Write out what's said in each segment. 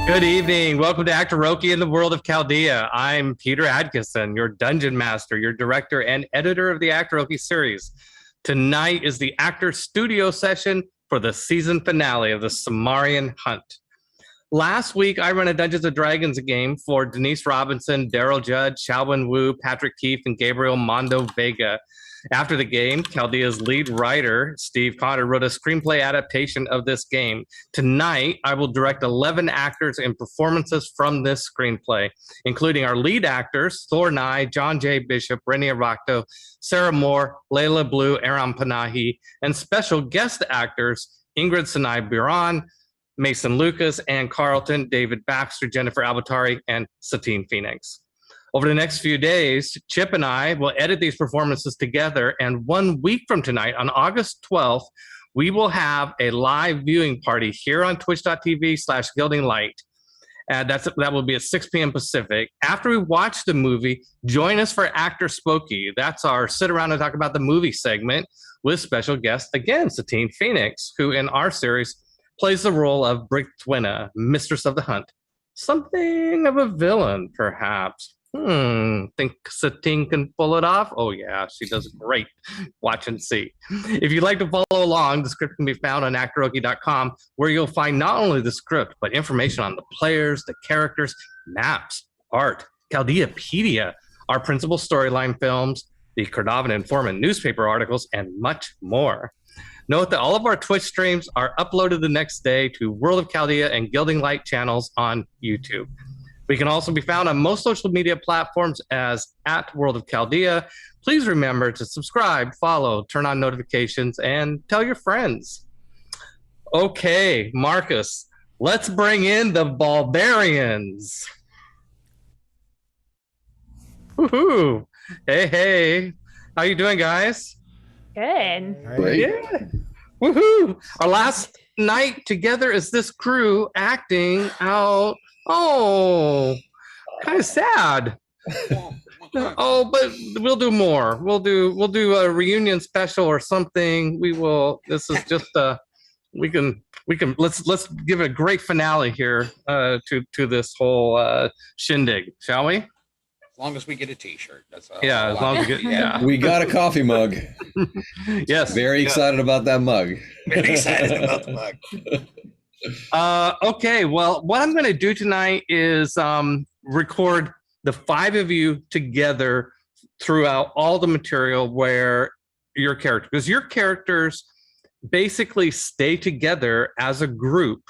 Good evening. Welcome to Actoroke in the world of Chaldea. I'm Peter Adkison, your dungeon master, your director, and editor of the Actoroke series. Tonight is the actor studio session for the season finale of the Somarrian Hunt. Last week, I ran a Dungeons & Dragons game for Denise Robinson, Daryl Judd, Xiaowen Wu, Patrick Keefe, and Gabriel Mondo Vega. After the game, Chaldea's lead writer, Steve Cotter, wrote a screenplay adaptation of this game. Tonight, I will direct 11 actors and performances from this screenplay, including our lead actors, Thor Knai, John J. Bishop, Rennie Araucto, Sarah Moore, Leila Aram-Panahi, and special guest actors, Ingrid Sanai Buron, Mason Lucas, and Carlton, David Baxter, Jennifer Albatari, and Satine Phoenix. Over the next few days, Chip and I will edit these performances together, and 1 week from tonight, on August 12th, we will have a live viewing party here on twitch.tv/gildinglight. That will be at 6 p.m. Pacific. After we watch the movie, join us for Actor Spooky. That's our sit around and talk about the movie segment with special guest, again, Satine Phoenix, who in our series plays the role of Brigtwina, Mistress of the Hunt. Something of a villain, perhaps. Think Satine can pull it off? Oh yeah, she does great. Watch and see. If you'd like to follow along, the script can be found on actoroke.com, where you'll find not only the script, but information on the players, the characters, maps, art, Chaldeapedia, our principal storyline films, the Cardovan Informant newspaper articles, and much more. Note that all of our Twitch streams are uploaded the next day to World of Chaldea and Gilding Light channels on YouTube. We can also be found on most social media platforms as @World of Chaldea. Please remember to subscribe, follow, turn on notifications, and tell your friends. Okay, Marcus, let's bring in the barbarians. Woohoo! Hey, how you doing, guys? Good. Great. Yeah. Woohoo! Our last night together as this crew acting out. Oh, kind of sad. Oh, but we'll do more. We'll do a reunion special or something. We will. This is just we can let's give a great finale here to this whole shindig, shall we? As long as we get a T-shirt, that's all. Yeah, as long as we get. Yeah, We got a coffee mug. yes. Very excited about that mug. Very excited about the mug. Okay, well, what I'm going to do tonight is record the five of you together throughout all the material where your character, because your characters basically stay together as a group.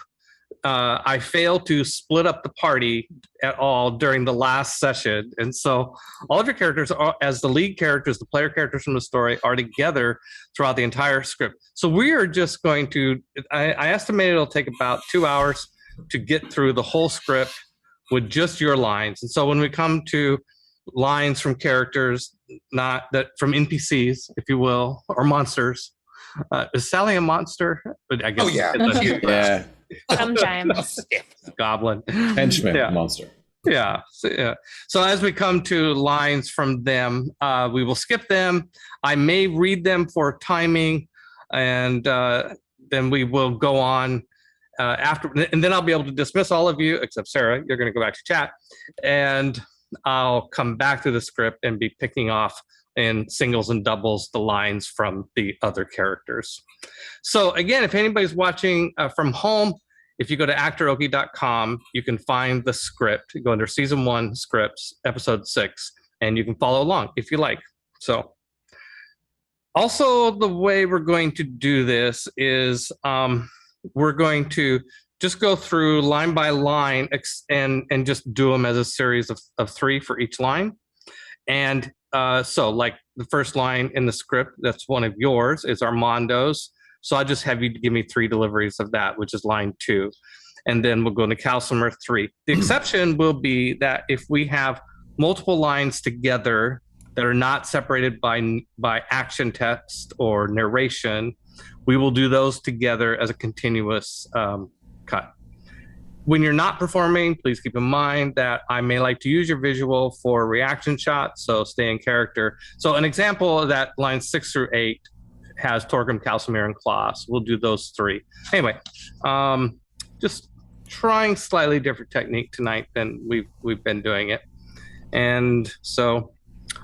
I failed to split up the party at all during the last session. And so all of your characters, as the lead characters, the player characters from the story, are together throughout the entire script. So we are just going to, I estimate it'll take about 2 hours to get through the whole script with just your lines. And so when we come to lines from characters, not that from NPCs, if you will, or monsters, is Sally a monster? I guess. Oh, yeah. Yeah. Sometimes. Goblin. Henchman Yeah. monster. Yeah. So as we come to lines from them, we will skip them. I may read them for timing, and then we will go on after, and then I'll be able to dismiss all of you, except Sarah. You're going to go back to chat, and I'll come back to the script and be picking off in singles and doubles the lines from the other characters. So again, if anybody's watching from home, if you go to actoroke.com, you can find the script. You go under season 1 scripts, episode 6, and you can follow along if you like. So also the way we're going to do this is we're going to just go through line by line and just do them as a series of 3 for each line. And so like the first line in the script, that's one of yours, is Armando's. So I'll just have you give me 3 deliveries of that, which is line 2. And then we'll go into Calcimer 3. The exception will be that if we have multiple lines together that are not separated by action text or narration, we will do those together as a continuous cut. When you're not performing, please keep in mind that I may like to use your visual for reaction shots, so stay in character. So an example of that, lines 6 through 8, has Torgrim, Calcimer, and Klaus. We'll do those 3. Anyway, just trying slightly different technique tonight than we've been doing it. And so,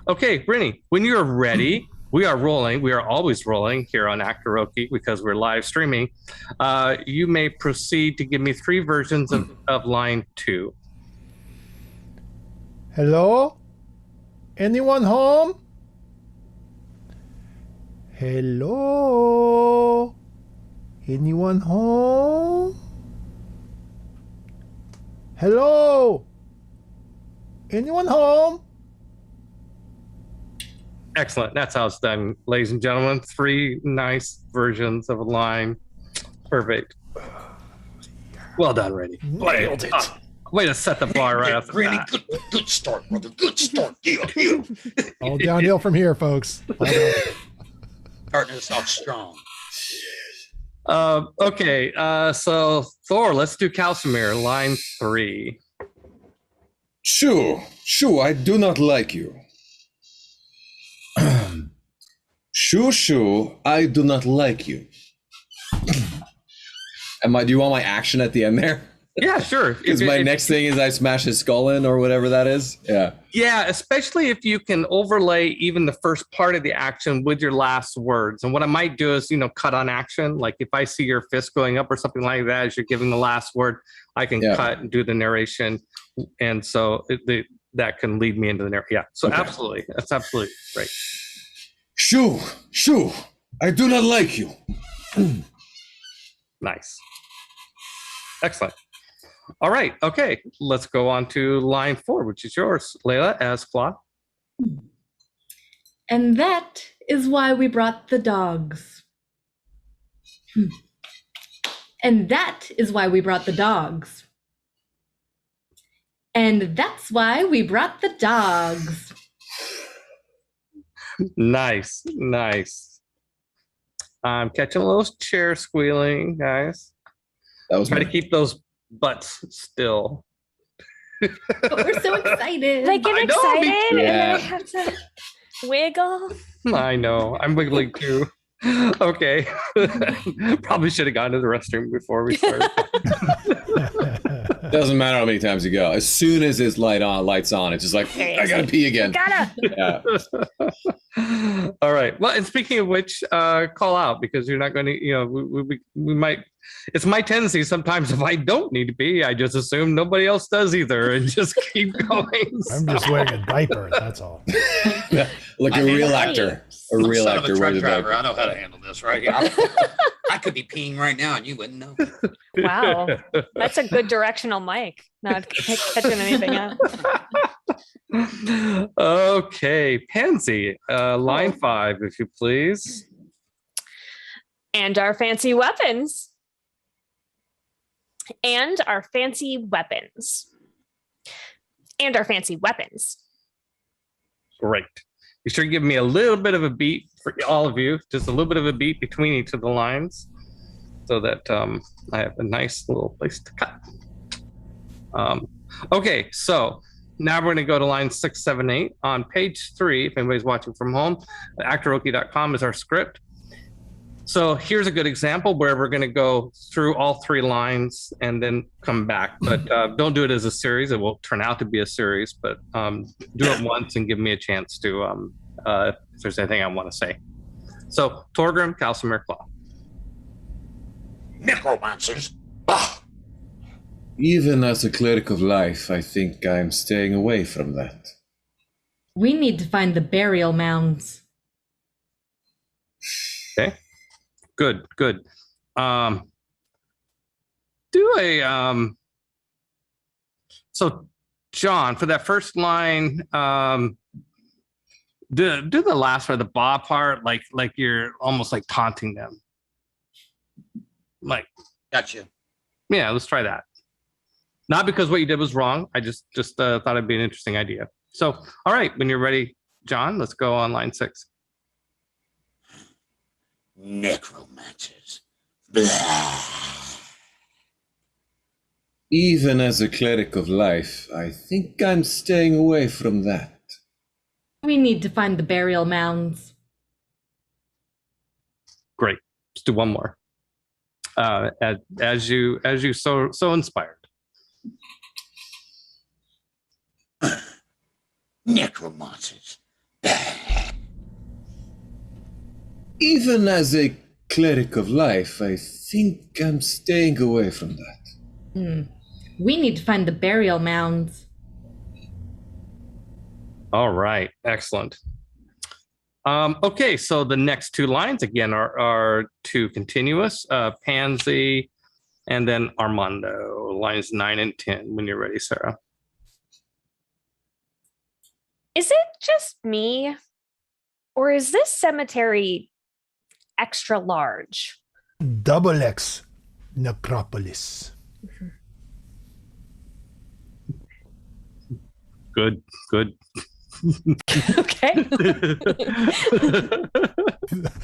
okay, Rennie, when you're ready, we are rolling. We are always rolling here on Actoroke because we're live streaming. You may proceed to give me 3 versions of line 2. Hello? Anyone home? Hello? Anyone home? Hello? Anyone home? Excellent. That's how it's done, ladies and gentlemen. 3 nice versions of a line. Perfect. Well done, Rennie. Nailed it. Way to set the bar right off the Really bat. good start, brother. Good start. Yeah. All downhill from here, folks. All downhill. Starting us off strong. Okay, so Thor, let's do Calcimere, line 3. Shoo, I do not like you. Shoo, I do not like you. Do you want my action at the end there? Yeah, sure. Because my next thing is I smash his skull in or whatever that is. Yeah. Yeah, especially if you can overlay even the first part of the action with your last words. And what I might do is, cut on action. Like if I see your fist going up or something like that as you're giving the last word, I can cut and do the narration. And so that can lead me into the narration. Yeah, so okay. Absolutely. That's absolutely right. Shoo, I do not like you. Nice. Excellent. All right. Okay. Let's go on to line 4, which is yours, Leila, as Claw. And that is why we brought the dogs. And that is why we brought the dogs. And that's why we brought the dogs. Nice. I'm catching a little chair squealing, guys. That was Try to keep those butts still. But we're so excited. They get excited and then Yeah. I have to wiggle. I know. I'm wiggling too. Okay. Probably should have gone to the restroom before we started. Doesn't matter how many times you go. As soon as it's lights on, it's just like, I gotta pee again. Yeah. All right. Well, and speaking of which, call out because you're not going to, we might. It's my tendency sometimes if I don't need to pee, I just assume nobody else does either and just keep going. I'm just wearing a diaper, that's all. Like a real actor. A real Son actor of a truck wears a driver. diaper. I know how to handle this, right? I could be peeing right now and you wouldn't know. Wow. That's a good directional mic. Not catching anything up. Okay. Pansy, line 5, if you please. And our fancy weapons. And our fancy weapons. And our fancy weapons. Great. Be sure to give me a little bit of a beat for all of you, just a little bit of a beat between each of the lines so that I have a nice little place to cut. Okay, so now we're going to go to line 6, 7, 8. On page 3, if anybody's watching from home, actoroke.com is our script. So here's a good example where we're going to go through all 3 lines and then come back. But don't do it as a series. It will turn out to be a series, but do it once and give me a chance to, if there's anything I want to say. So Torgrim, Calcimere, Claw. Necromancers. Ah. Even as a cleric of life, I think I'm staying away from that. We need to find the burial mounds. Okay. Good. Do a so John, for that first line, do the last part, the ba part, like you're almost like taunting them. Like, Gotcha. yeah, let's try that. Not because what you did was wrong. I just thought it'd be an interesting idea. So, all right, when you're ready, John, let's go on line 6. Necromancers. Blah. Even as a cleric of life, I think I'm staying away from that. We need to find the burial mounds. Great. Let's do one more. As you so inspired. Necromancers. Even as a cleric of life, I think I'm staying away from that. We need to find the burial mounds. All right, excellent. Okay, so the next two lines again are two continuous, Pansy and then Armando, lines 9 and 10 when you're ready, Sarah. Is it just me? Or is this cemetery extra large? Double X necropolis. Good. Okay.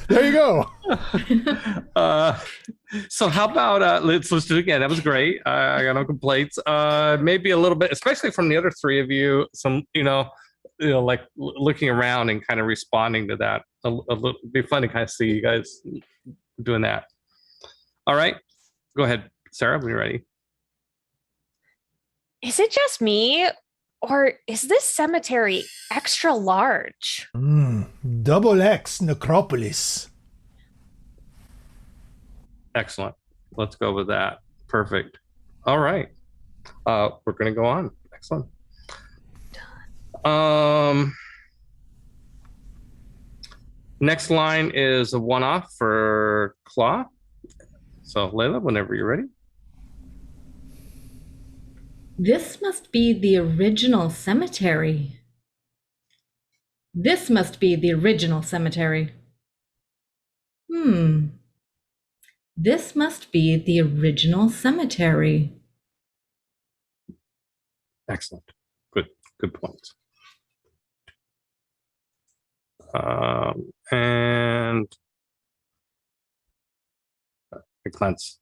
There you go. So how about let's do it again. That was great. I got no complaints. Maybe a little bit, especially from the other three of you, some like looking around and kind of responding to that. It'd be fun to kind of see you guys doing that. All right, go ahead, Sarah, when you're ready. Is it just me? Or is this cemetery extra large? Double X necropolis. Excellent. Let's go with that. Perfect. All right. We're going to go on. Excellent. Next line is a one-off for Claw. So, Leila, whenever you're ready. This must be the original cemetery. This must be the original cemetery. This must be the original cemetery. Excellent. Good points. And I glance,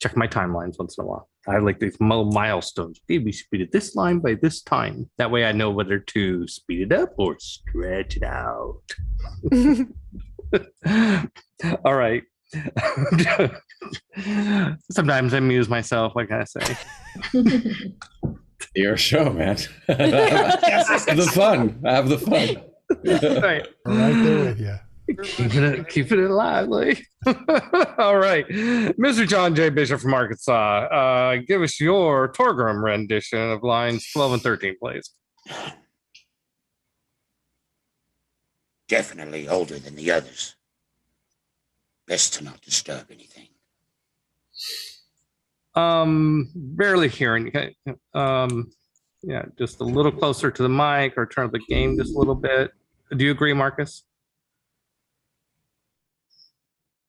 check my timelines once in a while. I like these milestones. Maybe we speed this line by this time. That way I know whether to speed it up or stretch it out. All right. Sometimes I amuse myself, what can I say? Your show, man. Have the fun. Have the fun. Right. Right there with you. Keeping it lively. All right. Mr. John J. Bishop from Arkansas, give us your Torgrim rendition of lines 12 and 13, please. Definitely older than the others. Best to not disturb anything. Barely hearing. Yeah, just a little closer to the mic or turn up the game just a little bit. Do you agree, Marcus?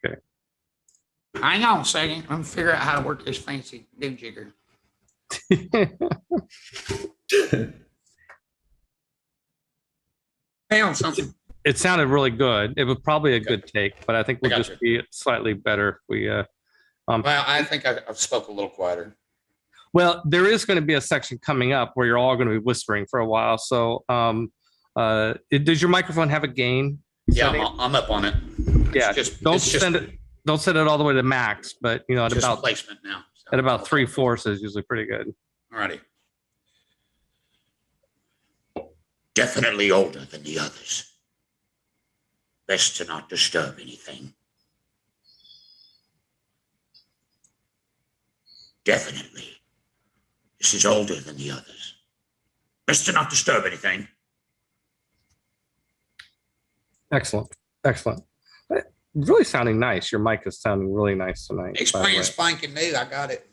Okay. Hang on a second. I'm gonna figure out how to work this fancy do jigger. Hang on something. It sounded really good. It was probably a good take, but I think we'll just be slightly better if we. Well, I think I spoke a little quieter. Well, there is going to be a section coming up where you're all going to be whispering for a while. So, does your microphone have a gain? Yeah, I'm up on it. Yeah, don't send it all the way to max, but at just about placement now. So. At about 3/4 is usually pretty good. Alrighty. Definitely older than the others. Best to not disturb anything. Definitely. This is older than the others. Best to not disturb anything. Excellent. Really sounding nice. Your mic is sounding really nice tonight. It's brand spanking new. I got it.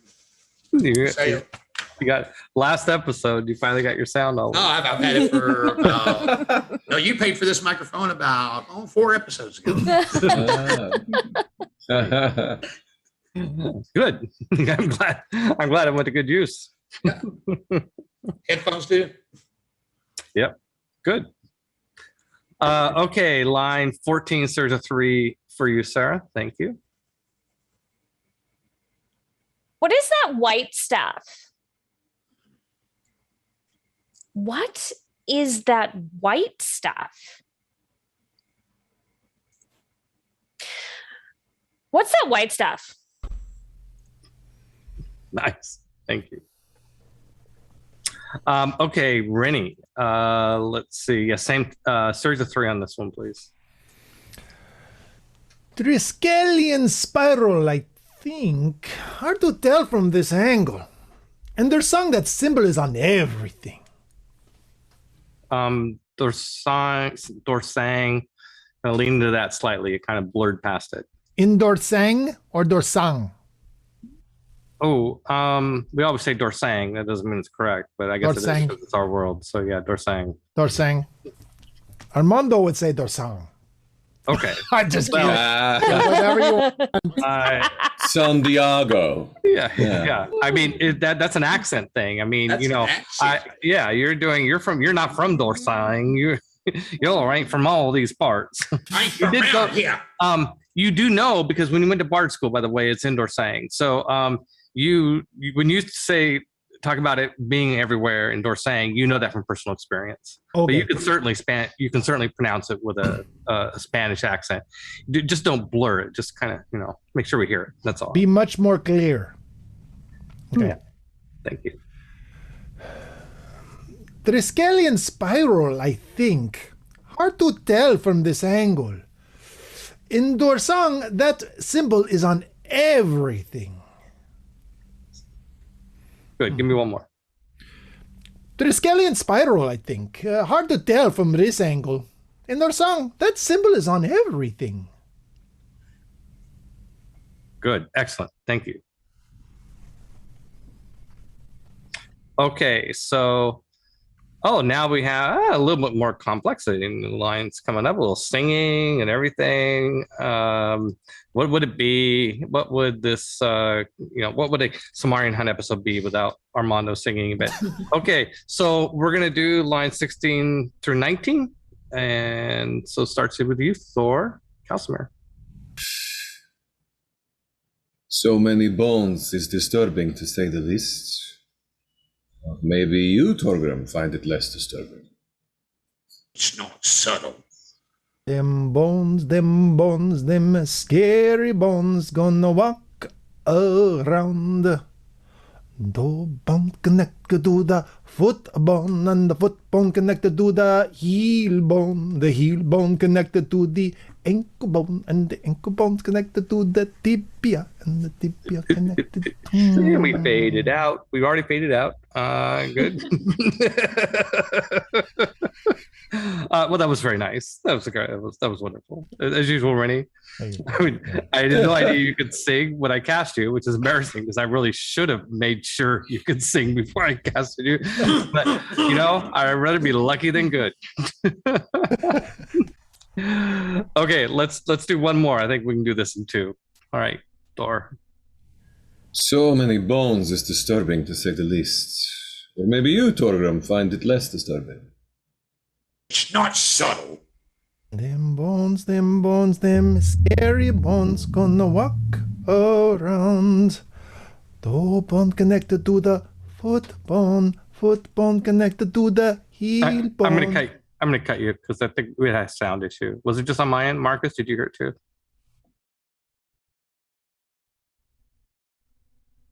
You got last episode. You finally got your sound all. No, I've had it for. No, you paid for this microphone about 4 episodes ago. Good. I'm glad it went to good use. Yeah. Headphones too. Yep. Good. Okay, line 14, there's a 3 for you, Sarah. Thank you. What is that white stuff? What is that white stuff? What's that white stuff? Nice. Thank you. Okay, Rennie. Let's see. Yeah, same series of 3 on this one, please. Triskelion spiral, I think. Hard to tell from this angle. And their song, that symbol is on everything. Dorsang. Kind of lean into that slightly. It kind of blurred past it. In Dorsang or Dorsang? Oh, we always say Dorsang. That doesn't mean it's correct, but I guess it is Dorsang. because it's our world. So yeah, Dorsang. Dorsang. Armando would say Dorsang. Okay. I'm just kidding. Whatever you want. San Diego. Yeah. I mean, that's an accent thing. I mean, That's you know, an accent. you're not from Dorsang. You're right from all these parts. I'm from around here. You do know, because when you went to Bard school, by the way, it's indoor saying. So you when you talk about it being everywhere indoor saying, you know that from personal experience. Okay. But you can certainly pronounce it with a Spanish accent. Just don't blur it. Just kind of, make sure we hear it. That's all. Be much more clear. Okay. Yeah. Thank you. Triskelion spiral, I think. Hard to tell from this angle. In Dorsang, that symbol is on everything. Good. Give me one more. Triskelion spiral, I think. Hard to tell from this angle. In Dorsang, that symbol is on everything. Good. Excellent. Thank you. Okay. So, now we have a little bit more complexity in the lines coming up, a little singing and everything. What would it be? What would this, what would a Somarrian Hunt episode be without Armando singing a bit? Okay, so we're going to do lines 16 through 19. And so starts with you, Thor Kalsimir. So many bones is disturbing, to say the least. Maybe you, Torgrim, find it less disturbing. It's not subtle. Them bones, them scary bones gonna walk around. The bone connected to the foot bone, and the foot bone connected to the heel bone connected to the ankle bone, and the ankle bone's connected to the tibia, and the tibia connected to... And we faded out. We've already faded out. Good. Well, that was very nice. That was wonderful. As usual, Rennie. I mean, I had no idea you could sing when I cast you, which is embarrassing because I really should have made sure you could sing before I casted you. But I'd rather be lucky than good. Okay, let's do one more. I think we can do this in 2. All right, Thor. So many bones is disturbing, to say the least. Or maybe you, Torgrim, find it less disturbing. It's not subtle. Them bones, them scary bones gonna walk around. Toe bone connected to the foot bone connected to the heel bone. I'm gonna cut you because I think we had a sound issue. Was it just on my end, Marcus? Did you hear it too?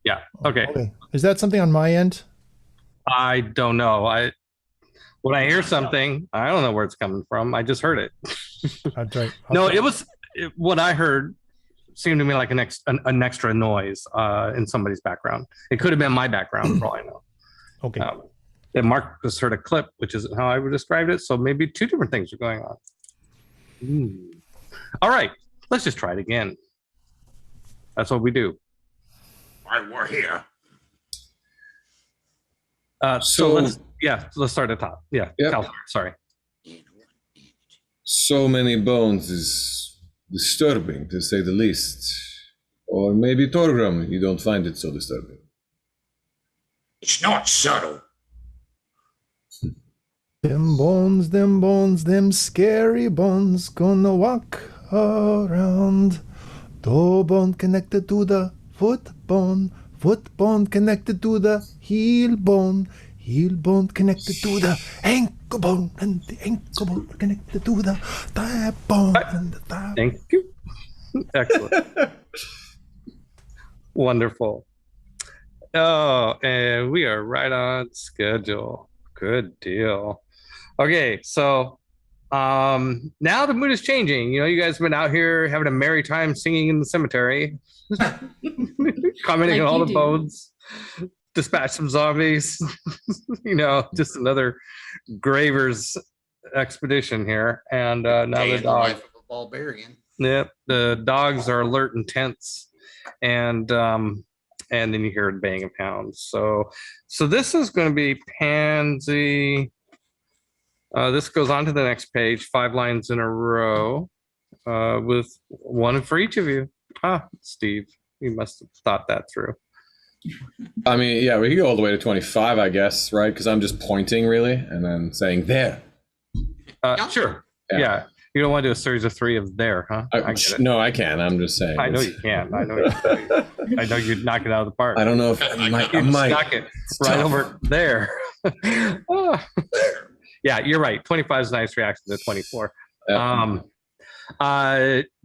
Yeah. Okay. Is that something on my end? I don't know. When I hear something, I don't know where it's coming from. I just heard it. That's right. No, what I heard seemed to me like an extra noise in somebody's background. It could have been my background, for all I know. Okay. And Marcus heard a clip, which is how I would describe it. So maybe 2 different things are going on. All right, let's just try it again. That's what we do. Why we're here. So let's start at the top. Yeah, Yep. Sorry. So many bones is disturbing, to say the least. Or maybe, Torgrim, you don't find it so disturbing. It's not subtle. Them bones, them scary bones gonna walk around. Toe bone connected to the foot bone connected to the heel bone connected to the ankle bone, and the ankle bone connected to the thigh bone, and the thigh. Thank you. Excellent. Wonderful. Oh, and we are right on schedule. Good deal. Okay, so now the mood is changing. You know, you guys have been out here having a merry time singing in the cemetery, commenting on all the bones, dispatch some zombies. You know, just another Gravers expedition here. And now the dog. Yep, the dogs are alert and tense, and then you hear a bang of hounds. So this is going to be Pansy. This goes on to the next page, 5 lines in a row, with one for each of you. Steve, you must have thought that through. I mean, yeah, we can go all the way to 25, I guess, right? Because I'm just pointing, really, and then saying there. Sure. Yeah. You don't want to do a series of 3 of there, huh? No, I can. I'm just saying. I know you can. I know you'd knock it out of the park. I don't know if I might knock it right over there. Yeah, you're right. 25 is a nice reaction to 24.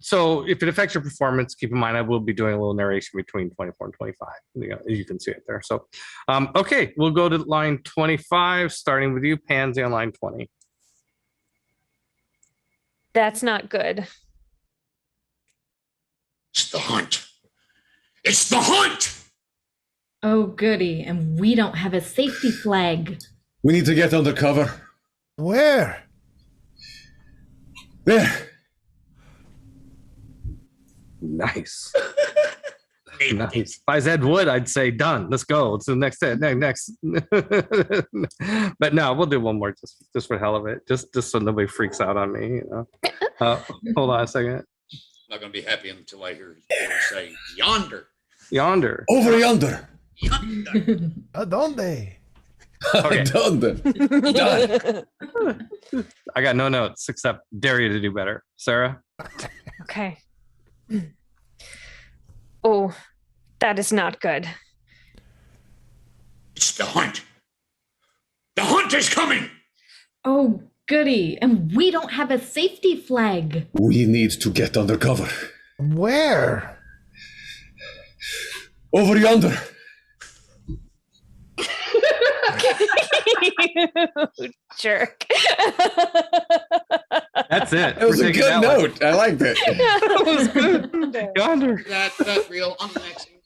So if it affects your performance, keep in mind I will be doing a little narration between 24 and 25. You can see it there. So, okay, we'll go to line 25, starting with you, Pansy, on line 20. That's not good. It's the hunt. It's the hunt! Oh, goody. And we don't have a safety flag. We need to get under cover. Where? There. Nice. Nice. If I was Ed Wood, I'd say done. Let's go. It's the next. But no, we'll do one more just for the hell of it. Just so nobody freaks out on me. You know. Hold on a second. I'm not going to be happy until I hear you say yonder. Yonder. Over yonder. Yonder. Adonde? Okay. Done. I got no notes except dare you to do better, Sarah. Okay. Oh, that is not good. It's the hunt. The hunt is coming. Oh, goody. And we don't have a safety flag. We need to get under cover. Where? Over yonder. Jerk. That's it. It was a good note. I liked it. That was good. Yonder. That's real unannexing.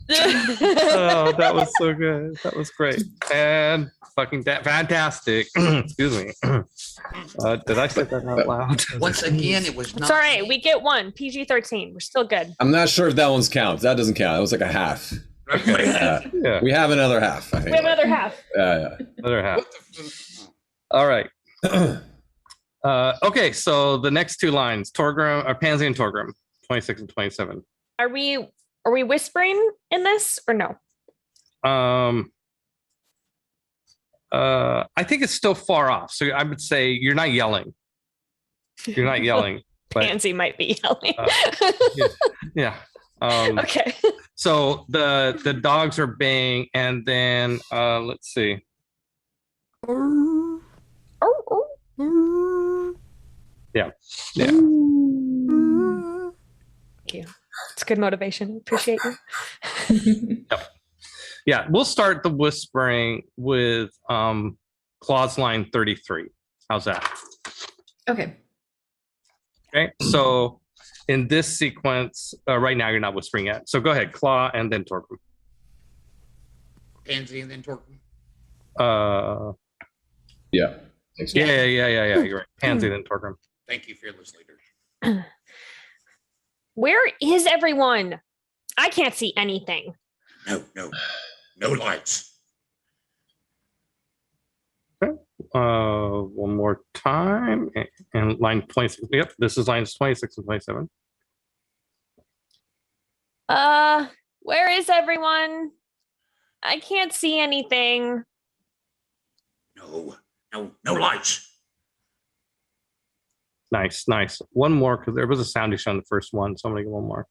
Oh, that was so good. That was great. And fucking fantastic. Excuse me. Did I say that out loud? Once again, it was not. It's all right. We get one. PG-13. We're still good. I'm not sure if that one's counts. That doesn't count. It was like a half. Yeah. We have another half, I think. We have another half. Yeah. Another half. All right. Okay, so the next 2 lines, Torgrim or Pansy and Torgrim, 26 and 27. Are we whispering in this or no? I think it's still far off. So I would say you're not yelling. You're not yelling. But, Pansy might be yelling. yeah. Okay. So the dogs are baying, and then let's see. Yeah. Thank you. It's good motivation. Appreciate you. Yep. Yeah, we'll start the whispering with clause line 33. How's that? Okay. Okay, so in this sequence, right now you're not whispering yet. So go ahead, Claw and then Torgrim. Pansy and then Torgrim. Yeah. Yeah. You're right. Pansy then Torgrim. Thank you, fearless leader. Where is everyone? I can't see anything. No lights. Okay. One more time. And line 26. Yep, this is lines 26 and 27. Where is everyone? I can't see anything. No lights. Nice. One more, because there was a sound issue on the first one, so I'm gonna get one more.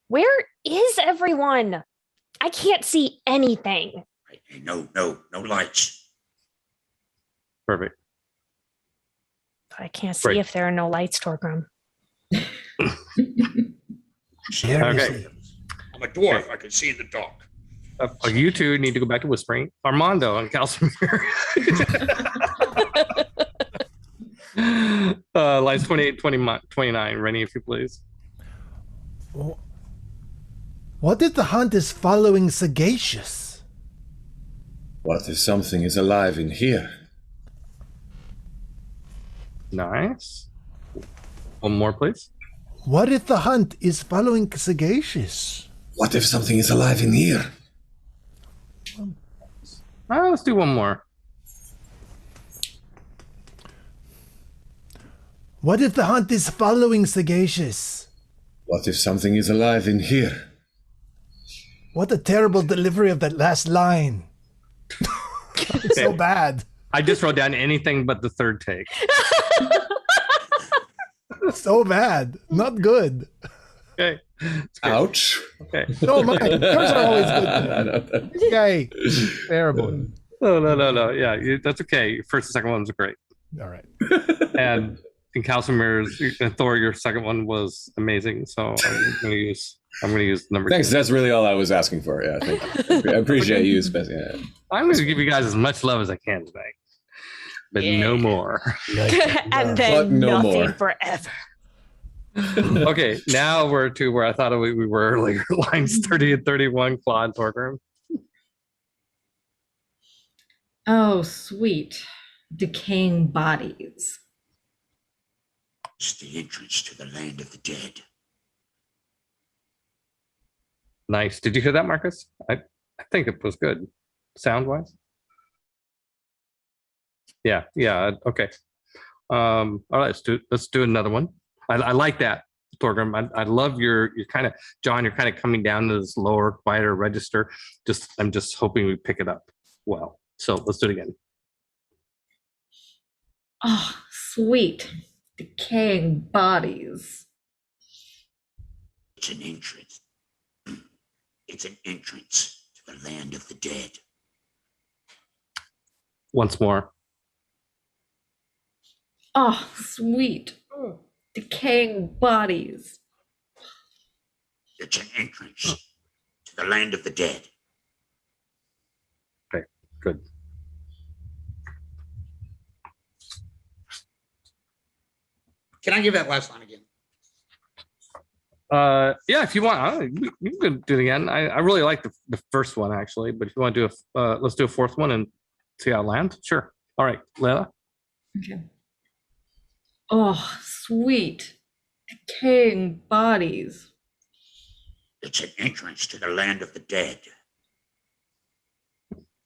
Where is everyone? I can't see anything. No lights. Perfect. I can't see Great. if there are no lights, Torgrim. Okay. I'm a dwarf. I can see in the dark. You two need to go back to whispering. Armando and Calcimer. Lines 28, 29. Rennie, if you please. What if the hunt is following Sagacious? What if something is alive in here? Nice. One more, please. What if the hunt is following Sagacious? What if something is alive in here? Let's do one more. What if the hunt is following Sagacious? What if something is alive in here? What a terrible delivery of that last line. It's so bad. I just wrote down anything but the third take. So bad. Not good. Okay. Ouch. Okay. No, mine. Yours are always good. This guy, terrible. No. Yeah, that's okay. Your first and second ones are great. All right. And in Calcimer's and Thor, your second one was amazing. So I'm gonna use number Thanks. 2. That's really all I was asking for. Yeah, thank you. I appreciate you. Yeah. I'm gonna give you guys as much love as I can tonight, but no more. And But then no nothing more. forever. Okay, now we're to where I thought we were earlier. Lines 30 and 31. Claude Torgrim. Oh, sweet. Decaying bodies. It's the entrance to the land of the dead. Nice. Did you hear that, Marcus? I think it was good, sound wise. Yeah. Okay. All right. Let's do another one. I like that, Torgrim. I love your kind of, John. You're kind of coming down to this lower, quieter register. I'm just hoping we pick it up well. So let's do it again. Oh, sweet. Decaying bodies. It's an entrance. It's an entrance to the land of the dead. Once more. Oh, sweet. Decaying bodies. It's an entrance to the land of the dead. Okay. Good. Can I give that last line again? Yeah, if you want, you can do it again. I really like the first one actually, but if you want to do let's do a fourth one and see how it lands. Sure. All right, Leila. Okay. Oh, sweet. Decaying bodies. It's an entrance to the land of the dead.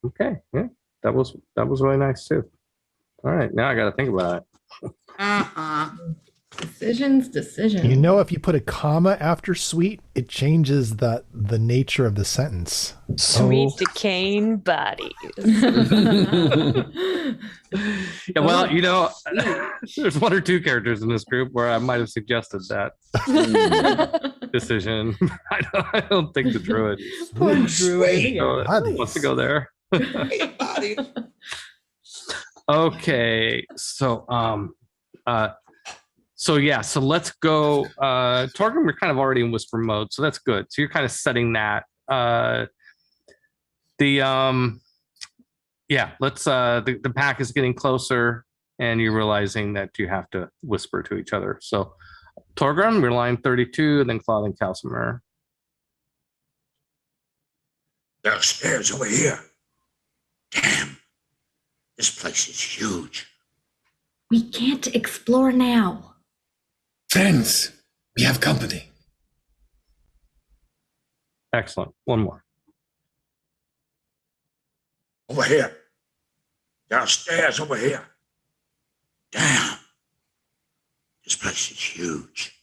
Okay, yeah, that was really nice too. All right, now I got to think about it. Decisions. You know, if you put a comma after sweet, it changes the nature of the sentence. Sweet decaying bodies. Yeah, well, you know, there's one or two characters in this group where I might have suggested that decision. I don't think the druid wants to go there. Okay, so yeah, so let's go. Torgrim, we're kind of already in whisper mode, so that's good. So you're kind of setting that. The pack is getting closer, and you're realizing that you have to whisper to each other. So Torgrim, we're line 32, and then Claude and Calcimer. There are stairs over here. Damn, this place is huge. We can't explore now. Friends, we have company. Excellent. One more. Over here. There are stairs over here. Damn, this place is huge.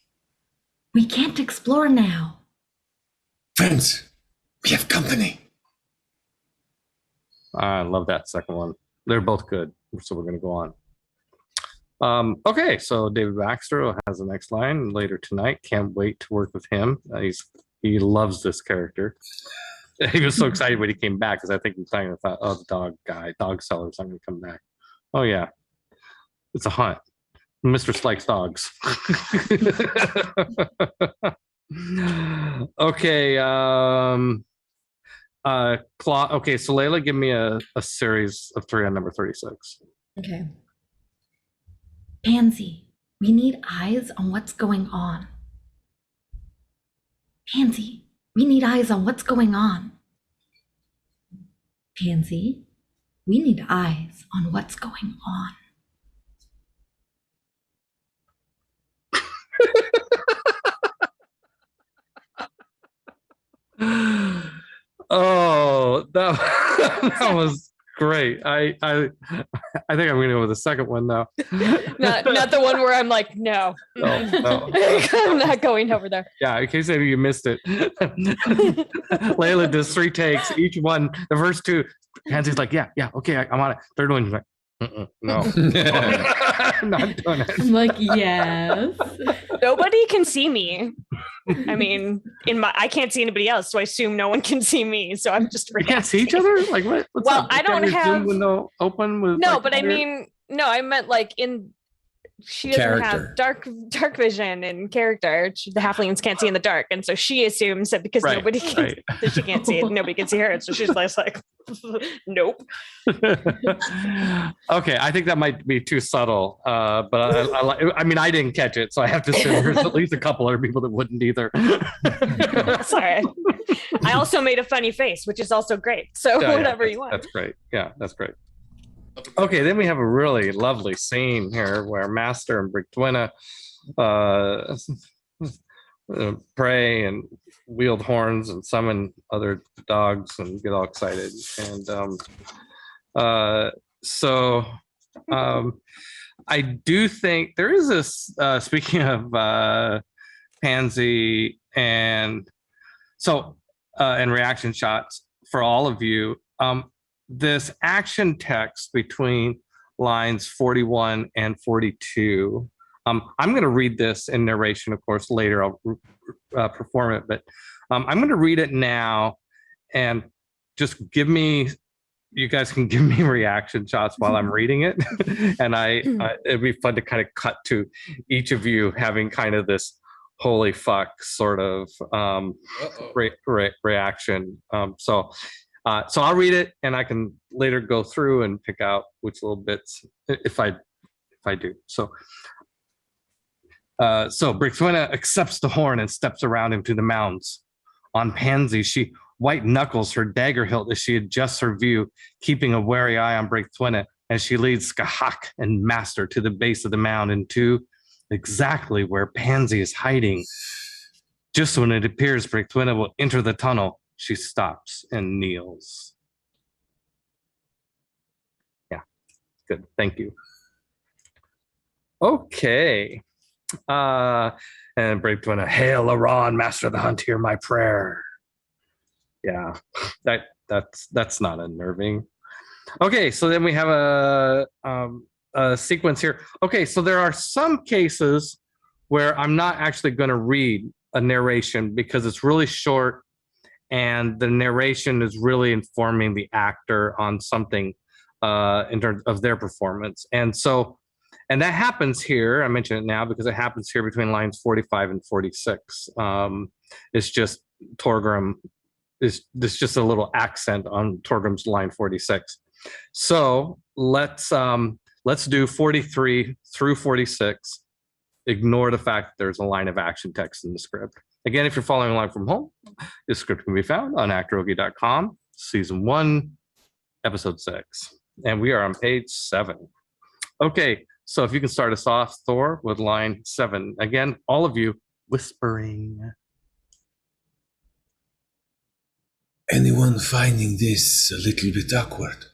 We can't explore now. Friends, we have company. I love that second one. They're both good, so we're going to go on. Okay, so David Baxter has the next line later tonight. Can't wait to work with him. He loves this character. He was so excited when he came back because I think he thought, oh, the dog seller's not going to come back. Oh yeah, it's a hunt. Mistress likes dogs. Okay. Okay, so Leila, give me a series of 3 on number 36. Okay. Pansy, we need eyes on what's going on. Pansy, we need eyes on what's going on. Pansy, we need eyes on what's going on. Oh, that was great. I think I'm gonna go with the second one now. Not the one where I'm like, no. No. I'm not going over there. Yeah, in case maybe you missed it. Leila does 3 takes. Each one, the first 2, Pansy's like, yeah, okay, I'm on it. Third one, she's like, no. Not doing it. I'm like, yes. Nobody can see me. I mean, I can't see anybody else, so I assume no one can see me. So I'm just You can't see each other? Like what? What's well, up? I don't Your have Zoom window open with no, like, but I mean, no, I meant like she doesn't have dark vision and character. The halflings can't see in the dark, and so she assumes that because nobody can, that she can't see it, nobody can see her, and so she's like, nope. Okay, I think that might be too subtle, but I mean, I didn't catch it, so I have to assume there's at least a couple other people that wouldn't either. Sorry. I also made a funny face, which is also great. So whatever you want. That's great. Yeah, that's great. Okay, then we have a really lovely scene here where Master and Brigtwina pray and wield horns and summon other dogs and get all excited. And I do think there is this, speaking of Pansy and reaction shots for all of you, this action text between lines 41 and 42. I'm going to read this in narration, of course, later I'll perform it, but I'm going to read it now and just you guys can give me reaction shots while I'm reading it. And it'd be fun to kind of cut to each of you having kind of this holy fuck sort of reaction. So I'll read it, and I can later go through and pick out which little bits if I do. So Brigtwina accepts the horn and steps around him to the mounds. On Pansy, she white knuckles her dagger hilt as she adjusts her view, keeping a wary eye on Brigtwina as she leads Skahak and Master to the base of the mound and to exactly where Pansy is hiding. Just when it appears Brigtwina will enter the tunnel, she stops and kneels. Yeah, good. Thank you. Okay. And Brigtwina, hail Aran, Master of the Hunt, hear my prayer. Yeah, that's not unnerving. Okay, so then we have a sequence here. Okay, so there are some cases where I'm not actually going to read a narration because it's really short and the narration is really informing the actor on something in terms of their performance. And that happens here. I mention it now because it happens here between lines 45 and 46. It's just Torgrim. There's just a little accent on Torgrim's line 46. So let's do 43 through 46. Ignore the fact there's a line of action text in the script. Again, if you're following along from home, this script can be found on actoroke.com, season 1, episode 6. And we are on page 7. Okay, so if you can start us off, Thor, with line 7. Again, all of you whispering. Anyone finding this a little bit awkward?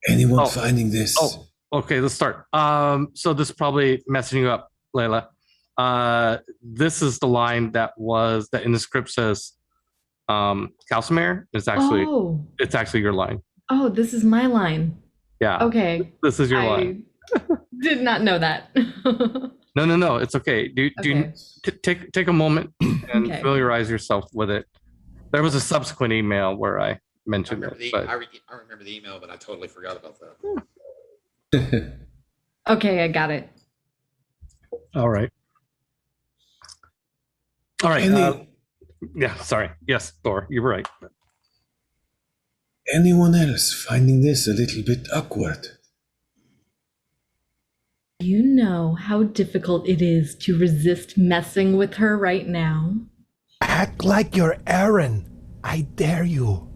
Anyone finding this? Oh, okay, let's start. So this is probably messing you up, Leila. This is the line that in the script says Calcimer. It's actually your line. Oh, this is my line. Yeah. Okay. This is your line. Did not know that. No, it's okay. Take a moment and familiarize yourself with it. There was a subsequent email where I mentioned it. But... I remember the email, but I totally forgot about that. Okay, I got it. All right. All right. Yeah, sorry. Yes, Thor, you were right. Anyone else finding this a little bit awkward? You know how difficult it is to resist messing with her right now. Act like you're Aaron. I dare you.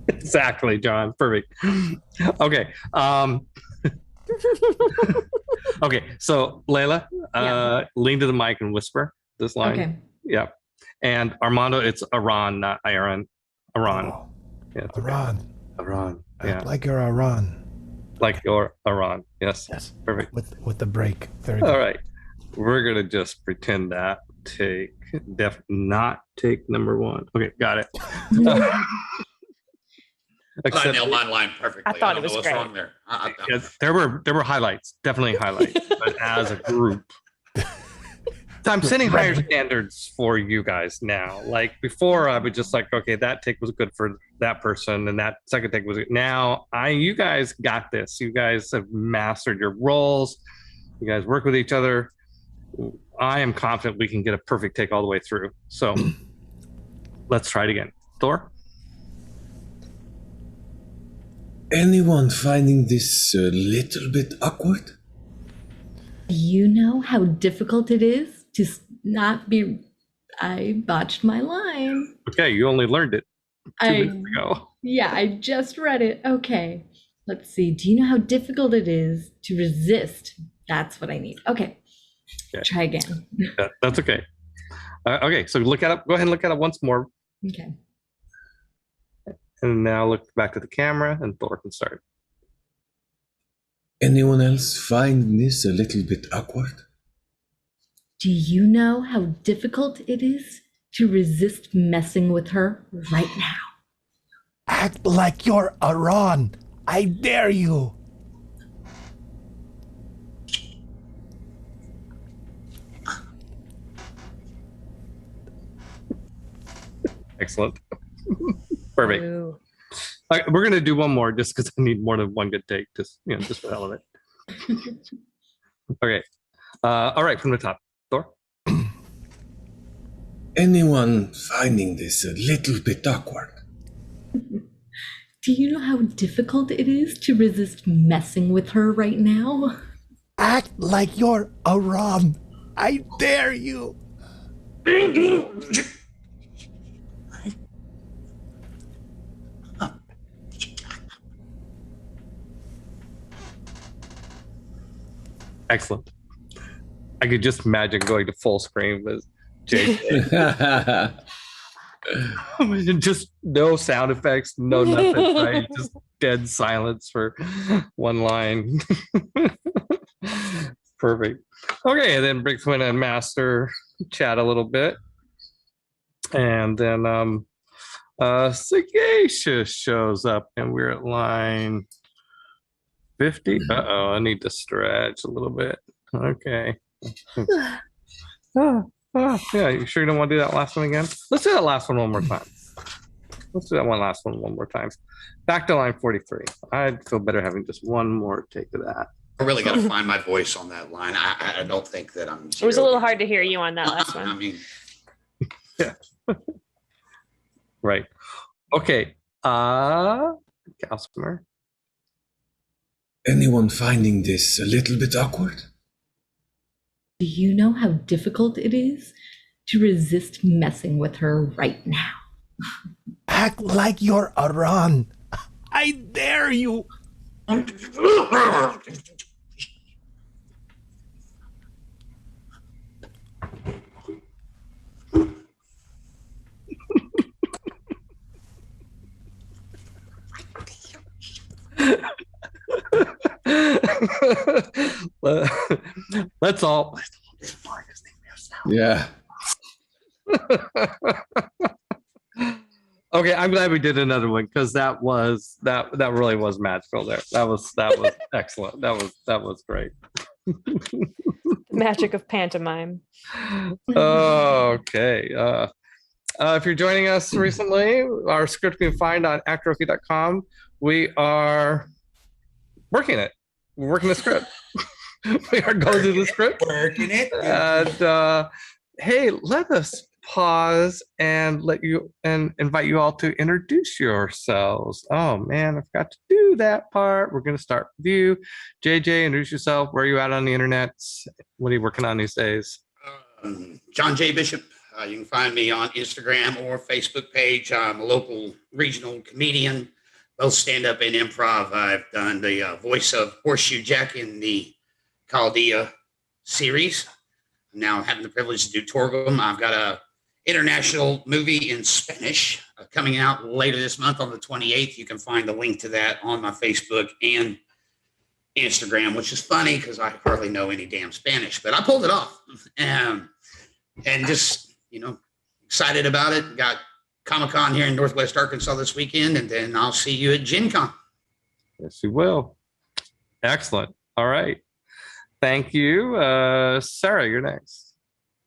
Exactly, John. Perfect. Okay. Okay, so Leila, lean to the mic and whisper this line. Okay. Yeah. And Armando, it's Aran, not Aaron. Aran. Oh, Yeah, Aran. Aran. Act Yeah. like you're Aran. Like your Aran. Yes. Yes. Perfect. With the break. Very good. All right. We're gonna just pretend that not take number one. Okay, got it. I nailed my line perfectly. I thought it was what's great. wrong there. Yes, there were highlights, definitely highlights, but as a group. So I'm setting higher standards for you guys now. Like before, I would just like, okay, that take was good for that person, and that second take was good. Now, you guys got this. You guys have mastered your roles. You guys work with each other. I am confident we can get a perfect take all the way through. So let's try it again. Thor? Anyone finding this a little bit awkward? Do you know how difficult it is to not be... I botched my line. Okay, you only learned it 2 minutes ago. Yeah, I just read it. Okay. Let's see. Do you know how difficult it is to resist? That's what I need. Okay. Try again. That's okay. Okay, so look at it. Go ahead and look at it once more. Okay. And now look back to the camera, and Thor can start. Anyone else find this a little bit awkward? Do you know how difficult it is to resist messing with her right now? Act like you're Aran. I dare you. Excellent. Perfect. Ooh. All right, we're gonna do one more just because I need more than one good take, just for the hell of it. Okay. All right, from the top. Thor? Anyone finding this a little bit awkward? Do you know how difficult it is to resist messing with her right now? Act like you're Aran. I dare you. Excellent. I could just imagine going to full screen with JJ. Just no sound effects, no nothing, right? Just dead silence for one line. Perfect. Okay, and then Brickman and Master chat a little bit. And then Sagacious shows up, and we're at line 50. Uh-oh, I need to stretch a little bit. Okay. Yeah, you sure you don't want to do that last one again? Let's do that last one more time. Let's do that last one more time. Back to line 43. I'd feel better having just one more take of that. I really got to find my voice on that line. I don't think that I'm... It was a little hard to hear you on that last one. I mean... Yeah. Right. Okay. Calcimer. Anyone finding this a little bit awkward? Do you know how difficult it is to resist messing with her right now? Act like you're Aran. I dare you. Let's all. Yeah. Okay, I'm glad we did another one because that really was magical there. That was excellent. That was great. Magic of pantomime. Okay. If you're joining us recently, our script you can find on actoroke.com. We are working it. We're working the script. We are going through the script. Working it. And hey, let us pause and invite you all to introduce yourselves. Oh man, I forgot to do that part. We're going to start with you. JJ, introduce yourself. Where are you at on the internet? What are you working on these days? John J. Bishop. You can find me on Instagram or Facebook page. I'm a local regional comedian, both stand-up and improv. I've done the voice of Horseshoe Jack in the Chaldea series. I'm now having the privilege to do Torgum. I've got a international movie in Spanish coming out later this month on the 28th. You can find the link to that on my Facebook and Instagram, which is funny because I hardly know any damn Spanish, but I pulled it off. And just, excited about it. Got Comic-Con here in Northwest Arkansas this weekend, and then I'll see you at Gen Con. Yes, you will. Excellent. All right. Thank you. Sarah, you're next.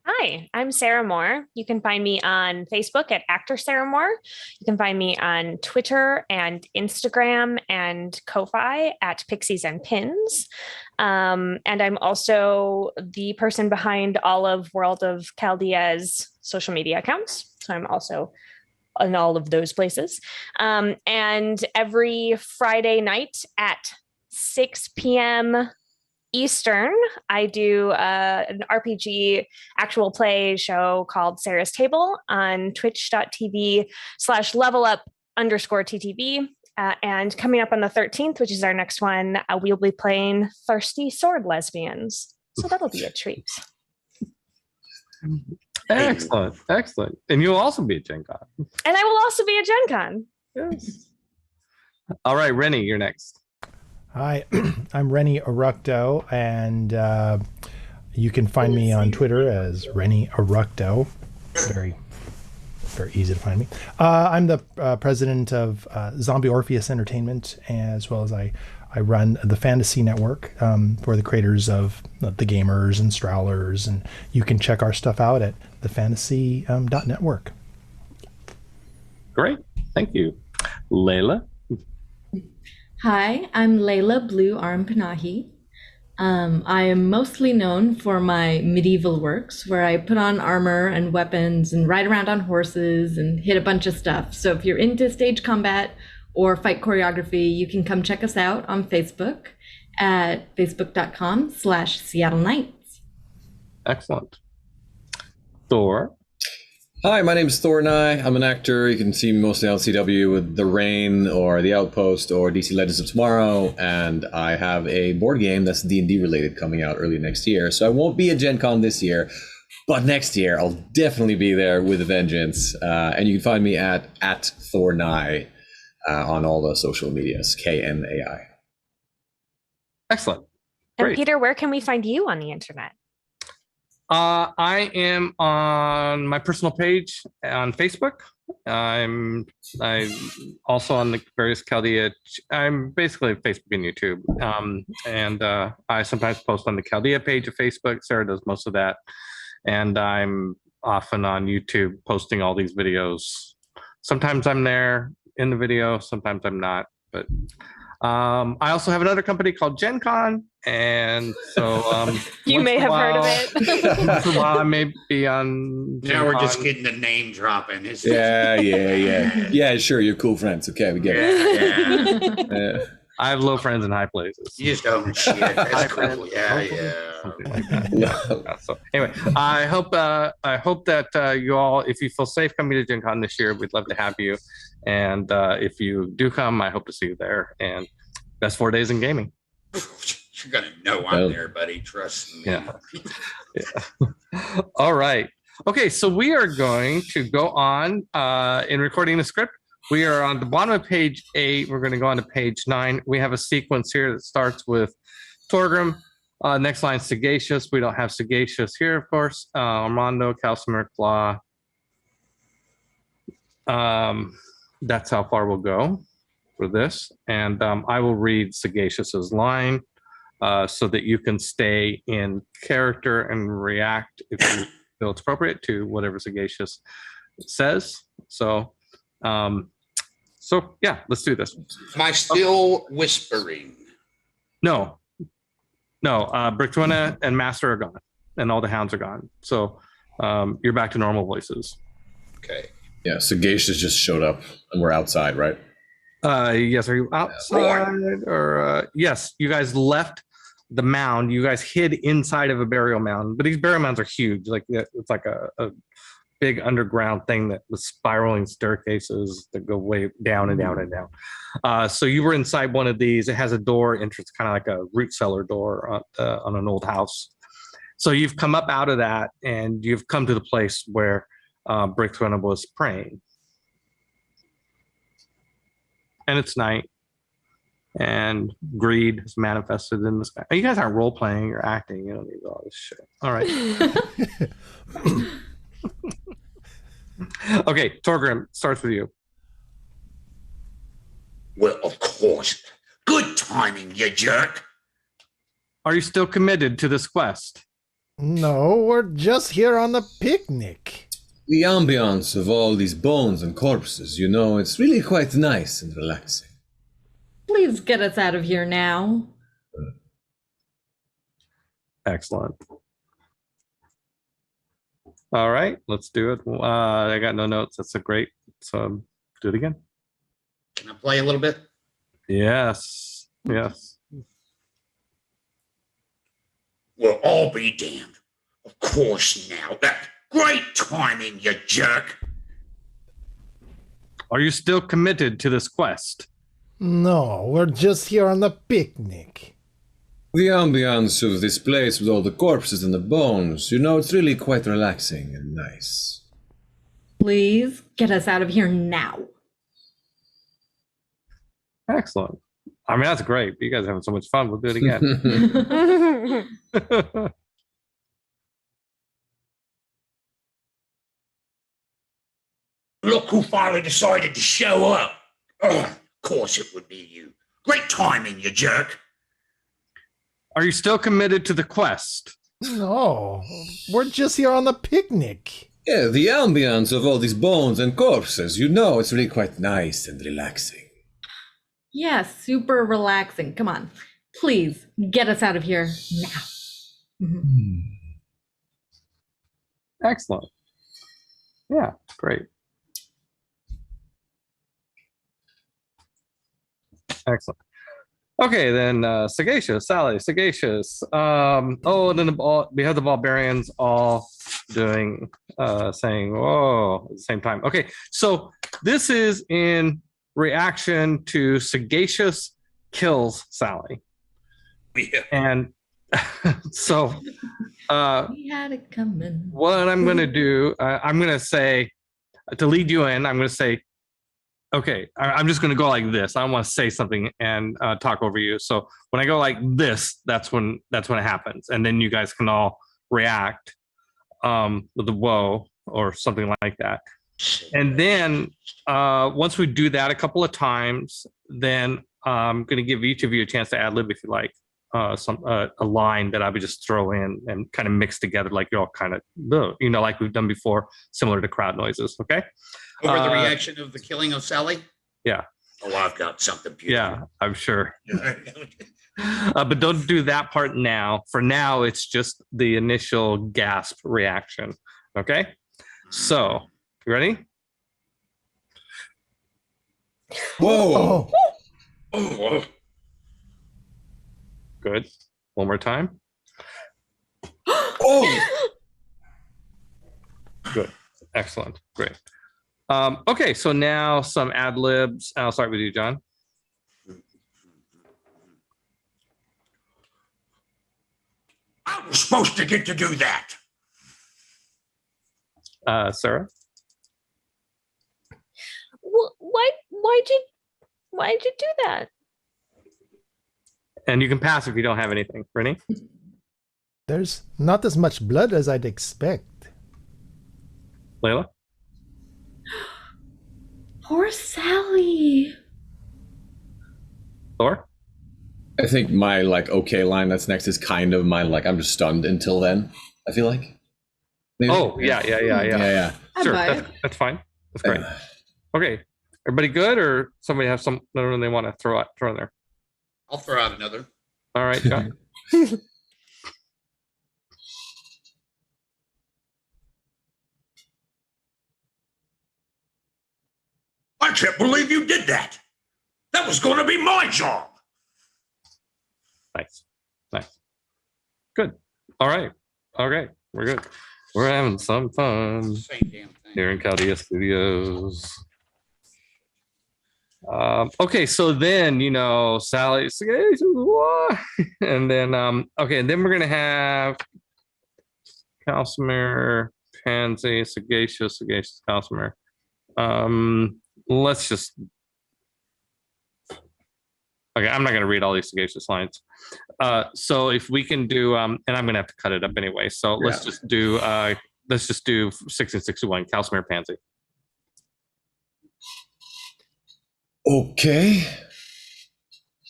Hi, I'm Sarah Moore. You can find me on Facebook at Actor Sarah Moore. You can find me on Twitter and Instagram and Ko-Fi at Pixies and Pins. And I'm also the person behind all of World of Chaldea's social media accounts. So I'm also in all of those places. And every Friday night at 6 p.m. Eastern, I do an RPG actual play show called Sarah's Table on twitch.tv/levelup_TTV. And coming up on the 13th, which is our next one, we'll be playing Thirsty Sword Lesbians. So that'll be a treat. Excellent. Excellent. And you'll also be at Gen Con. And I will also be at Gen Con. Yes. All right, Rennie, you're next. Hi, I'm Rennie Araucto, and you can find me on Twitter as Rennie Araucto. Very, very easy to find me. I'm the president of Zombie Orpheus Entertainment, as well as I run the Fantasy Network for the creators of The Gamers and Strowlers, and you can check our stuff out at thefantasy.network. Great. Thank you. Leila? Hi, I'm Leila Aram-Panahi. I am mostly known for my medieval works where I put on armor and weapons and ride around on horses and hit a bunch of stuff. So if you're into stage combat or fight choreography, you can come check us out on Facebook at facebook.com/Seattle Knights. Excellent. Thor? Hi, my name is Thor Knai. I'm an actor. You can see me mostly on CW with The Rain or The Outpost or DC Legends of Tomorrow. And I have a board game that's D&D related coming out early next year. So I won't be at Gen Con this year, but next year I'll definitely be there with a vengeance. And you can find me at Thor Knai on all the social medias, KNAI. Excellent. And Great. Peter, where can we find you on the internet? I am on my personal page on Facebook. I'm also on the various Chaldea. I'm basically Facebook and YouTube. And I sometimes post on the Chaldea page of Facebook. Sarah does most of that. And I'm often on YouTube posting all these videos. Sometimes I'm there in the video, sometimes I'm not. But I also have another company called Gen Con. And so you may have heard of it. Once in a while I may be on Gen Now we're Con. just getting the name dropping. Yeah, sure, you're cool friends. Okay, we get it. Yeah. I have low friends in high places. You just own shit. That's cool. Yeah. Something like that. So anyway, I hope that you all, if you feel safe coming to Gen Con this year, we'd love to have you. And if you do come, I hope to see you there. And best 4 days in gaming. You're gonna know I'm there, buddy. Trust me. Yeah. All right. Okay, so we are going to go on in recording the script. We are on the bottom of page 8. We're going to go on to page 9. We have a sequence here that starts with Torgrim. Next line, Sagacious. We don't have Sagacious here, of course. Armando, Calcimer, Claw. That's how far we'll go for this. And I will read Sagacious's line. so that you can stay in character and react if you feel it's appropriate to whatever Sagacious says. So yeah, let's do this. Am I still whispering? No, Bricktwina and Master are gone, and all the hounds are gone. So you're back to normal voices. Okay. Yeah, Sagacious just showed up, and we're outside, right? Yes, are you outside? Or yes, you guys left the mound. You guys hid inside of a burial mound, but these burial mounds are huge. Like it's like a big underground thing that with spiraling staircases that go way down and down and down. So you were inside one of these. It has a door entrance, kind of like a root cellar door on an old house. So you've come up out of that, and you've come to the place where Bricktwina was praying. And it's night, and greed is manifested in the sky. You guys aren't role playing or acting. You don't need all this shit. All right. Okay, Torgrim, starts with you. Well, of course. Good timing, you jerk. Are you still committed to this quest? No, we're just here on a picnic. The ambiance of all these bones and corpses, it's really quite nice and relaxing. Please get us out of here now. Excellent. All right, let's do it. I got no notes. That's a great. So do it again. Can I play a little bit? Yes. Yes. Well, I'll be damned. Of course now. Great timing, you jerk. Are you still committed to this quest? No, we're just here on a picnic. The ambiance of this place with all the corpses and the bones, it's really quite relaxing and nice. Please get us out of here now. Excellent. I mean, that's great. You guys are having so much fun. We'll do it again. Look who finally decided to show up. Of course it would be you. Great timing, you jerk. Are you still committed to the quest? No, we're just here on a picnic. Yeah, the ambiance of all these bones and corpses, it's really quite nice and relaxing. Yeah, super relaxing. Come on. Please get us out of here now. Excellent. Yeah, great. Excellent. Okay, then Sagacious, Sally, Sagacious. And then we have the barbarians all doing, saying, "Oh," at the same time. Okay, so this is in reaction to Sagacious kills Sally. Yeah. And so We had it coming. what I'm going to do, I'm going to say, to lead you in, I'm going to say, okay, I'm just going to go like this. I don't want to say something and talk over you. So when I go like this, that's when it happens. And then you guys can all react with the whoa or something like that. And then once we do that a couple of times, then I'm going to give each of you a chance to ad lib if you like. A line that I would just throw in and kind of mix together, like you're all kind of, like we've done before, similar to crowd noises. Okay. Over the reaction of the killing of Sally? Yeah. Oh, I've got something beautiful. Yeah, I'm sure. But don't do that part now. For now, it's just the initial gasp reaction. Okay. So, you ready? Whoa! Oh. Good. One more time. Oh! Good. Excellent. Great. Okay, so now some ad libs. I'll start with you, John. I was supposed to get to do that. Sarah. Well, why'd you do that? And you can pass if you don't have anything. Rennie? There's not as much blood as I'd expect. Leila? Poor Sally. Thor? I think my like okay line that's next is kind of my like I'm just stunned until then. I feel like. Maybe? Oh yeah. Sure, that's fine. That's great. Okay, everybody good, or somebody have something they want to throw in there? I'll throw out another. All right, John. I can't believe you did that. That was going to be my job. Nice. Good. All right. Okay, we're good. We're having some fun here in Chaldea Studios. Okay, so then Sally, and then and then we're gonna have Calcimer, Pansy, Sagacious, Calcimer. Let's just. Okay, I'm not going to read all these sagacious lines. So if we can do, and I'm going to have to cut it up anyway. So let's just do 1661, Calcimer, Pansy. Okay.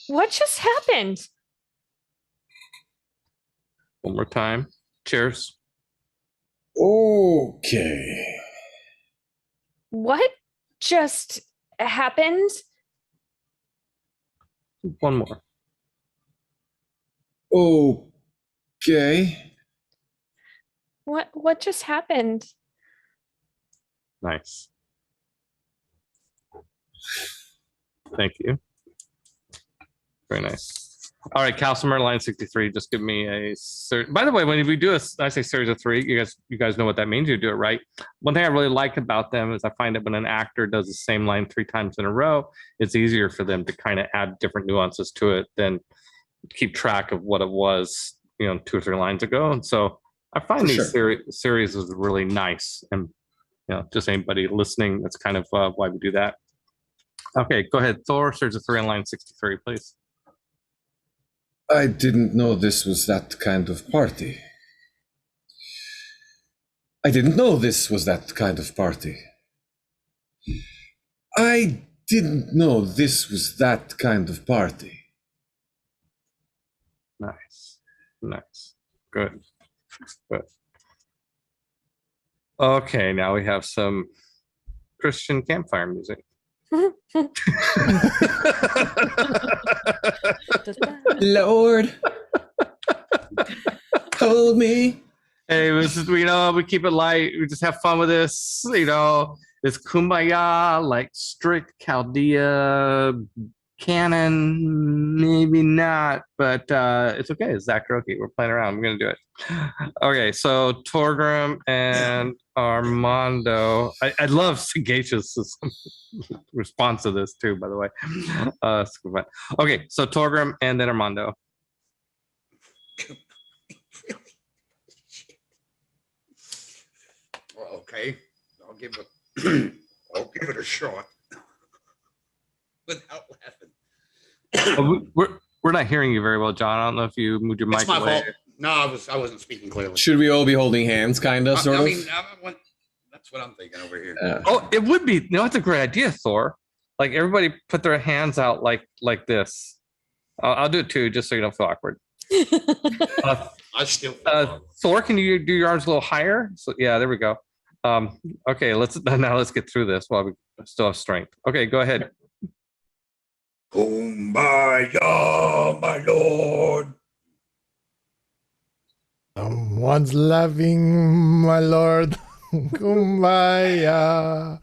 What just happened? One more time. Cheers. Okay. What just happened? One more. Okay. What just happened? Nice. Thank you. Very nice. All right, Calcimer, line 63. Just give me a. By the way, when we do I say series of 3, you guys know what that means. You do it right. One thing I really like about them is I find that when an actor does the same line 3 times in a row, it's easier for them to kind of add different nuances to it than keep track of what it was, 2 or 3 lines ago. And so I find these series is really nice. And just anybody listening, that's kind of why we do that. Okay, go ahead, Thor. Series of 3 on line 63, please. I didn't know this was that kind of party. I didn't know this was that kind of party. I didn't know this was that kind of party. Nice. Good. Okay, now we have some Christian campfire music. Lord, hold me. Hey, this is, we keep it light. We just have fun with this. It's kumbaya, like strict Chaldea canon, maybe not, but it's okay. It's Actoroke. We're playing around. We're gonna do it. Okay, so Torgrim and Armando. I love Sagacious' response to this too, by the way. Okay, so Torgrim and then Armando. Well, okay, I'll give it a shot without laughing. We're not hearing you very well, John. I don't know if you moved your mic It's my away. fault. No, I wasn't speaking clearly. Should we all be holding hands, kind of, sort of? That's what I'm thinking over here. It would be. That's a great idea, Thor. Like everybody put their hands out like this. I'll do it too, just so you don't feel awkward. I still. Thor, can you do your arms a little higher? So yeah, there we go. Okay, let's get through this while we still have strength. Okay, go ahead. Kumbaya, my lord. Someone's laughing, my lord. Kumbaya.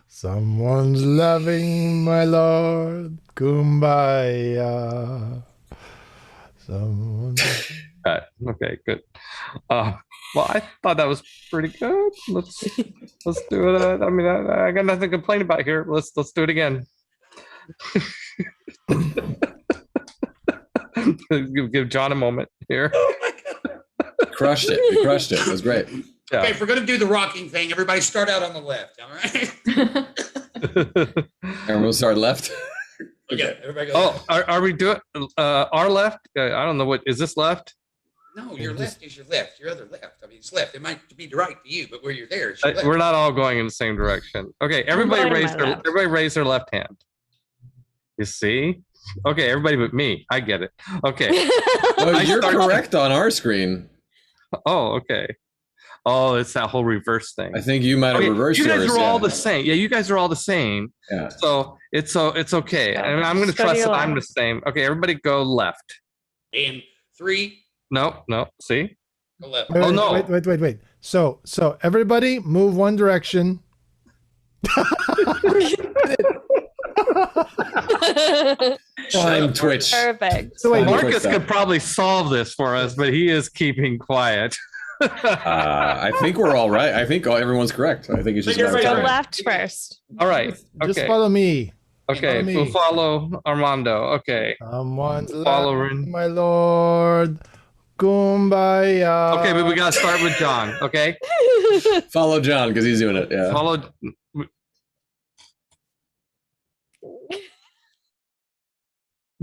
Someone's laughing, my lord. Kumbaya. Someone. Okay, good. Well, I thought that was pretty good. Let's do it. I mean, I got nothing to complain about here. Let's do it again. Give John a moment here. Crushed it. We crushed it. It was great. Yeah. Okay, if we're gonna do the rocking thing, everybody start out on the left. All right. And we'll start left. Okay. Everybody go. Are we doing our left? I don't know what is this left. No, your left is your left. Your other left. I mean, it's left. It might be right to you, but where you're there, it's your left. We're not all going in the same direction. Okay, everybody raise their left hand. You see? Okay, everybody but me. I get it. Okay. No, you're correct on our screen. Oh, okay. Oh, it's that whole reverse thing. I think you might have reversed yours. You guys yours, are all the same. Yeah, you guys are all the same. Yeah. So it's okay. And I'm going to trust that I'm the same. Okay, everybody go left. And 3. No. See? Go left. Wait, oh no! Wait. So everybody move one direction. Time Twitch. Perfect. So wait, Marcus could probably solve this for us, but he is keeping quiet. I think we're all right. I think everyone's correct. I think it's just go left first. All right. Okay. Just follow me. Okay, we'll follow Armando. Okay. Someone's following my lord. Kumbaya. Okay, but we gotta start with John. Okay. Follow John because he's doing it. Yeah. Follow.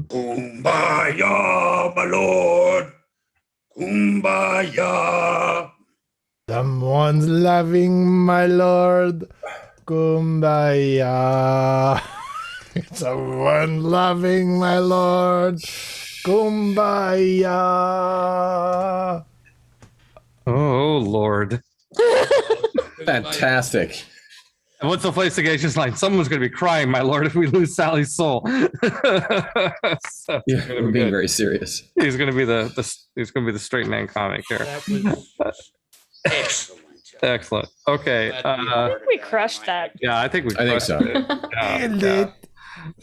Kumbaya, my lord. Kumbaya. Someone's loving my lord. Kumbaya. Someone loving my lord. Kumbaya. Oh Lord. Fantastic. And what's the PlayStation line? Someone's going to be crying, my lord, if we lose Sally's soul. So yeah, we're being very serious. He's going to be the straight man comic here. That was excellent. Excellent. Okay. I think we crushed that. Yeah, I think so. Yeah.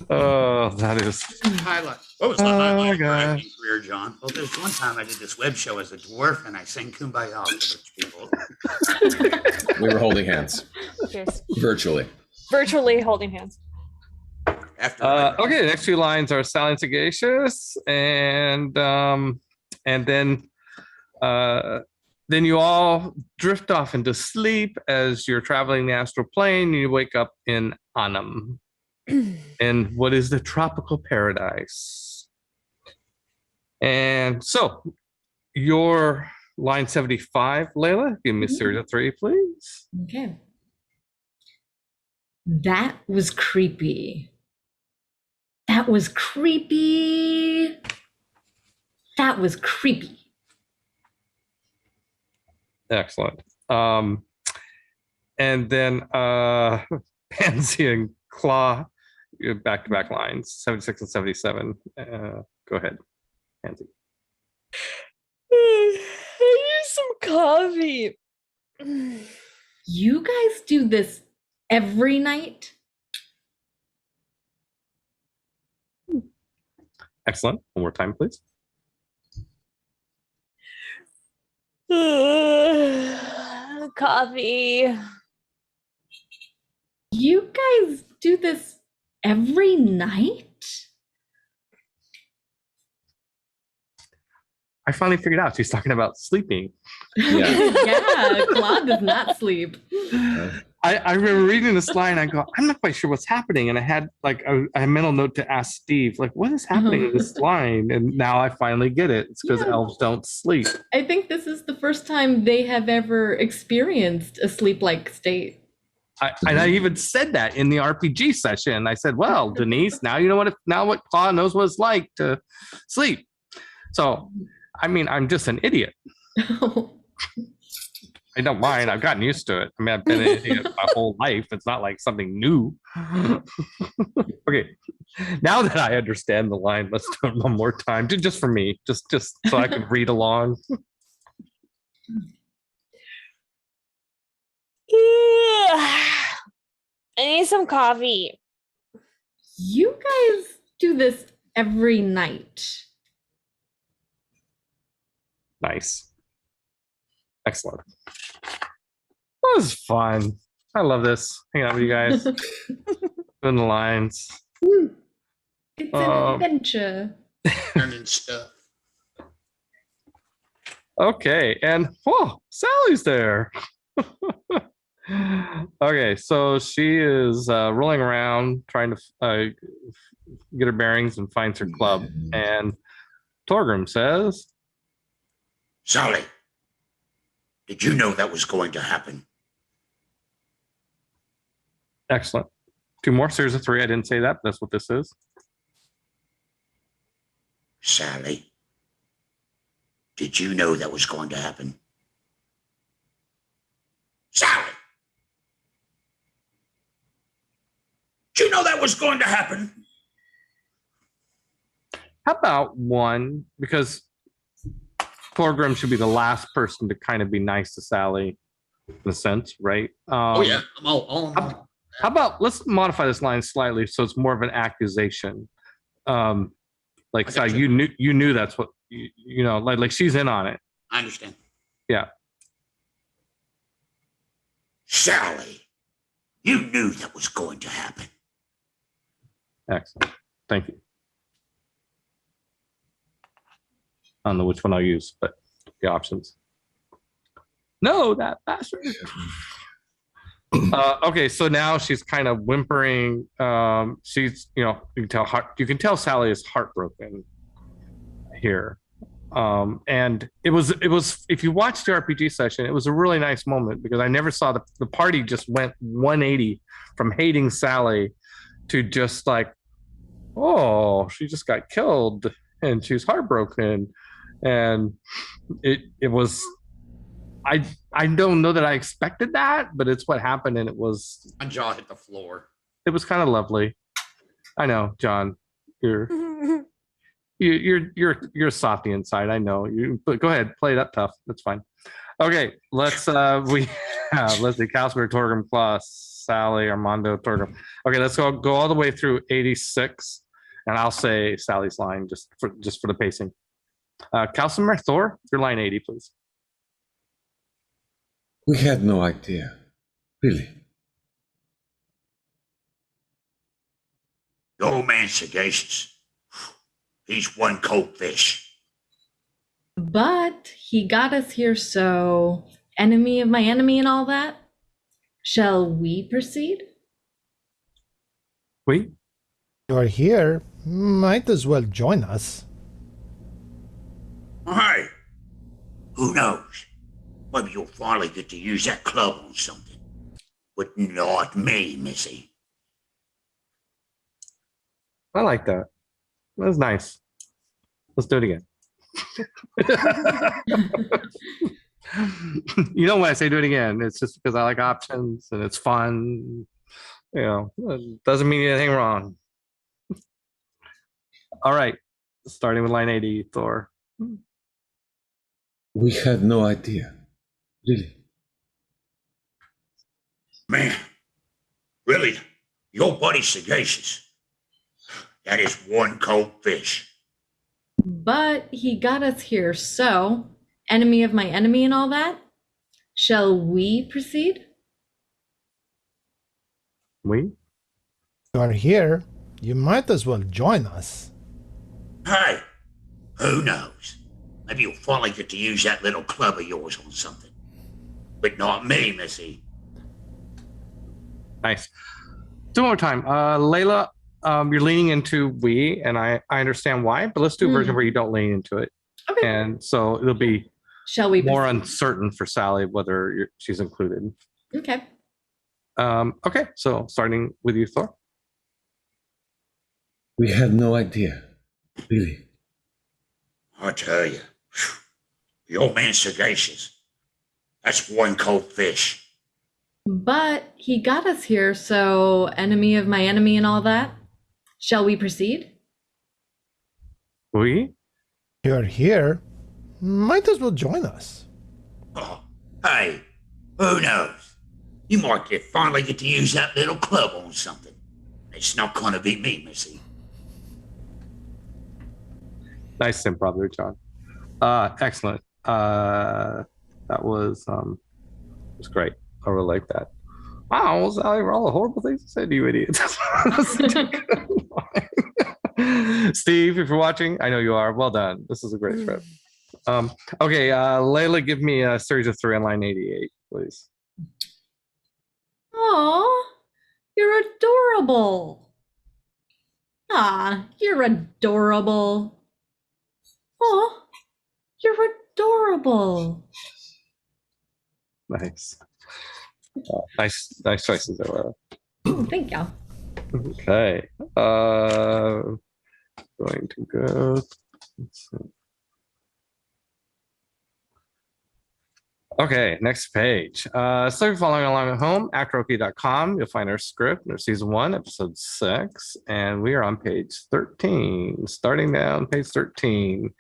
Oh, that is highlight. What was the highlight of your acting career, John? Well, there's one time I did this web show as a dwarf, and I sang "Kumbaya" to rich people. We were holding hands. Cheers. Virtually holding hands. Okay, the next few lines are Sally and Sagacious, and then you all drift off into sleep as you're traveling the astral plane. You wake up in Anam, in what is the tropical paradise. And so, your line 75, Leila, give me a series of 3, please. Okay. That was creepy. That was creepy. That was creepy. Excellent. And then Pansy and Claw, back-to-back lines, 76 and 77. Go ahead, Pansy. I need some coffee. You guys do this every night? Excellent. One more time, please. Coffee. You guys do this every night? I finally figured out she's talking about sleeping. Yeah, Claude does not sleep. I remember reading this line. I go, I'm not quite sure what's happening, and I had like a mental note to ask Steve, like, what is happening in this line? And now I finally get it. It's because elves don't sleep. I think this is the first time they have ever experienced a sleep-like state. And I even said that in the RPG session. I said, well, Denise, now you know what Claude knows what it's like to sleep. So, I mean, I'm just an idiot. I don't mind. I've gotten used to it. I mean, I've been an idiot my whole life. It's not like something new. Okay. Now that I understand the line, let's do it one more time. Just for me. Just so I can read along. I need some coffee. You guys do this every night. Nice. Excellent. That was fun. I love this. Hanging out with you guys. Doing the lines. It's an adventure. Learning stuff. Okay, and whoa, Sally's there. Okay, so she is rolling around trying to get her bearings and finds her club. And Torgrim says, Sally, did you know that was going to happen? excellent. 2 more, series of 3. I didn't say that, but that's what this is. Sally, did you know that was going to happen? Sally! Did you know that was going to happen? How about one? Because Thorgrim should be the last person to kind of be nice to Sally, in a sense, right? Oh yeah, I'm all how about let's modify this line slightly so it's more of an accusation. Like Sally, you knew that's what you know, like she's in on it. I understand. Yeah. Sally, you knew that was going to happen. Excellent. Thank you. I don't know which one I'll use, but the options. No, that bastard. Okay, so now she's kind of whimpering. She's, you can tell Sally is heartbroken here. And it was if you watched the RPG session, it was a really nice moment because I never saw the party just went 180 from hating Sally to just like, oh, she just got killed and she's heartbroken. And it was, I don't know that I expected that, but it's what happened, and it was. My jaw hit the floor. It was kind of lovely. I know, John, you're softy inside. I know you, but go ahead, play that tough. That's fine. Okay, let's see, Cowsbury, Torgrim, Klaus, Sally, Armando, Torgrim. Okay, let's go all the way through 86, and I'll say Sally's line just for the pacing. Kalsimer, Thor, your line 80, please. We had no idea, really. The old man's sagacious. He's one cold fish. But he got us here, so enemy of my enemy and all that. Shall we proceed? We? You're here. Might as well join us. Hey, who knows? Maybe you'll finally get to use that club on something. But not me, Missy. I like that. That was nice. Let's do it again. You know, when I say do it again, it's just because I like options and it's fun. You know, it doesn't mean anything wrong. All right, starting with line 80, Thor. We had no idea, really. Man, really, your buddy's sagacious. That is one cold fish. But he got us here, so enemy of my enemy and all that. Shall we proceed? We? You're here. You might as well join us. Hey, who knows? Maybe you'll finally get to use that little club of yours on something. But not me, Missy. Nice. Two more time. Leila, you're leaning into we, and I understand why, but let's do a version where you don't lean into it. Okay. And so it'll be Shall we more proceed? uncertain for Sally whether she's included. Okay. Okay, so starting with you, Thor. We had no idea, really. I tell you, the old man's sagacious. That's one cold fish. But he got us here, so enemy of my enemy and all that. Shall we proceed? We? You're here. Might as well join us. Oh, hey, who knows? You might finally get to use that little club on something. It's not going to be me, Missy. Nice improv there, John. Excellent. That was great. I really like that. Wow, Sally, all the horrible things to say to you idiots. Steve, if you're watching, I know you are. Well done. This is a great script. Okay, Leila, give me a series of 3 on line 88, please. Aw, you're adorable. You're adorable. Aw, you're adorable. Nice. Nice choices there, Leila. Thank you. Okay. Going to go Let's see. Okay, next page. So if you're following along at home, actoroke.com, you'll find our script, our season 1, episode 6, and we are on page 13, starting down page 13.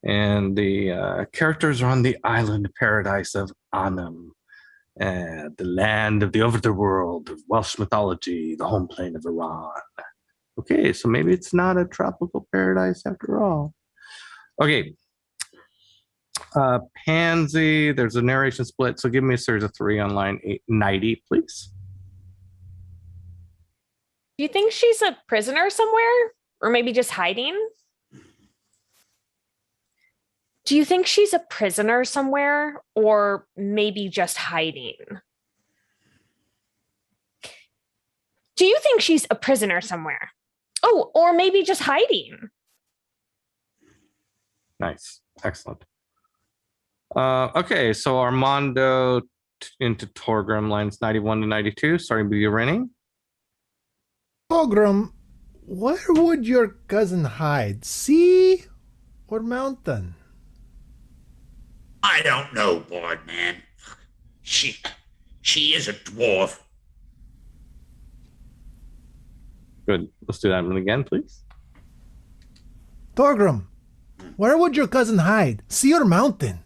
And the characters are on the island paradise of Annam, the land of the overworld of Welsh mythology, the home plane of Iran. Okay, so maybe it's not a tropical paradise after all. Okay. Pansy, there's a narration split, so give me a series of 3 on line 890, please. Do you think she's a prisoner somewhere? Or maybe just hiding? Do you think she's a prisoner somewhere? Or maybe just hiding? Do you think she's a prisoner somewhere? Oh, or maybe just hiding? Nice. Excellent. Okay, so Armando into Torgrim, lines 91 to 92, starting with you, Rennie. Torgrim, where would your cousin hide? Sea or mountain? I don't know, Bard man. She is a dwarf. Good. Let's do that one again, please. Torgrim, where would your cousin hide? Sea or mountain?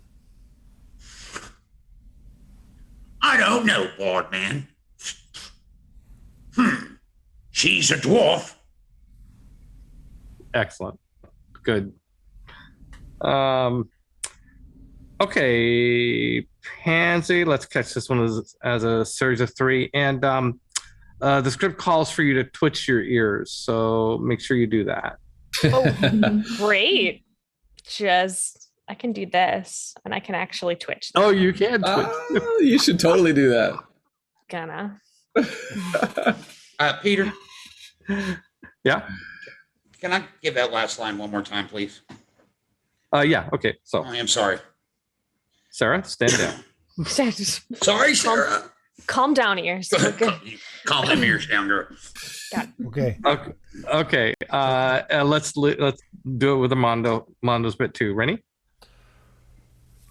I don't know, Bard man. She's a dwarf. Excellent. Good. Okay, Pansy, let's catch this one as a series of 3. And the script calls for you to twitch your ears, so make sure you do that. Oh, great. I can do this, and I can actually twitch. Oh, you can twitch. You should totally do that. Gonna. Peter, Yeah? can I give that last line one more time, please? Yeah, okay. So, I am sorry. Sarah, stand down. Sorry, Sarah. Calm down, ears. Calm them ears down, girl. Okay. Okay. Let's do it with Mondo's bit too. Rennie?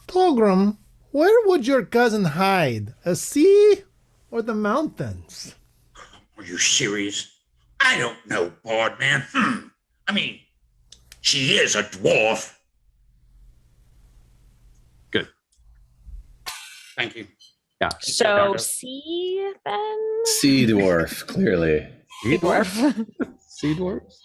Torgrim, where would your cousin hide? A sea or the mountains? Are you serious? I don't know, Bard man. I mean, she is a dwarf. Good. Thank you. Yeah. So sea then? Sea dwarf, clearly. Sea dwarf? Sea dwarfs?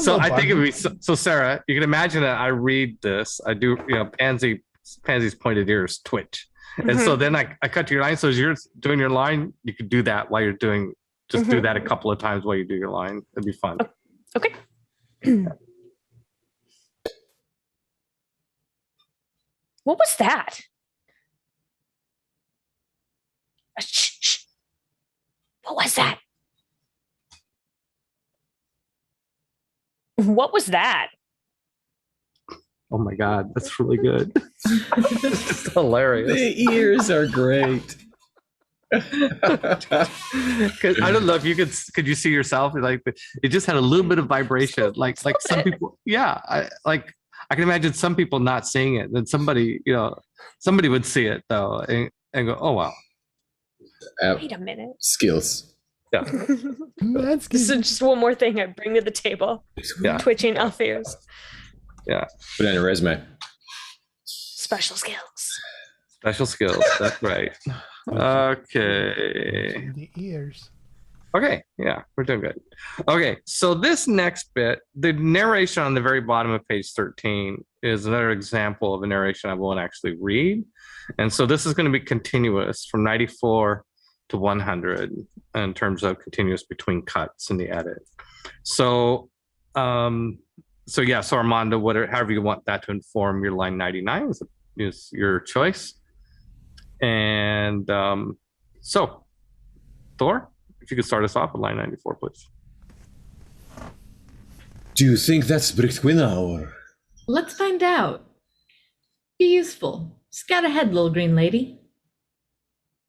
So I think it would be so Sarah, you can imagine that I read this. I do, Pansy's pointed ears twitch. And so then I cut to your line. So as you're doing your line, you could do that while you're doing, just do that a couple of times while you do your line. It'd be fun. Okay. What was that? Shh. What was that? What was that? Oh my God, that's really good. It's just hilarious. The ears are great. I don't know if you could you see yourself like it just had a little bit of vibration, like some people. Yeah, I can imagine some people not seeing it. Then somebody would see it though and go, oh wow. Wait a minute. Skills. Yeah. That's This is just one more thing I bring to the table. Yeah. Twitching off ears. Yeah. Put it on your resume. Special skills. Special skills. That's right. Okay. the ears. Okay. Yeah, we're doing good. Okay. So this next bit, the narration on the very bottom of page 13 is another example of a narration I won't actually read. And so this is going to be continuous from 94 to 100 in terms of continuous between cuts in the edit. So, so Armando, however you want that to inform your line 99 is your choice. And so, Thor, if you could start us off with line 94, please. Do you think that's Brickquina or? Let's find out. Be useful. Scout ahead, little green lady.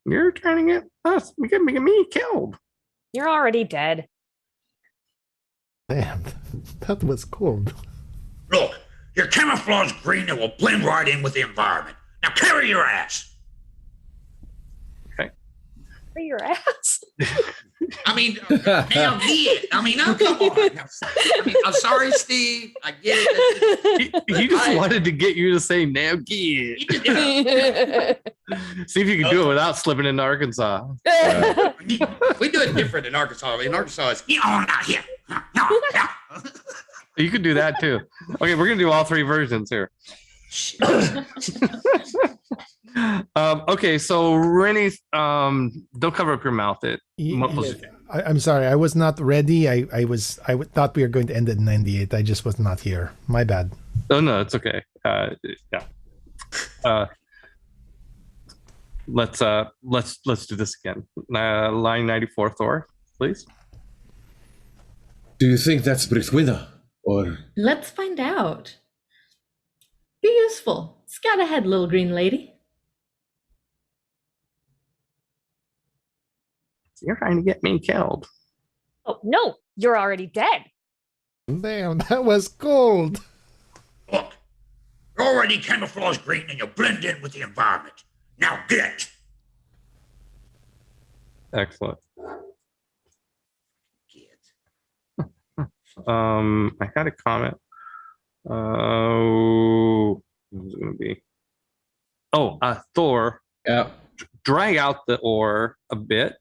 You're trying to get us, making me killed. You're already dead. Damn, that was cold. Look, your camouflage green that will blend right in with the environment. Now carry your ass. Okay. Carry your ass. I mean, now get it. I mean, now come on. I'm sorry, Steve. I get it. He just wanted to get you to say now get. See if you can do it without slipping into Arkansas. We do it different in Arkansas. In Arkansas, it's Get on out here. You could do that too. Okay, we're gonna do all 3 versions here. Okay, so Rennie, don't cover up your mouth. I'm sorry, I was not ready. I thought we were going to end at 98. I just was not here. My bad. Oh no, it's okay. Yeah. Let's do this again. Line 94, Thor, please. Do you think that's Brithwina? Or Let's find out. Be useful. Scout ahead, little green lady. You're trying to get me killed. Oh, no, you're already dead. Damn, that was cold. Look, you're already camouflage green and you blend in with the environment. Now get. Excellent. get. I had a comment. Oh, what was it going to be? Oh, Thor. yeah, Drag out the or a bit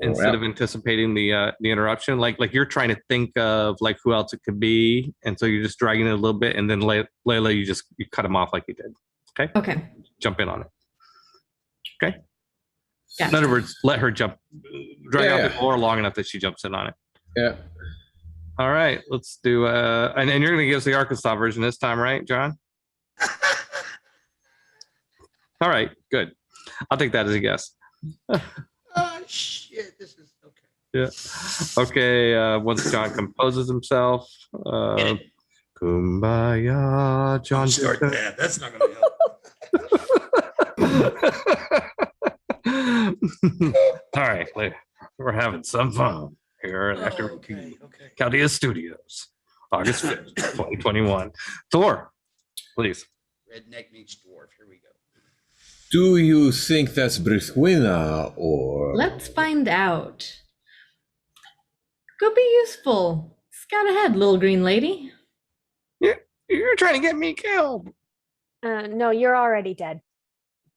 instead of anticipating the interruption. Like you're trying to think of like who else it could be, and so you're just dragging it a little bit, and then Leila, you cut him off like you did. Okay. Okay. Jump in on it. Okay. Gotcha. In other words, let her drag out the or long enough that she jumps in on it. yeah. All right, let's do and you're gonna give us the Arkansas version this time, right, John? All right, good. I'll take that as a guess. Shit, this is okay. Yeah. Okay, once John composes himself, Kumbaya, John. Start that. That's not going to help. All right, we're having some fun here at Okay. Chaldea Studios, August 5th, 2021. Thor, please. Redneck meets dwarf. Here we go. Do you think that's Brithwina or? Let's find out. Go be useful. Scout ahead, little green lady. You're trying to get me killed. No, you're already dead.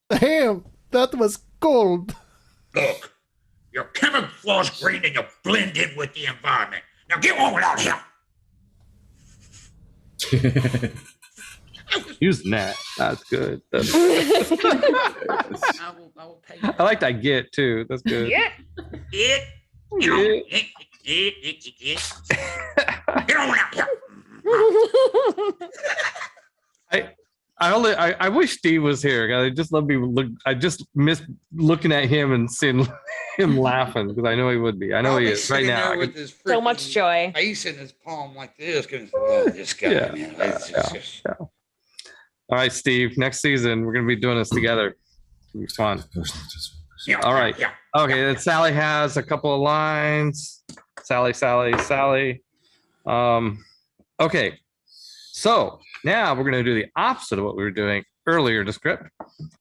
Damn, that was cold. Look, you're camouflage green and you blend in with the environment. Now get on out here. Using that. That's good. I will pay you. I like that get too. That's good. Get on out here. I wish Steve was here. I just love me look. I just miss looking at him and seeing him laughing because I know he would be. I know he is right now. With this So much joy. face in his palm like this. Oh, this guy. Yeah. Man. It's just- All right, Steve. Next season we're gonna be doing this together. It's gonna be fun. All right. Okay. Then Sally has a couple of lines. Sally. Okay. So now we're gonna do the opposite of what we were doing earlier in the script.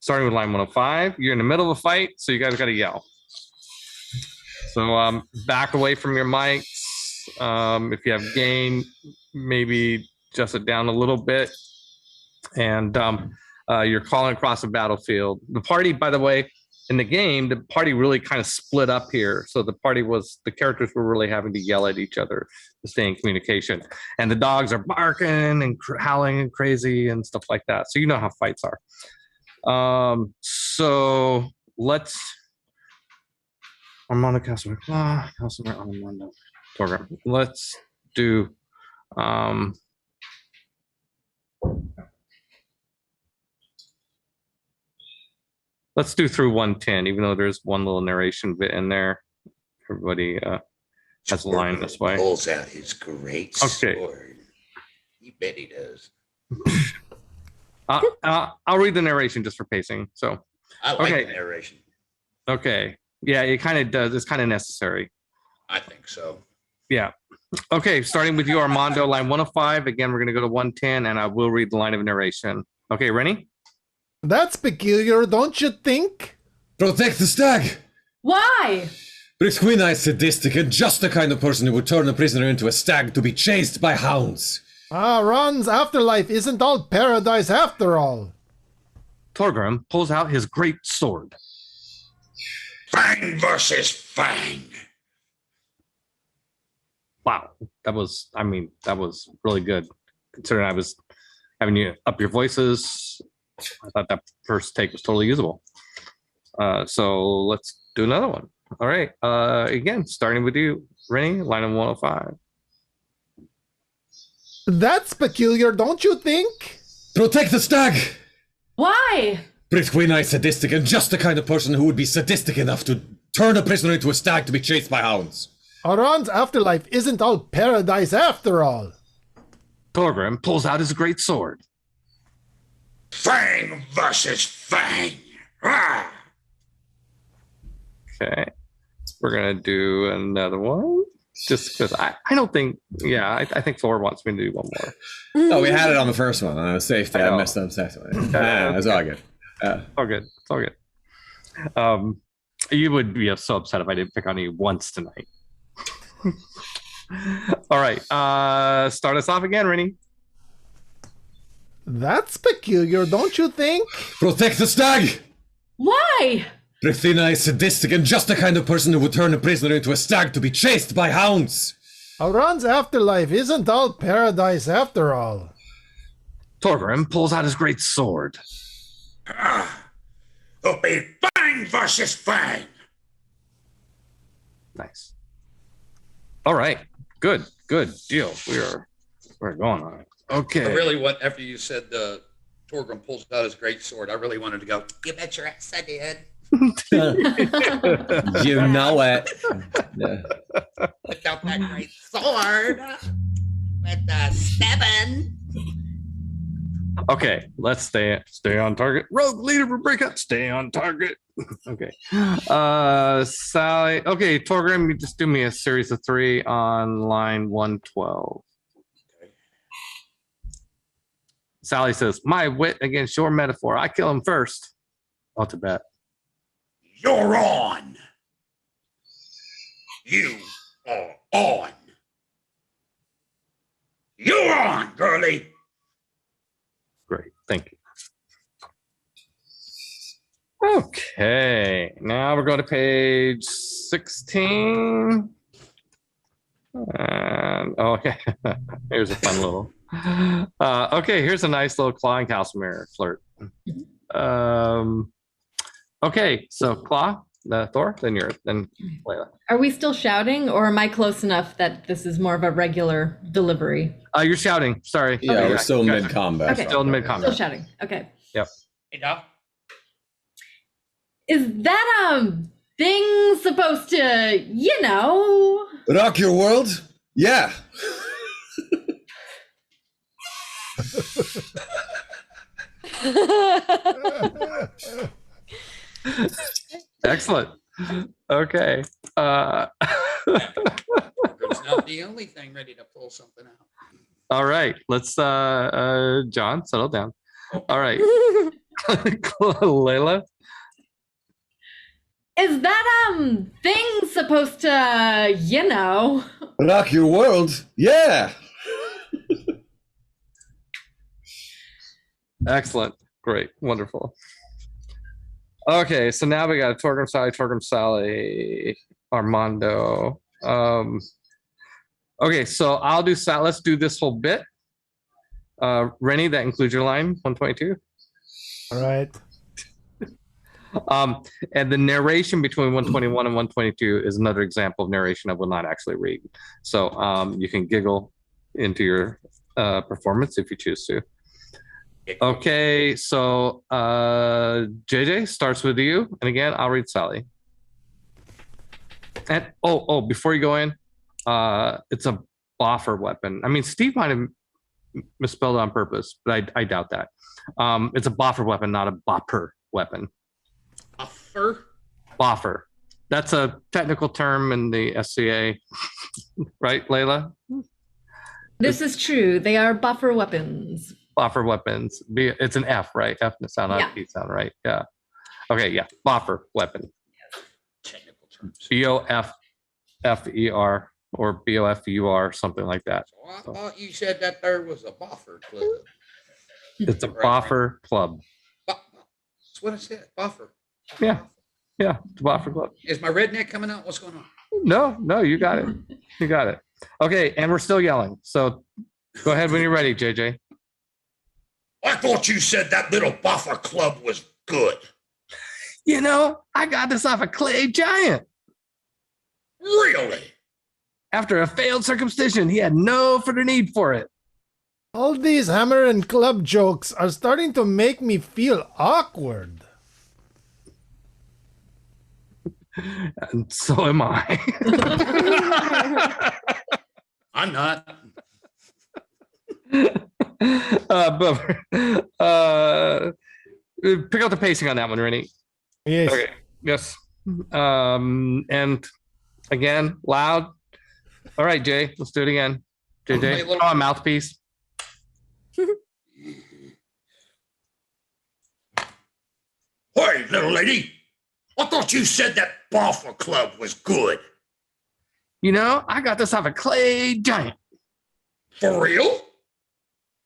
Starting with line 105. You're in the middle of a fight, so you guys got to yell. So back away from your mics. If you have gain, maybe adjust it down a little bit. And you're calling across the battlefield. The party, by the way, in the game, the party really kind of split up here. So the characters were really having to yell at each other to stay in communication. And the dogs are barking and howling and crazy and stuff like that. So you know how fights are. So let's Armando Customer Armando program. Let's do let's do through 110, even though there's one little narration bit in there. Everybody has a line this way. Pulls out his great sword. You bet he does. I'll read the narration just for pacing. So I like the narration. Okay. Yeah, it kind of does. It's kind of necessary. I think so. Yeah. Okay, starting with you, Armando, line 105. Again, we're going to go to 110, and I will read the line of narration. Okay, Rennie? That's peculiar, don't you think? Protect the stag! Why? Briggs Queen Eye is sadistic and just the kind of person who would turn a prisoner into a stag to be chased by hounds. Ron's afterlife isn't all paradise after all. Torgrim pulls out his great sword. Fang versus Fang. Wow, that was really good. Considering I was having you up your voices, I thought that first take was totally usable. So let's do another one. All right. Again, starting with you, Rennie, line of 105. That's peculiar, don't you think? Protect the stag! Why? Briggs Queen Eye is sadistic and just the kind of person who would be sadistic enough to turn a prisoner into a stag to be chased by hounds. Ron's afterlife isn't all paradise after all. Torgrim pulls out his great sword. Fang versus Fang. Ah! Okay. We're going to do another one. Just because I don't think, I think Thor wants me to do one more. Oh, we had it on the first one, and I was safe there. I messed up the second one. It's all good. All good. It's all good. You would be so upset if I didn't pick on you once tonight. All right. Start us off again, Rennie. That's peculiar, don't you think? Protect the stag! Why? Briggs Queen Eye is sadistic and just the kind of person who would turn a prisoner into a stag to be chased by hounds. Ron's afterlife isn't all paradise after all. Torgrim pulls out his great sword. It'll be Fang versus Fang. Nice. All right. Good deal. We're going on it. Okay. I really want, after you said Torgrim pulls out his great sword, I really wanted to go, you bet your ass I did. You know it. Yeah. Look out that great sword with the 7. Okay, let's stay on target. Rogue leader for breakup. Stay on target. Okay. Sally. Okay, Torgrim, you just do me a series of 3 on line 112. Okay. Sally says, "My wit against your metaphor. I kill him first." Oh, to bet. You're on. You are on. You're on, girlie. Great, thank you. Okay, now we're going to page 16. And okay, here's a fun little. Okay, here's a nice little Claw and Calcimer flirt. Okay, so Claw, Thor, then Leila. Are we still shouting, or am I close enough that this is more of a regular delivery? You're shouting. Sorry. Yeah, Okay, we're still gotcha. mid-combat. Okay. Still in mid-combat. Still shouting. Okay. Yep. Hey, Doc. Is that thing supposed to, Rock your world? Yeah. Excellent. Okay. It's not the only thing ready to pull something out. All right. Let's John, settle down. All right. Leila. Is that thing supposed to, Rock your world? Yeah. Excellent. Great. Wonderful. Okay, so now we got Torgrim Sally, Armando. Okay, so I'll do Sally. Let's do this whole bit. Rennie, that includes your line 122. All right. And the narration between 121 and 122 is another example of narration I will not actually read. So you can giggle into your performance if you choose to. Okay, so JJ starts with you, and again I'll read Sally. And before you go in, it's a boffer weapon. I mean, Steve might have misspelled it on purpose, but I doubt that. It's a boffer weapon, not a bopper weapon. Buffer? Boffer. That's a technical term in the SCA. Right, Leila? This is true. They are buffer weapons. Boffer weapons. It's an F, right? F sound, not P sound, right? Yeah. Okay, yeah. Boffer weapon. Technical terms. BOFFER or BOFUR, something like that. So I thought you said that there was a buffer club. It's a boffer club. That's what I said. Buffer. Yeah. Yeah. It's a boffer club. Is my redneck coming out? What's going on? No, you got it. You got it. Okay, and we're still yelling. So go ahead when you're ready, JJ. I thought you said that little buffer club was good. You know, I got this off a clay giant. Really? After a failed circumcision, he had no further need for it. All these hammer and club jokes are starting to make me feel awkward. And so am I. I'm not. But pick up the pacing on that one, Rennie. Yes. Okay. Yes. And again, loud. All right, Jay. Let's do it again. JJ, Little- a mouthpiece. Hey, little lady. I thought you said that buffer club was good. You know, I got this off a clay giant. For real?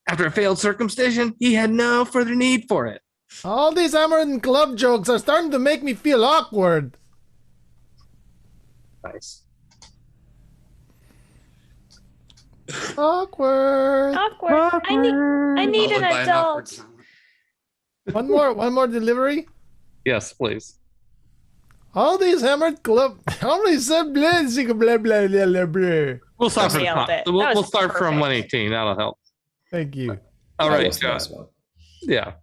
After a failed circumcision, he had no further need for it. All these hammer and club jokes are starting to make me feel awkward. Nice. Awkward. Awkward. I need Followed an by awkward adult. silence. One more delivery. Yes, please. All these hammered club. How many said blah blah blah blah blah. We'll start from the Nailed top. it. We'll That was start from perfect. 118. That'll help. Thank you. All That right. was the last one. Yeah.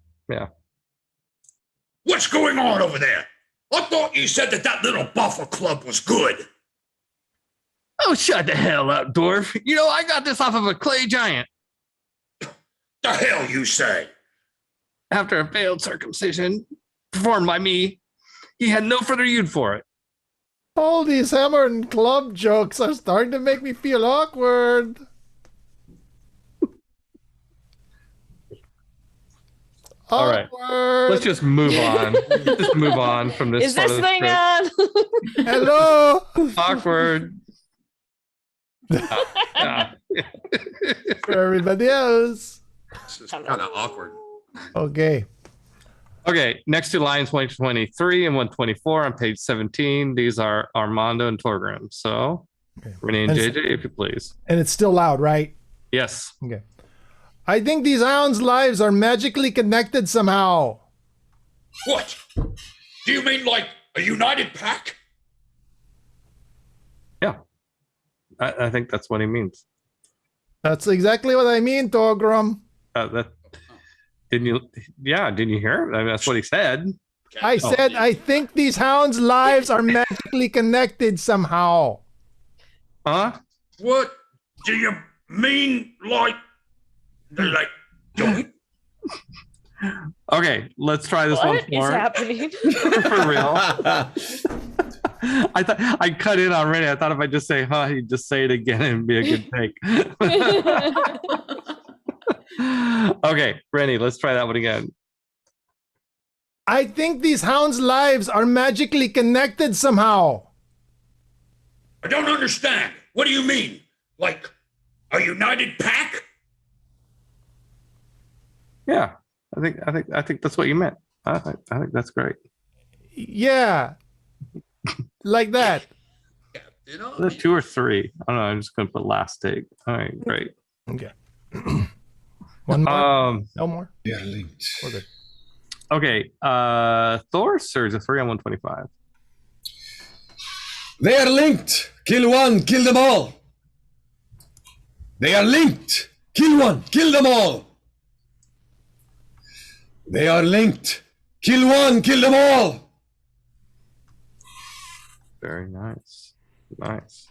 What's going on over there? I thought you said that little buffer club was good. Oh, shut the hell up, dwarf. You know, I got this off of a clay giant. The hell you say? After a failed circumcision performed by me, he had no further use for it. All these hammer and club jokes are starting to make me feel awkward. All right. Awkward. Let's just move on. Just move on from this. Is part this of the thing script. on? Hello. Awkward. Yeah. For everybody else. This is kind of awkward. Okay. Okay, next two lines, 123 and 124 on page 17. These are Armando and Torgrim. So, Okay. Renee and And JJ, if you please. And it's still loud, right? Yes. Okay. I think these hounds' lives are magically connected somehow. What? Do you mean like a united pack? Yeah. I think that's what he means. That's exactly what I mean, Torgrim. Didn't you hear him? I mean, that's what he said. I said I think these hounds' lives are magically connected somehow. Huh? What do you mean like joint? Okay, let's try this What once is more. happening? For real. I thought I cut in already. I thought if I just say huh, he'd just say it again and be a good take. Okay, Rennie, let's try that one again. I think these hounds' lives are magically connected somehow. I don't understand. What do you mean? Like a united pack? Yeah, I think that's what you meant. I think that's great. Yeah. Like that. You know, Is it 2 or 3? I don't know. I'm just gonna put last take. All right, great. Okay. One more. No more. They are linked. We're good. Okay. Thor surge a 3 on 125. They are linked. Kill one, kill them all. They are linked. Kill one, kill them all. They are linked. Kill one, kill them all. Very nice. Nice.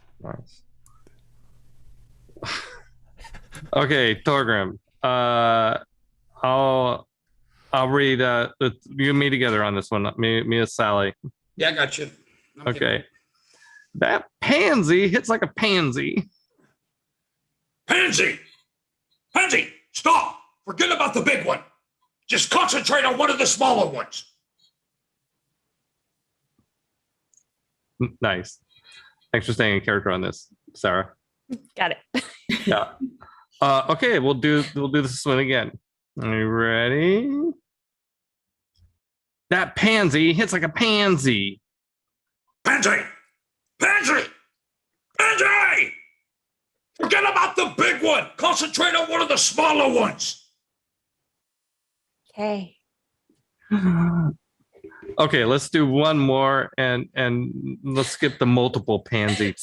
Okay, Torgrim. I'll read you and me together on this one. Me and Sally. yeah, I got you. I'm Okay. That pansy hits like a pansy. Pansy! Pansy, stop! Forget about the big one. Just concentrate on one of the smaller ones. Nice. Thanks for staying in character on this, Sarah. Got it. Yeah. Okay, we'll do this one again. Are you ready? That pansy hits like a pansy. Pansy! Pansy! Pansy! Forget about the big one. Concentrate on one of the smaller ones. Okay. Okay, let's do one more and let's skip the multiple pansy.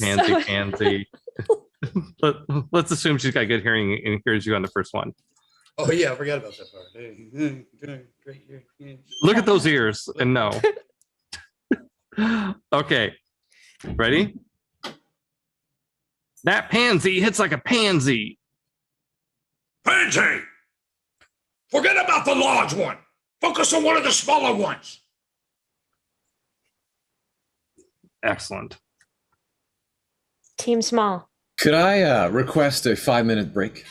Let's assume she's got good hearing and hears you on the first one. Oh yeah, I forgot about that part. Great ear. Look at those ears and no. Okay, ready? That pansy hits like a pansy. Pansy! Forget about the large one. Focus on one of the smaller ones. Excellent. Team small. Could I request a 5-minute break?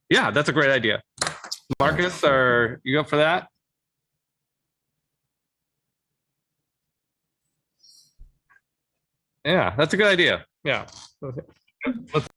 Yeah, that's a great idea. Marcus, are you up for that? Yeah, that's a good idea. Yeah. Okay. Let's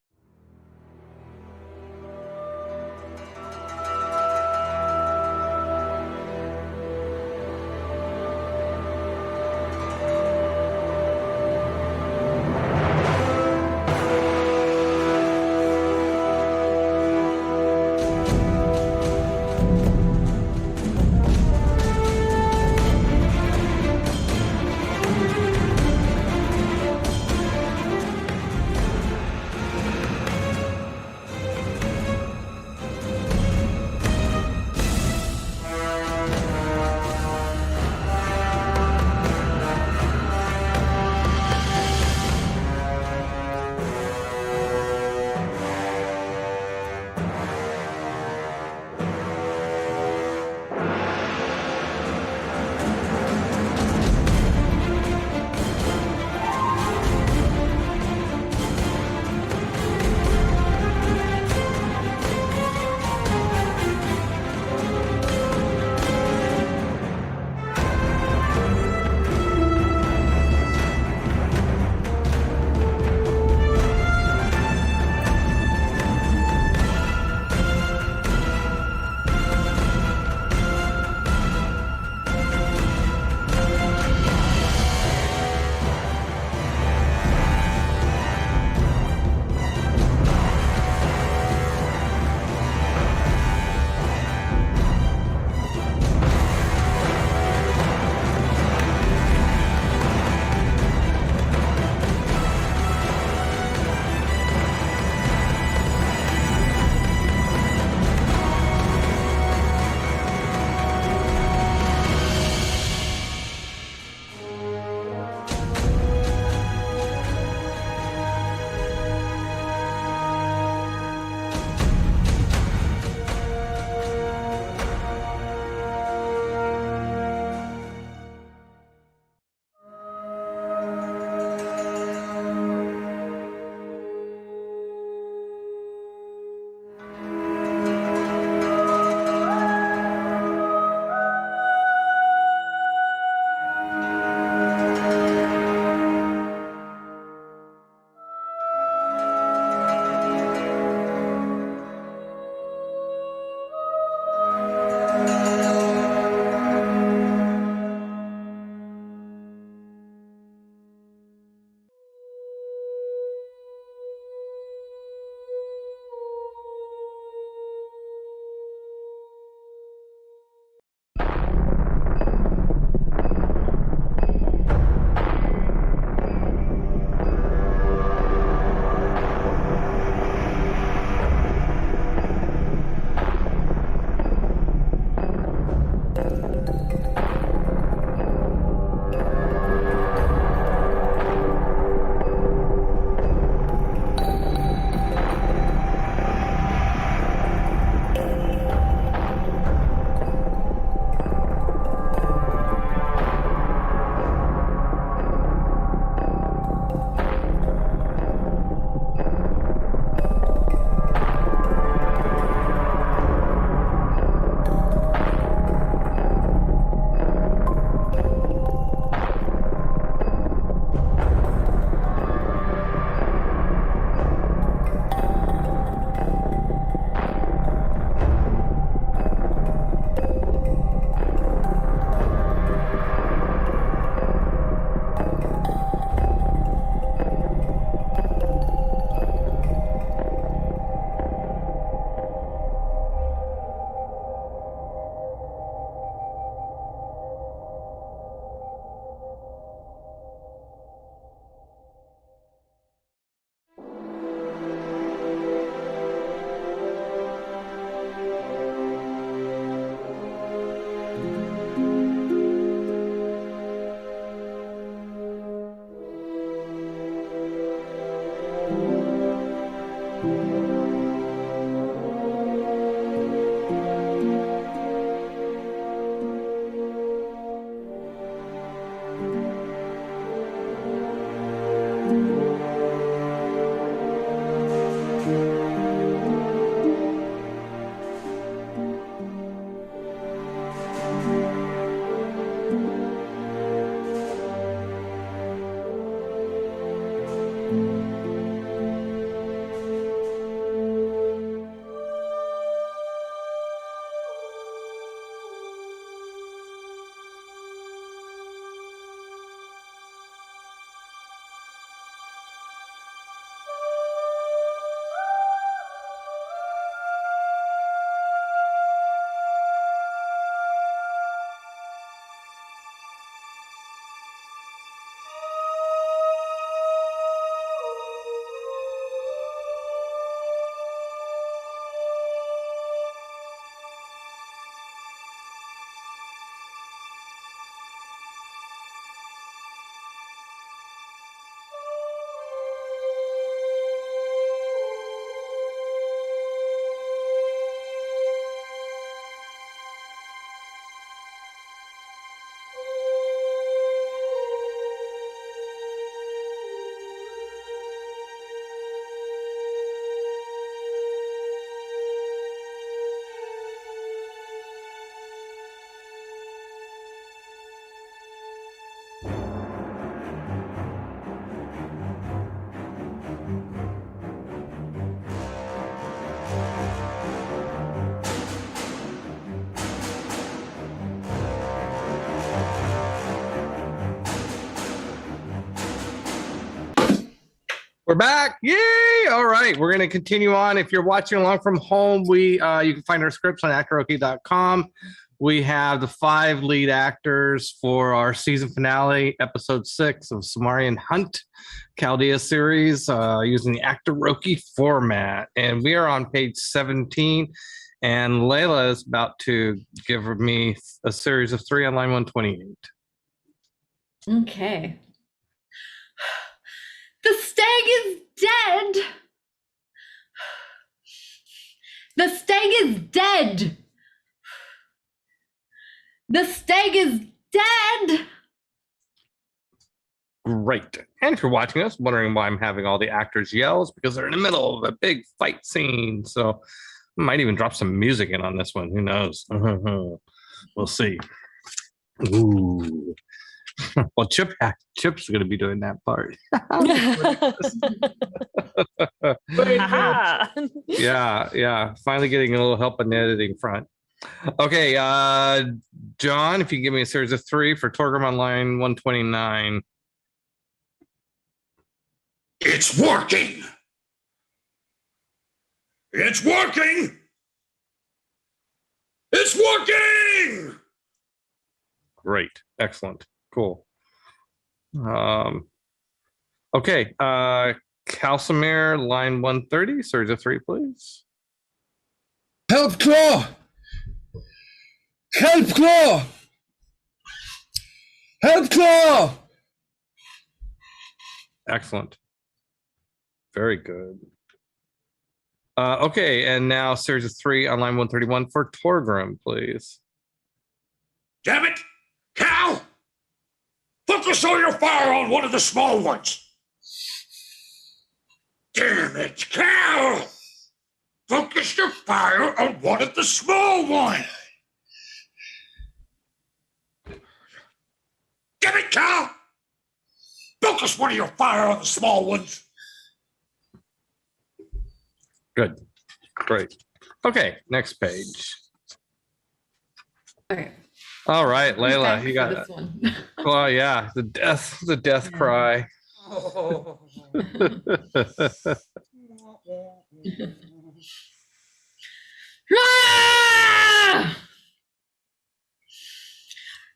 We're back. Yay! All right. We're going to continue on. If you're watching along from home, you can find our scripts on actoroke.com. We have the 5 lead actors for our season finale, episode 6 of Somarrian Hunt, Chaldea series, using the Actoroke format. And we are on page 17. And Leila is about to give me a series of 3 on line 128. Okay. The stag is dead. The stag is dead. The stag is dead. Great. And if you're watching us, wondering why I'm having all the actors yell, it's because they're in the middle of a big fight scene. So I might even drop some music in on this one. Who knows? We'll see. Ooh. Well, Chip's going to be doing that part. Yeah. Finally getting a little help in the editing front. Okay, John, if you give me a series of 3 for Torgrim on line 129. It's working. It's working. It's working. Great. Excellent. Cool. Okay. Calcimer, line 130, series of 3, please. Help, Claw! Help, Claw! Help, Claw! Excellent. Very good. Okay, and now series of 3 on line 131 for Torgrim, please. Damn it! Cal! Focus all your fire on one of the small ones. Damn it, Cal! Focus your fire on one of the small ones. Damn it, Cal! Focus one of your fire on the small ones. Good. Great. Okay, next page. Okay. All right, Leila, you got this one. Oh yeah, the death cry. Ah!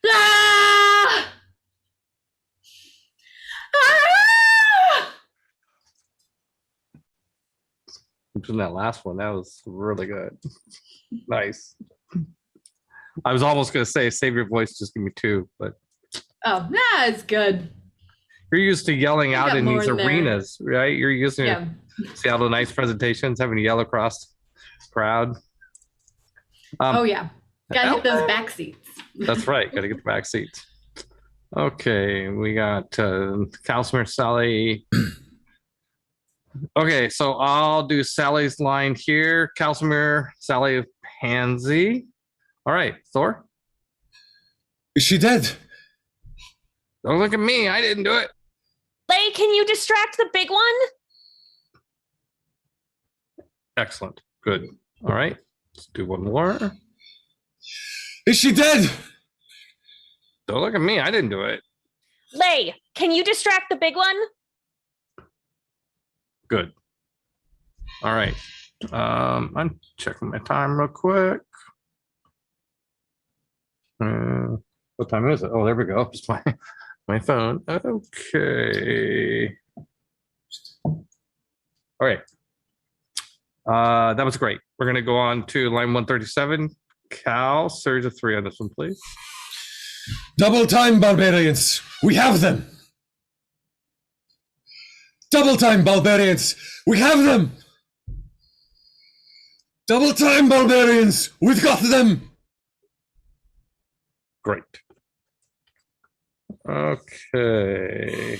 Ah! Ah! From that last one, that was really good. Nice. I was almost going to say, save your voice, just give me 2, but Oh, it's good. you're used to yelling out in more these in there. arenas, right? You're used to Yeah. see all the nice presentations, having to yell across the crowd. Oh yeah. Gotta hit those back seats. That's right. Got to get the back seats. Okay, we got Councilor Sally. Okay, so I'll do Sally's line here. Councilor Sally Pansy. All right, Thor. Is she dead? Don't look at me. I didn't do it. Lay, can you distract the big one? Excellent. Good. All right. Let's do one more. Is she dead? Don't look at me. I didn't do it. Lay, can you distract the big one? Good. All right. I'm checking my time real quick. What time is it? Oh, there we go. Just my phone. Okay. All right. That was great. We're going to go on to line 137. Cal, series of 3 on this one, please. Double time, barbarians. We have them. Double time, barbarians. We have them. Double time, barbarians. We've got them. Great. Okay.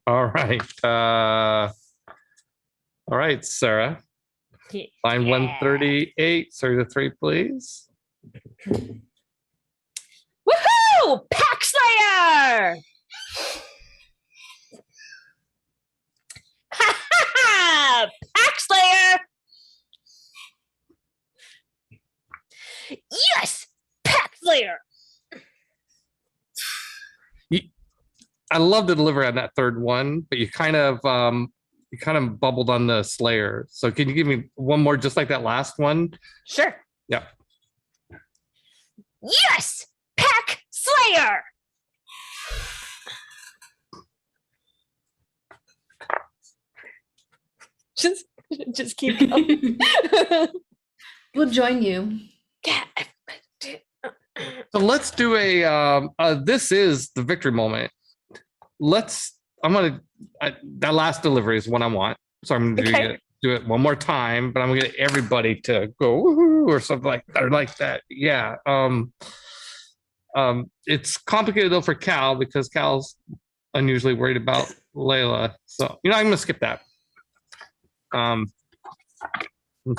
All right. All right, Sarah. Line 138, series of 3, please. Woohoo! Pack Slayer! Ha ha ha! Pack Slayer! Yes! Pack Slayer! I love the delivery on that third one, but you kind of bubbled on the Slayer. So can you give me one more just like that last one? Sure. Yeah. Yes, Pack Slayer. Just keep going. We'll join you. Yeah. So let's do this is the victory moment. That last delivery is what I want. So I'm going to do it one more time, but I'm going to get everybody to go woohoo or something like that. Yeah. It's complicated though for Cal because Cal's unusually worried about Leila. So, I'm going to skip that. Let's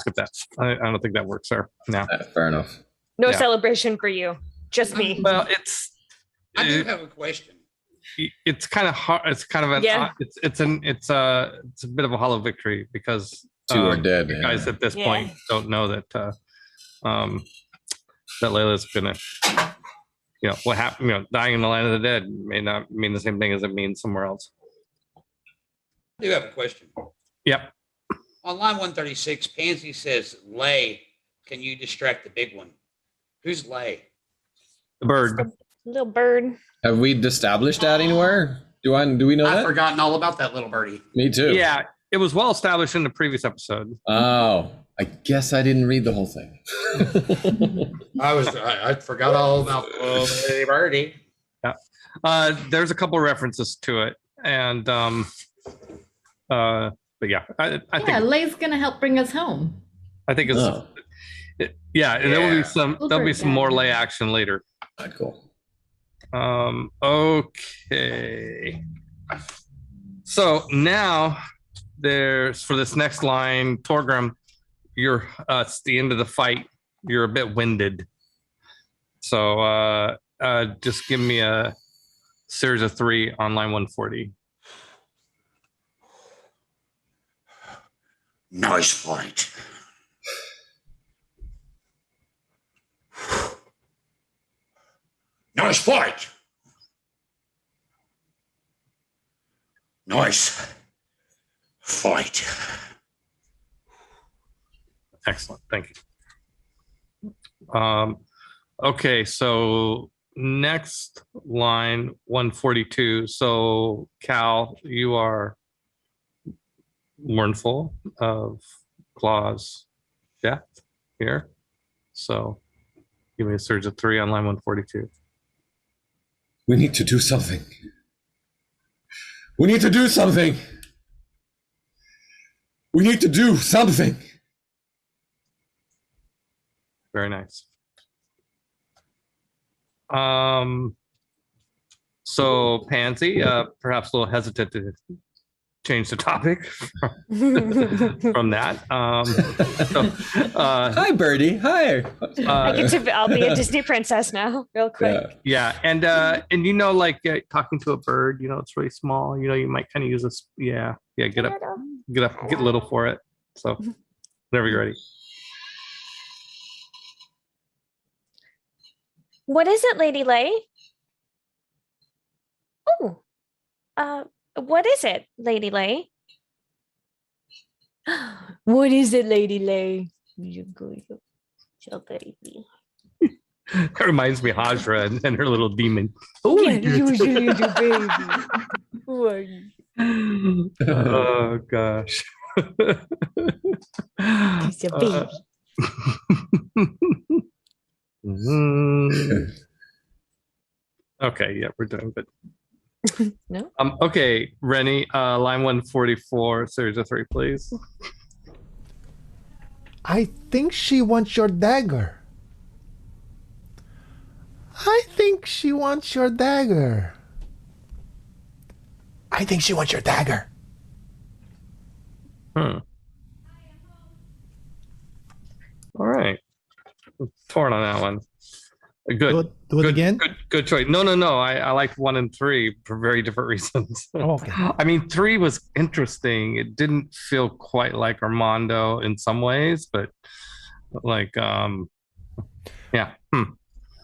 skip that. I don't think that works there. No. Fair enough. No celebration for you. Just me. Well, I do have a question. It's kind of hard. It's kind of it's a bit of a hollow victory because two are dead. You guys at this point don't know that that Leila's gonna, what happened. Dying in the land of the dead may not mean the same thing as it means somewhere else. I do have a question. Yep. On line 136, Pansy says, "Lay, can you distract the big one?" Who's Lay? The bird. Little bird. Have we established that anywhere? Do we know that? I've forgotten all about that little birdie. Me too. Yeah, it was well established in the previous episode. Oh, I guess I didn't read the whole thing. I forgot all about the birdie. Yeah. There's a couple references to it, and but yeah, I think Lay's gonna help bring us home. I think it's there'll be some more Lay action later. Cool. Okay. So now there's for this next line, Torgrim, you're it's the end of the fight. You're a bit winded. So just give me a series of 3 on line 140. Nice fight. Nice fight. Nice fight. Excellent. Thank you. Okay, so next line 142. So Cal, you are mournful of Claw's death here. So give me a surge of 3 on line 142. We need to do something. We need to do something. We need to do something. Very nice. So Pansy, perhaps a little hesitant to change the topic from that. Hi, Birdie. Hi. I'll be a Disney princess now, real quick. Yeah, and like talking to a bird, it's really small. You might kind of use this. Yeah. Get up, get little for it. So whenever you're ready. What is it, Lady Lay? Oh, what is it, Lady Lay? What is it, Lady Lay? That reminds me of Hajra and her little demon. Oh gosh. He's a baby. Okay, yeah, we're doing good. No. Okay, Rennie, line 144, series of 3, please. I think she wants your dagger. I think she wants your dagger. I think she wants your dagger. All right. Torn on that one. Good. Do it again? Good choice. No. I liked 1 and 3 for very different reasons. Okay. I mean, 3 was interesting. It didn't feel quite like Armando in some ways, but like, yeah.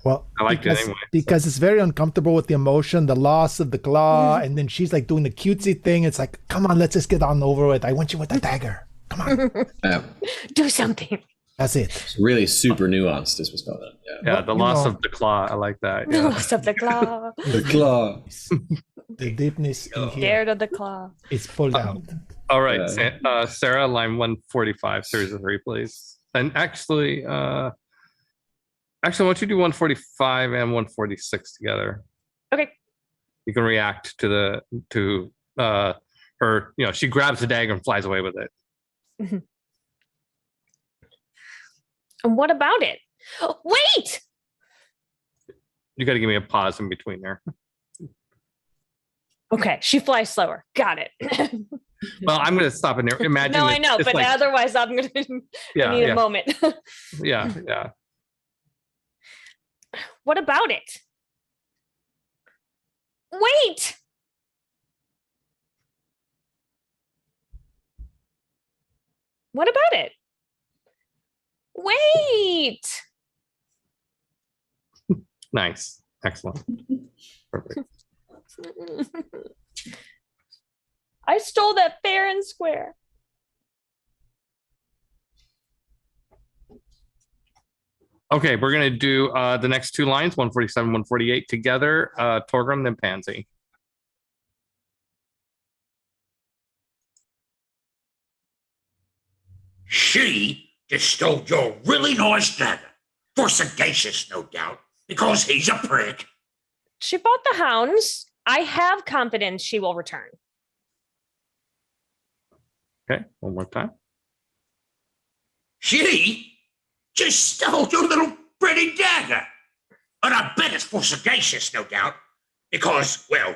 Well, I liked it anyway. Because it's very uncomfortable with the emotion, the loss of the claw, and then she's like doing the cutesy thing. It's like, come on, let's just get on over with. I want you with the dagger. Come on. Do something. That's it. It's really super nuanced, this was called. Yeah, the loss of the claw. I like that. The Yeah. loss of the claw. The claw. The deepness in here. Scared of the claw. It's pulled out. All right, Sarah, line 145, series of 3, please. And actually, why don't you do 145 and 146 together? Okay. You can react to her. You know, she grabs the dagger and flies away with it. Mm-hmm. And what about it? Wait! You got to give me a pause in between there. Okay, she flies slower. Got it. Well, I'm going to stop in there. Imagine. No, I know, but otherwise I'm going to need a moment. Yeah. What about it? Wait! What about it? Wait! Nice. Excellent. Perfect. I stole that fair and square. Okay, we're going to do the next 2 lines, 147, 148 together. Torgrim, then Pansy. She just stole your really nice dagger. For sagacious, no doubt, because he's a prick. She bought the hounds. I have confidence she will return. Okay, one more time. She just stole your little pretty dagger. And I bet it's for sagacious, no doubt, because, well,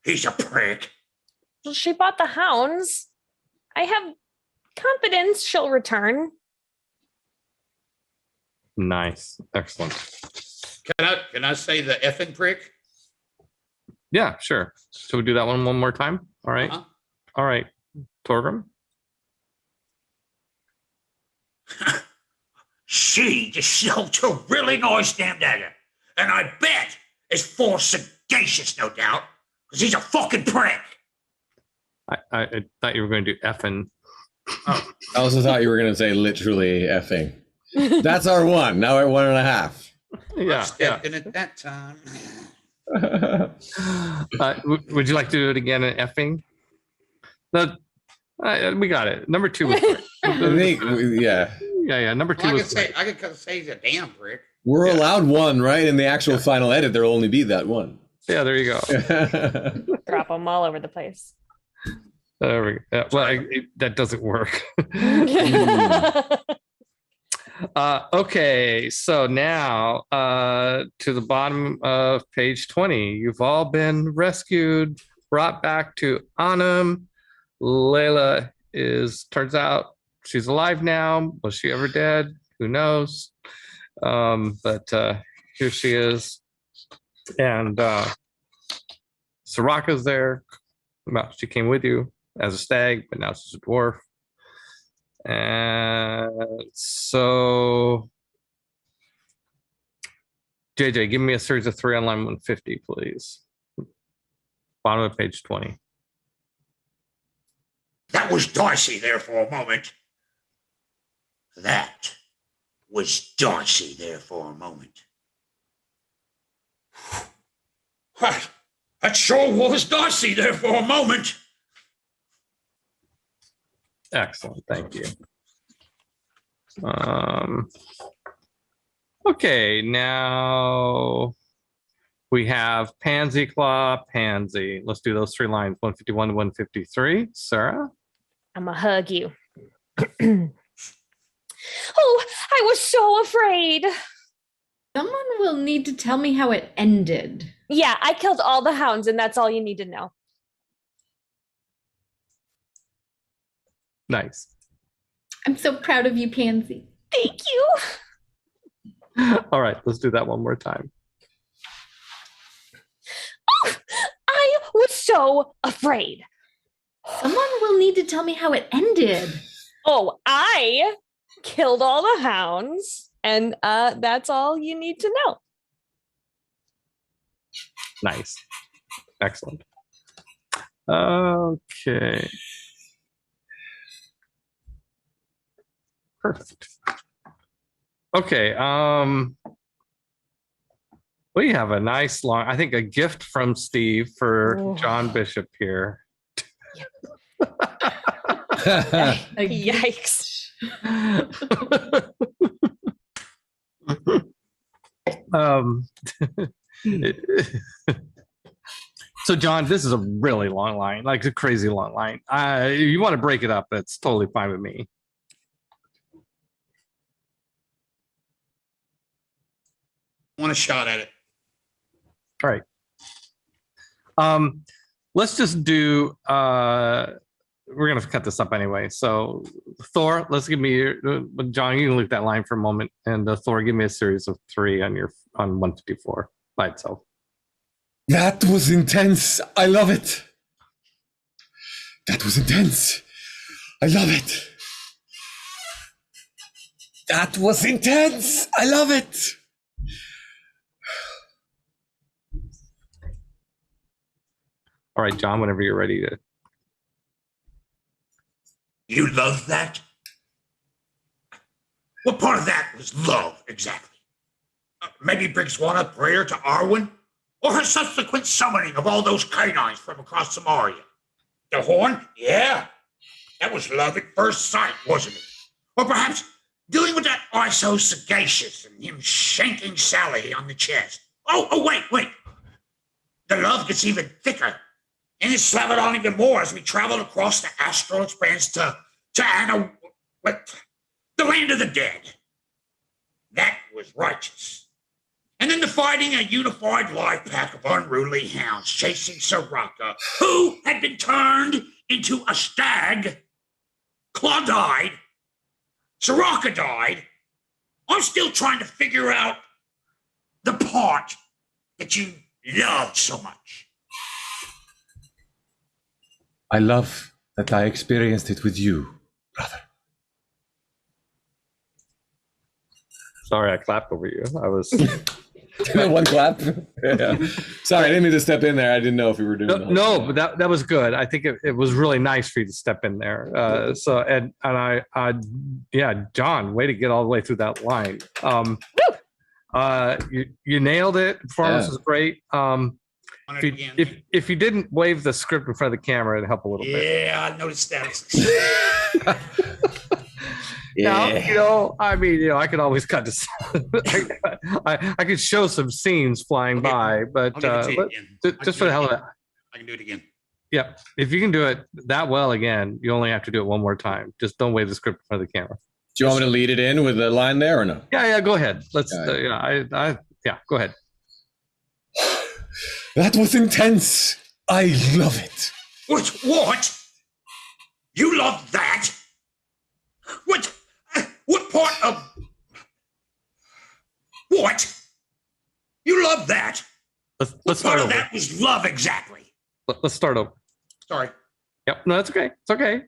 he's a prick. She bought the hounds. I have confidence she'll return. Nice. Excellent. Can I say the effing prick? Yeah, sure. So we do that one more time? All right. Uh-huh. All right. Torgrim? She just stole your really nice damn dagger. And I bet it's for sagacious, no doubt, because he's a fucking prick. I thought you were going to do effing. Oh. I also thought you were going to say literally effing. That's our one. Now we're at 1.5. Yeah. Stepped in at that time. Would you like to do it again in effing? We got it. Number 2 was great. Yeah. Number 2 was great. I could say he's a damn prick. We're allowed one, right? In the actual final edit, there'll only be that one. Yeah, there you go. Drop them all over the place. There we go. Well, that doesn't work. Okay, so now to the bottom of page 20. You've all been rescued, brought back to Anam. Leila turns out she's alive now. Was she ever dead? Who knows? But here she is. And Soraka's there. Well, she came with you as a stag, but now she's a dwarf. And so, JJ, give me a series of 3 on line 150, please. Bottom of page 20. That was Darcy there for a moment. That was Darcy there for a moment. That sure was Darcy there for a moment. Excellent, thank you. Okay, now we have Pansy Claw, Pansy. Let's do those 3 lines, 151 to 153. Sarah? I'm gonna hug you. Oh, I was so afraid. Someone will need to tell me how it ended. Yeah, I killed all the hounds, and that's all you need to know. Nice. I'm so proud of you, Pansy. Thank you. All right, let's do that one more time. Oh, I was so afraid. Someone will need to tell me how it ended. Oh, I killed all the hounds, and that's all you need to know. Nice. Excellent. Okay. Perfect. Okay. We have a nice long, I think a gift from Steve for John Bishop here. Yikes. So John, this is a really long line, like a crazy long line. You want to break it up, that's totally fine with me. Want a shot at it? All right. Let's just do, we're going to cut this up anyway. So Thor, let's give me John, you can look at that line for a moment. And Thor, give me a series of 3 on 154 by itself. That was intense. I love it. That was intense. I love it. That was intense. I love it. All right, John, whenever you're ready to. You love that? What part of that was love, exactly? Maybe brings one up prayer to Arwen? Or her subsequent summoning of all those canines from across Somarria? The horn? Yeah. That was love at first sight, wasn't it? Or perhaps dealing with that ISO sagacious and him shanking Sally on the chest. Oh, wait. The love gets even thicker. And it's slathered on even more as we travel across the astral expanse to Anna, the land of the dead. That was righteous. And then the fighting a unified life pack of unruly hounds chasing Soraka, who had been turned into a stag. Claw died. Soraka died. I'm still trying to figure out the part that you loved so much. I love that I experienced it with you, brother. Sorry, I clapped over you. I was. One clap. Yeah. Sorry, I didn't mean to step in there. I didn't know if we were doing. No, but that was good. I think it was really nice for you to step in there. So and I yeah, John, way to get all the way through that line. You nailed it. Performance was great. If you didn't wave the script in front of the camera, it'd help a little bit. Yeah, I noticed that. Now, I could always cut this. I could show some scenes flying by, but just for the hell of it. I can do it again. Yeah, if you can do it that well again, you only have to do it one more time. Just don't wave the script in front of the camera. Do you want me to lead it in with the line there or no? Yeah, go ahead. Let's. Go ahead. That was intense. I love it. What? You love that? What part of... What? You love that? Let's start over. That was love exactly. Let's start over. Sorry. Yep. No, that's okay. It's okay.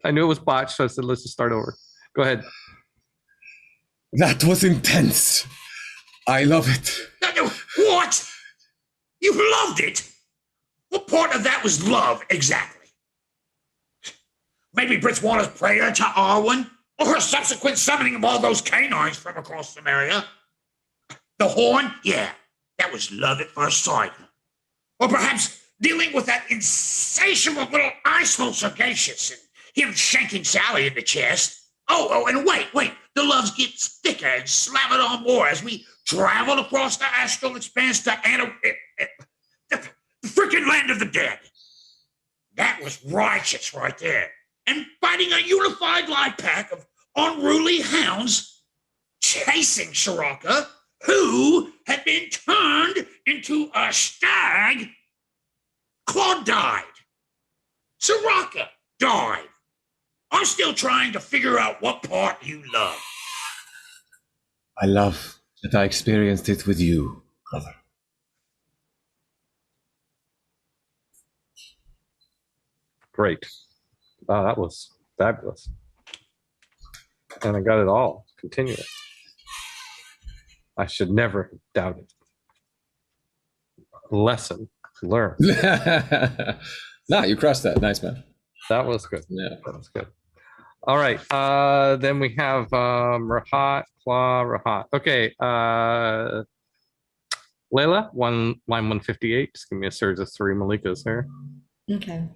I knew it was botched, so I said, let's just start over. Go ahead. That was intense. I love it. What? You loved it? What part of that was love exactly? Maybe Britswana's prayer to Arwen? Or her subsequent summoning of all those canines from across Somaria? The horn? Yeah, that was love at first sight. Or perhaps dealing with that insatiable little icehole sagacious and him shanking Sally in the chest. Oh, and wait. The love gets thicker and slathered on more as we travel across the astral expanse to Anna, the freaking land of the dead. That was righteous right there. And fighting a unified life pack of unruly hounds chasing Soraka, who had been turned into a stag. Claude died. Soraka died. I'm still trying to figure out what part you love. I love that I experienced it with you, brother. Great. Wow, that was fabulous. And I got it all. Continue it. I should never doubt it. Lesson learned. Nah, you crushed that. Nice, man. That was good. Yeah. That was good. All right. Then we have Rahat, Claw, Rahat. Okay. Leila, line 158. Just give me a surge of 3 Malikas here. Okay.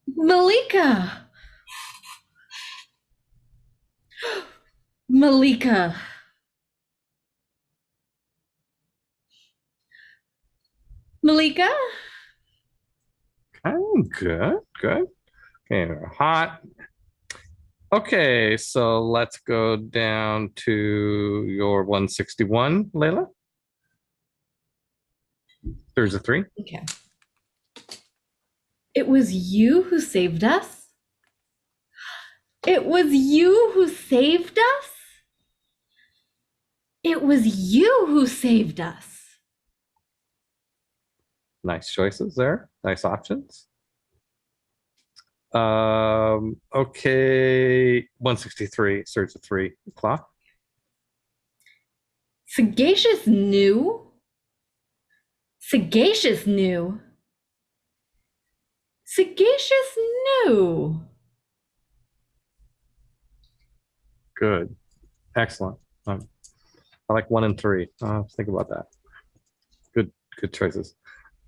Malika. Malika. Malika? Okay, good. Okay, hot. Okay, so let's go down to your 161, Leila. There's a 3. Okay. It was you who saved us? It was you who saved us? It was you who saved us. Nice choices there. Nice options. Okay, 163, search of 3. Clock. Sagacious knew? Sagacious knew? Sagacious knew? Good. Excellent. I like 1 and 3. Think about that. Good choices.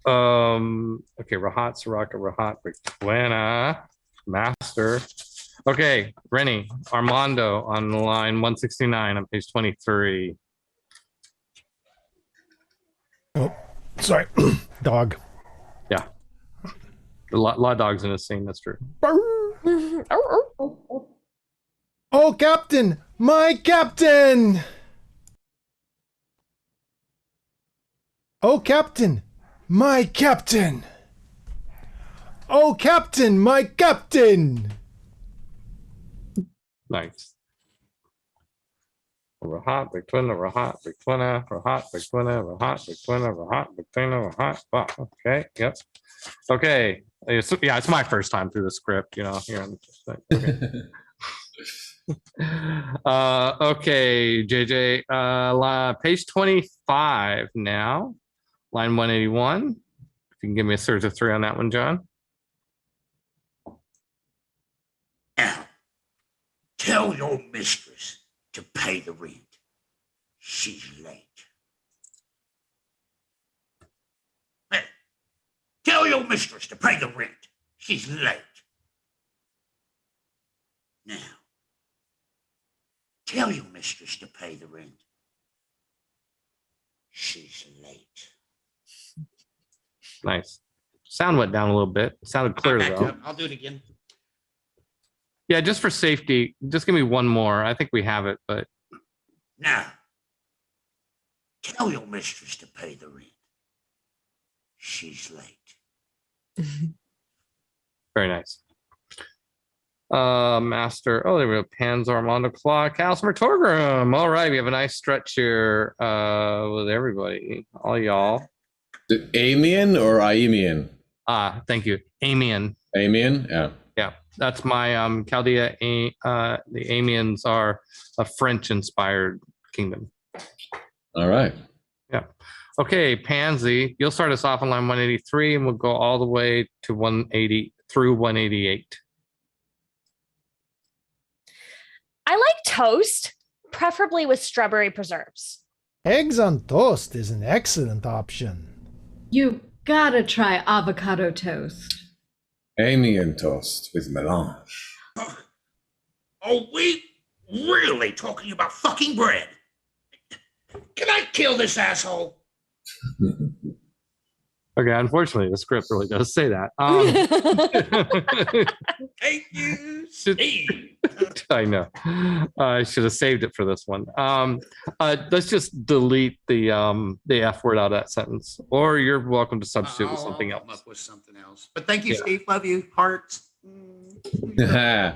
Okay, Rahat, Soraka, Rahat, Buena, Master. Okay, Rennie, Armando on line 169 on page 23. Oh, sorry. Dog. Yeah. A lot of dogs in this scene, that's true. Oh, Captain! My Captain! Oh, Captain! My Captain! Oh, Captain! My Captain! Nice. Rahat, Big Twina, Rahat, Big Twina, Rahat, Big Twina, Rahat, Big Twina, Rahat, Big Twina, Rahat. Wow. Okay. Yep. Okay. It's my first time through the script, here on the okay. Okay, JJ. Page 25 now. Line 181. If you can give me a search of 3 on that one, John. Now, tell your mistress to pay the rent. She's late. Hey, tell your mistress to pay the rent. She's late. Now, tell your mistress to pay the rent. She's late. Nice. Sound went down a little bit. It sounded clear though. I'll do it again. Yeah, just for safety, just give me one more. I think we have it, but Now, tell your mistress to pay the rent. She's late. very nice. Master. Oh, there we go. Pans Armando Clark, Calcimer Torgrim. All right, we have a nice stretch here with everybody. All y'all. Amian or Iemian? Thank you. Amian. Amian? Yeah. Yeah, that's my Chaldea. The Amians are a French-inspired kingdom. All right. Yeah. Okay, Pansy, you'll start us off on line 183, and we'll go all the way to 180 through 188. I like toast, preferably with strawberry preserves. Eggs on toast is an excellent option. You gotta try avocado toast. Amian toast with melange. Are we really talking about fucking bread? Can I kill this asshole? Okay, unfortunately, the script really does say that. Thank you, Steve. I know. I should have saved it for this one. Let's just delete the F word out of that sentence, or you're welcome to substitute with something I'll else. come up with something else. But thank you, Yeah. Steve. Love you. Hearts. Gotta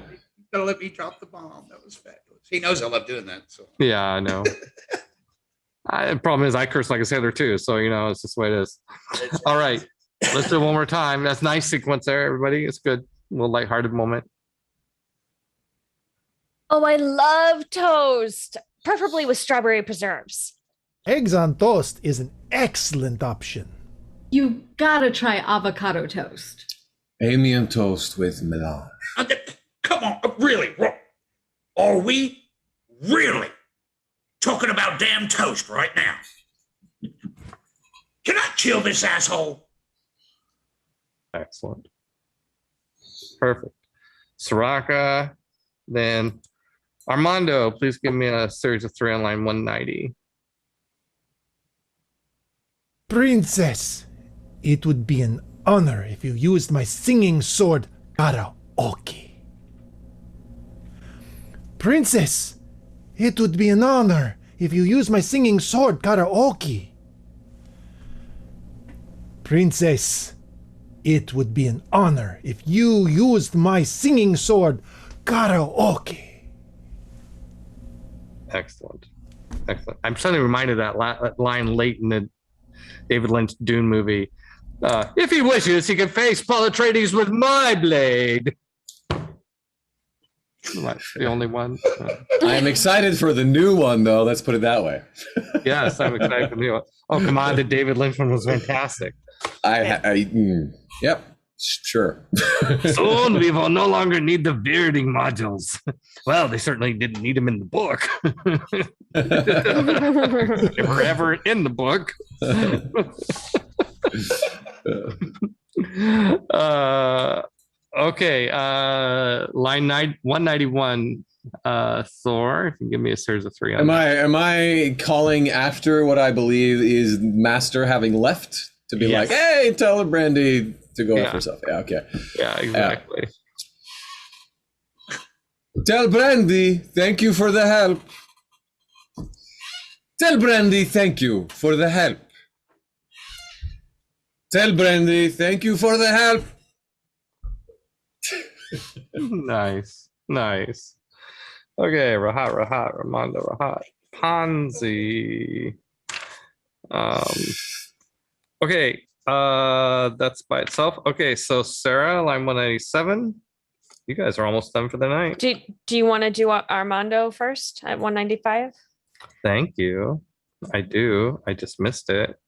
let me drop the bomb. That was fabulous. He knows I love doing that. So Yeah, I know. The problem is I curse like a sailor too, so it's just the way it is. All right, let's do it one more time. That's nice sequence there, everybody. It's good. A little lighthearted moment. Oh, I love toast, preferably with strawberry preserves. Eggs on toast is an excellent option. You gotta try avocado toast. Amy and toast with melange. Come on, really? Are we really talking about damn toast right now? Can I chill this asshole? Excellent. Perfect. Soraka, then Armando, please give me a series of 3 on line 190. Princess, it would be an honor if you used my singing sword, karaoke. Princess, it would be an honor if you used my singing sword, karaoke. Princess, it would be an honor if you used my singing sword, karaoke. Excellent. Excellent. I'm suddenly reminded of that line late in the David Lynch Dune movie. If he wishes, he can face Paul Atreides with my blade. That's the only one. I am excited for the new one, though. Let's put it that way. Yes, I'm excited for the new one. Oh, come on. The David Lynch one was fantastic. Yep, sure. Soon we will no longer need the bearding modules. Well, they certainly didn't need them in the book. They were ever in the book. Okay, line 191. Thor, if you give me a series of 3. Am I calling after what I believe is Master having left to be like, hey, tell Brandy to go after herself? Yeah, okay. Yeah, exactly. Tell Brandy, thank you for the help. Tell Brandy, thank you for the help. Tell Brandy, thank you for the help. Nice. Okay, Rahat, Ramondo, Rahat, Ponzi. Okay, that's by itself. Okay, so Sarah, line 197. You guys are almost done for the night. Do you want to do Armando first at 195? Thank you. I do. I just missed it.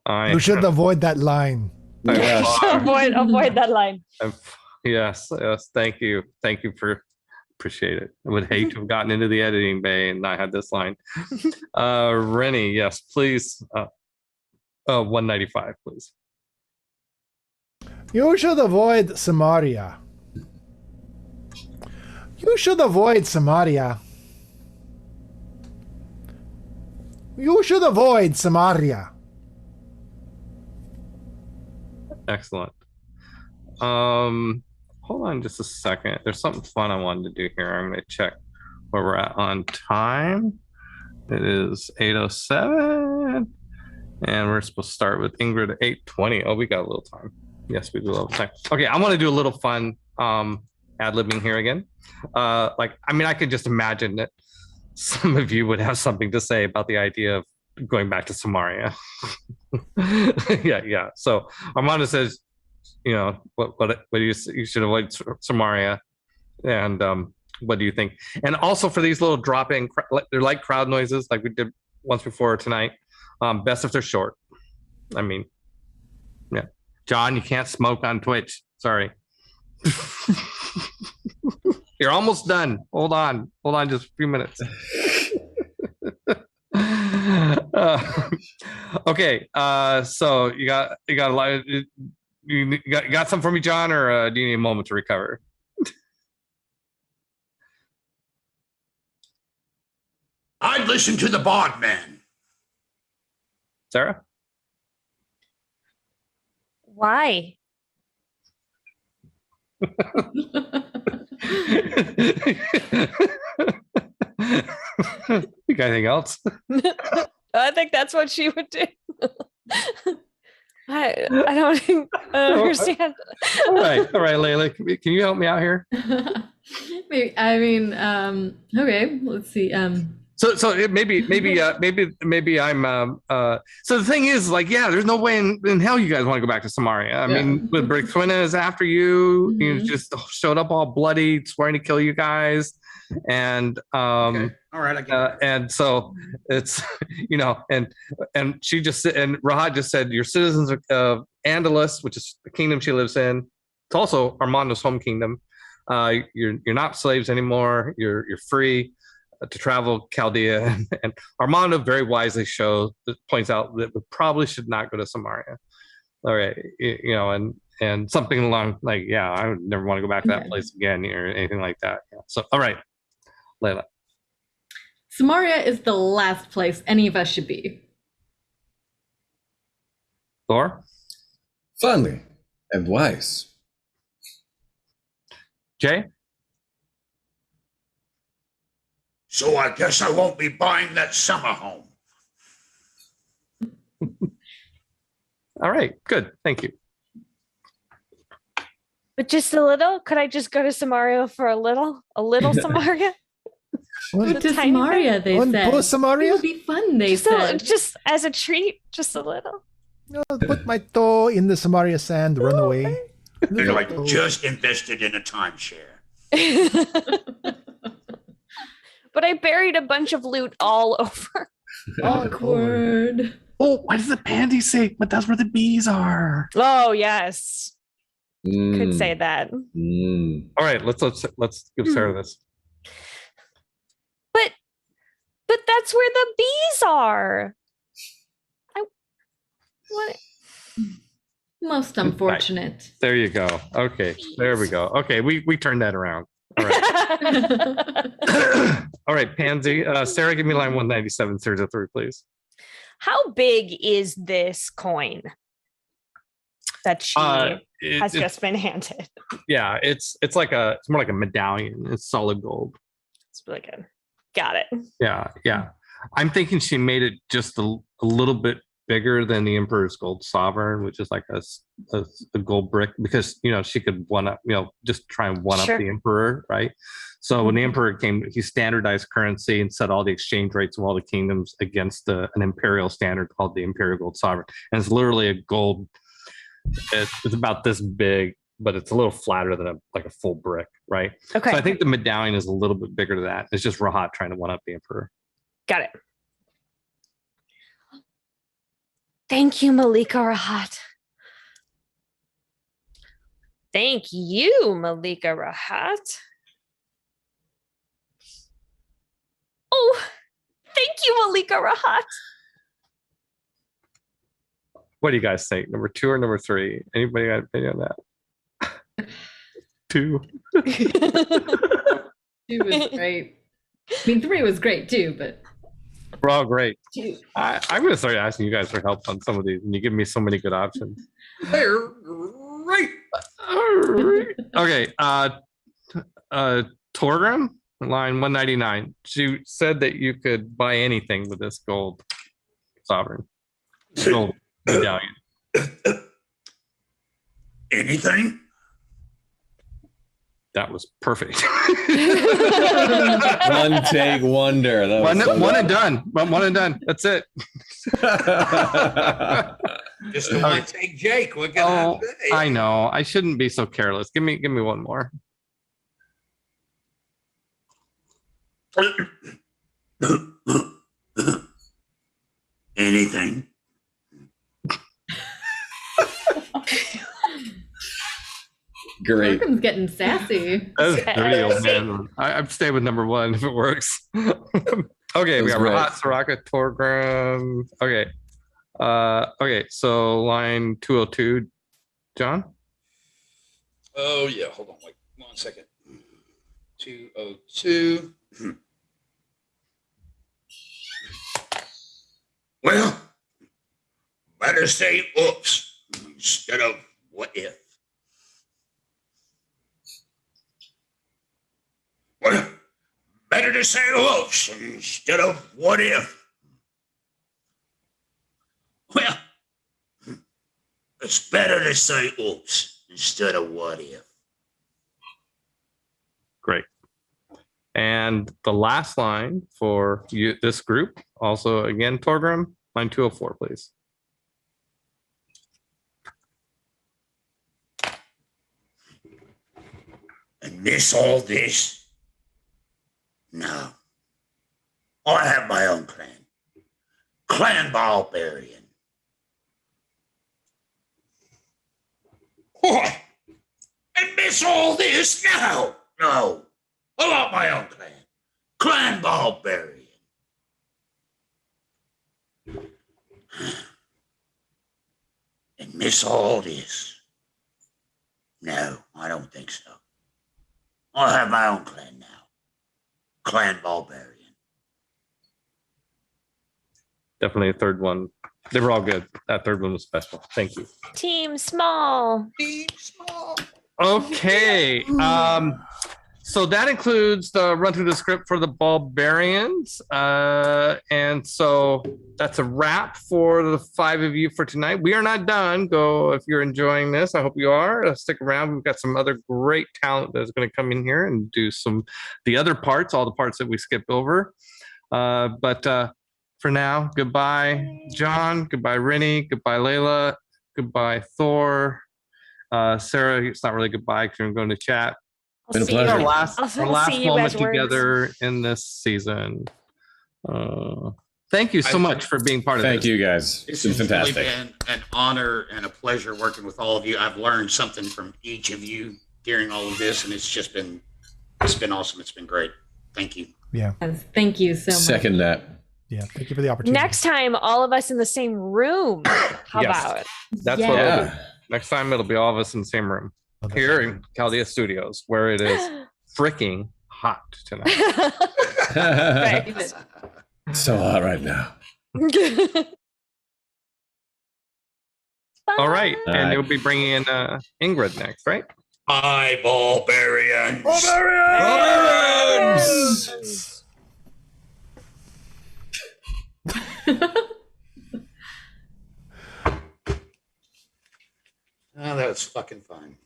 You should avoid that line. Avoid that line. Yes. Thank you. Appreciate it. I would hate to have gotten into the editing bay and not had this line. Rennie, yes, please. 195, please. You should avoid Somaria. You should avoid Somaria. You should avoid Somaria. Excellent. Hold on just a second. There's something fun I wanted to do here. I'm going to check where we're at on time. It is 8:07. And we're supposed to start with Ingrid at 8:20. Oh, we got a little time. Yes, we do a little time. Okay, I want to do a little fun ad-libbing here again. I could just imagine that some of you would have something to say about the idea of going back to Somaria. Yeah. So Armando says, what you should avoid Somaria, and what do you think? And also for these little drop-in, they're like crowd noises, like we did once before tonight. Best if they're short. I mean, yeah. John, you can't smoke on Twitch. Sorry. You're almost done. Hold on just a few minutes. Okay. So you got a lot. You got something for me, John, or do you need a moment to recover? I'd listen to the Bogman. Sarah? Why? You got anything else? I think that's what she would do. I don't understand. All right, Leila, can you help me out here? Okay, let's see. So maybe I'm. So the thing is, there's no way in hell you guys want to go back to Somaria. I mean, with Brixwina is after you. Mm-hmm. You just showed up all bloody, swearing to kill you guys. And Okay. All right, I get it. and so it's and she just and Rahat just said you're citizens of Andalus, which is the kingdom she lives in. It's also Armando's home kingdom. You're not slaves anymore. You're free to travel Chaldea. And Armando very wisely points out that we probably should not go to Somarria. All right, and something along like, yeah, I would never want to go back to that place again or anything like that. Yeah. So, all right, Leila. Somarria is the last place any of us should be. Thor? Finally, and wise. Jay? So I guess I won't be buying that summer home. All right, good. Thank you. But just a little? Could I just go to Somaria for a little? A little Somaria? To Somarria, they said. Somaria? It would be fun, they said. Just as a treat, just a little. I'll put my toe in the Somaria sand, run away. They're like just invested in a timeshare. But I buried a bunch of loot all over. Awkward. Oh, why does the pansy say, but that's where the bees are? Oh, yes. Could say that. All right, let's give Sarah this. But that's where the bees are. What? Most unfortunate. Right. There you go. Okay, there we go. Okay, we turned that around. All right. All right, Pansy. Sarah, give me line 197, 3, please. How big is this coin that she has just been handed? Yeah, it's more like a medallion. It's solid gold. It's really good. Got it. Yeah. I'm thinking she made it just a little bit bigger than the Emperor's Gold Sovereign, which is like a gold brick, because she could just try and one up the Emperor, right? So when the Emperor came, he standardized currency and set all the exchange rates of all the kingdoms against an imperial standard called the Imperial Gold Sovereign, and it's literally a gold. It's about this big, but it's a little flatter than a full brick, right? Okay. So I think the medallion is a little bit bigger than that. It's just Rahat trying to one up the Emperor. Got it. Thank you, Malika Rahat. Thank you, Malika Rahat. Oh, thank you, Malika Rahat. What do you guys think? Number 2 or number 3? Anybody got an opinion on that? 2. 2 was great. I mean, 3 was great too, but we're all great. I'm going to start asking you guys for help on some of these, and you give me so many good options. They're great. Okay. Torgrim, line 199. She said that you could buy anything with this gold sovereign. Gold medallion. Anything? That was perfect. One take wonder. One and done. One and done. That's it. Just a one take, Jake. What can I say? I know. I shouldn't be so careless. Give me one more. Anything? Great. Torgrim's getting sassy. That's dirty, old man. I'd stay with number 1 if it works. Okay, we got Rahat, Soraka, Torgrim. Okay. Okay, so line 202, John? Oh, yeah. Hold on. Wait 1 second. 202. Well, better say oops instead of what if. Well, better to say oops instead of what if. Well, it's better to say oops instead of what if. Great. And the last line for this group, also again, Torgrim, line 204, please. And all this, No. I have my own clan. Clan Barbarian. What? And miss all this? No. No. I want my own clan. Clan Barbarian. And miss all this? No, I don't think so. I have my own clan now. Clan Barbarian. Definitely a third one. They were all good. That third one was special. Thank you. Team Small. Team Small. Okay. So that includes the run through the script for the Barbarians. And so that's a wrap for the 5 of you for tonight. We are not done. Go if you're enjoying this. I hope you are. Stick around. We've got some other great talent that's going to come in here and do the other parts, all the parts that we skipped over. But for now, goodbye, John. Goodbye, Rennie. Goodbye, Leila. Goodbye, Thor. Sarah, it's not really goodbye because you're going to chat. Been a pleasure. Our last moment together in this season. Thank you so much for being part of this. Thank you, guys. It's been fantastic. Really been an honor and a pleasure working with all of you. I've learned something from each of you during all of this, and it's been awesome. It's been great. Thank you. Yeah. Thank you so much. Second that. Yeah. Thank you for the opportunity. Next time, all of us in the same room. How about? That's what it'll be. Next time, it'll be all of us in the same room. Here in Chaldea Studios, where it is freaking hot tonight. So hot right now. All right. And you'll be bringing in Ingrid next, right? Hi, Barbarians. Barbarians! Oh, that was fucking fun.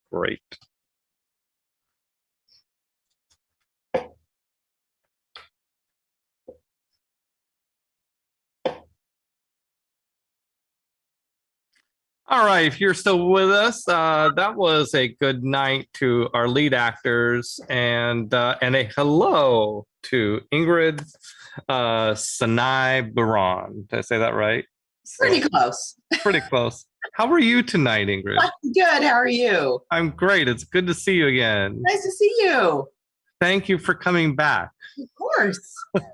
Great. All right, if you're still with us, that was a good night to our lead actors and a hello to Ingrid Sanai Buron. Did I say that right? Pretty close. Pretty close. How are you tonight, Ingrid? Good. How are you? I'm great. It's good to see you again. Nice to see you. Thank you for coming back. Of course.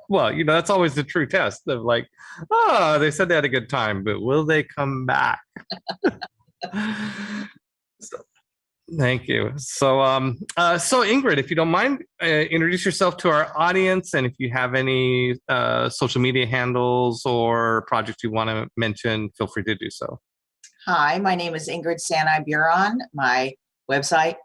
Well, that's always the true test of like, oh, they said they had a good time, but will they come back? Thank you. So Ingrid, if you don't mind, introduce yourself to our audience, and if you have any social media handles or projects you want to mention, feel free to do so. Hi, my name is Ingrid Sanai Buron. My website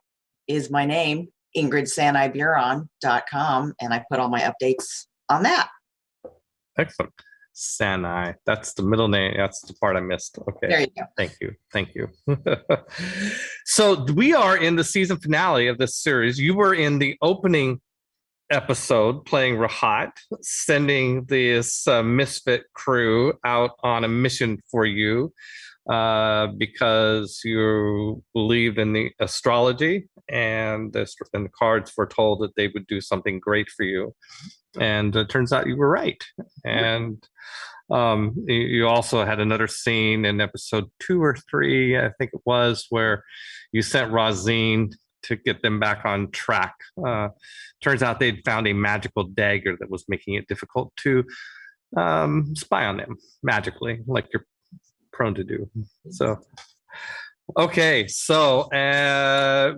is my name, ingridsanaiburon.com, and I put all my updates on that. Excellent. Sanai. That's the middle name. That's the part I missed. Okay. There you go. Thank you. So we are in the season finale of this series. You were in the opening episode playing Rahat, sending this misfit crew out on a mission for you because you believed in the astrology and the cards foretold that they would do something great for you. And it turns out you were right. And you also had another scene in episode 2 or 3, I think it was, where you sent Razine to get them back on track. Turns out they'd found a magical dagger that was making it difficult to spy on them magically, like you're prone to do. So, okay, so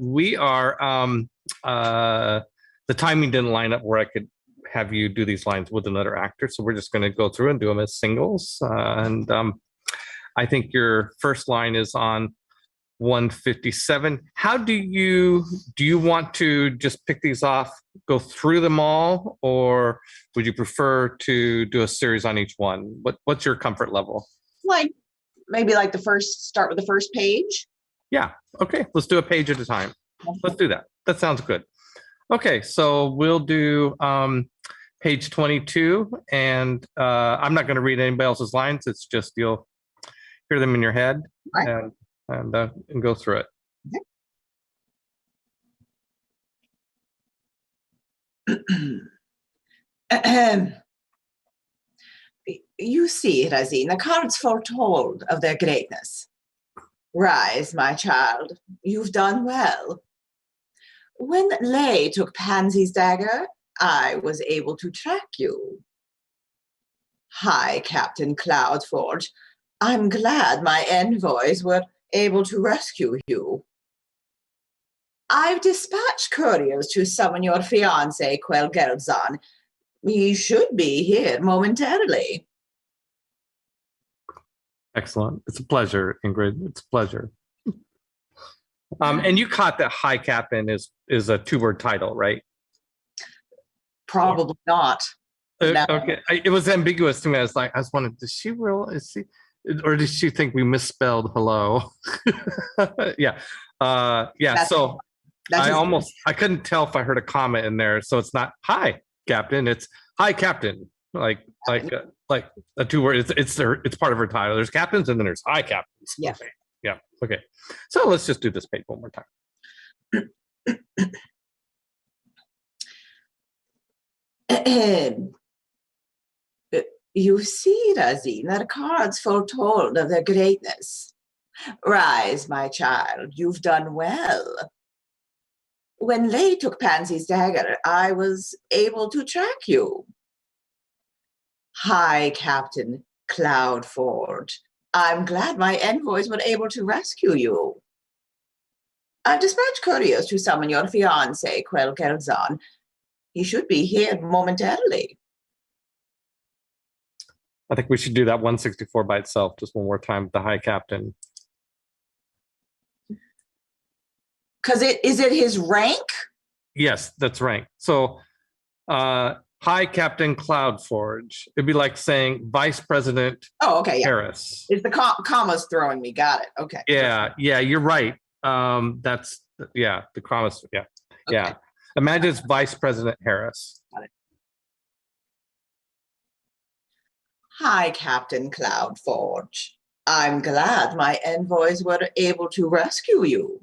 we are, the timing didn't line up where I could have you do these lines with another actor, so we're just going to go through and do them as singles. And I think your first line is on 157. How do you want to just pick these off, go through them all, or would you prefer to do a series on each one? What's your comfort level? Like maybe like start with the first page. Yeah. Okay. Let's do a page at a time. Let's do that. That sounds good. Okay. So we'll do page 22, and I'm not going to read anybody else's lines. It's just you'll hear them in your head, Right. and go through it. Okay. You see, Razine, the cards foretold of their greatness. Rise, my child, you've done well. When Lay took Pansy's dagger, I was able to track you. Hi, Captain Cloudforge. I'm glad my envoys were able to rescue you. I've dispatched couriers to summon your fiancé, Quelgelzan. He should be here momentarily. Excellent. It's a pleasure, Ingrid. It's a pleasure. And you caught that High Captain is a two-word title, right? Probably not. No. Okay. It was ambiguous to me. I was wondering, does she realize, or does she think we misspelled hello? Yeah. So I couldn't tell if I heard a comma in there. So it's not hi Captain, it's hi Captain. Like a two word. It's part of her title. There's captains and then there's hi captains. Yeah. Okay. Yeah. Okay. So let's just do this page one more time. You see, Razine, that cards foretold of their greatness. Rise, my child, you've done well. When Lay took Pansy's dagger, I was able to track you. Hi, Captain Cloudforge. I'm glad my envoys were able to rescue you. I've dispatched couriers to summon your fiancé, Quelgelzan. He should be here momentarily. I think we should do that 164 by itself just one more time with the High Captain. Because is it his rank? Yes, that's rank. So High Captain Cloudforge. It'd be like saying Vice President Harris. It's the commas throwing me. Got it. Okay. Yeah, you're right. The commas. Yeah, okay. Yeah. Imagine it's Vice President Harris. Got it. Hi, Captain Cloudforge. I'm glad my envoys were able to rescue you.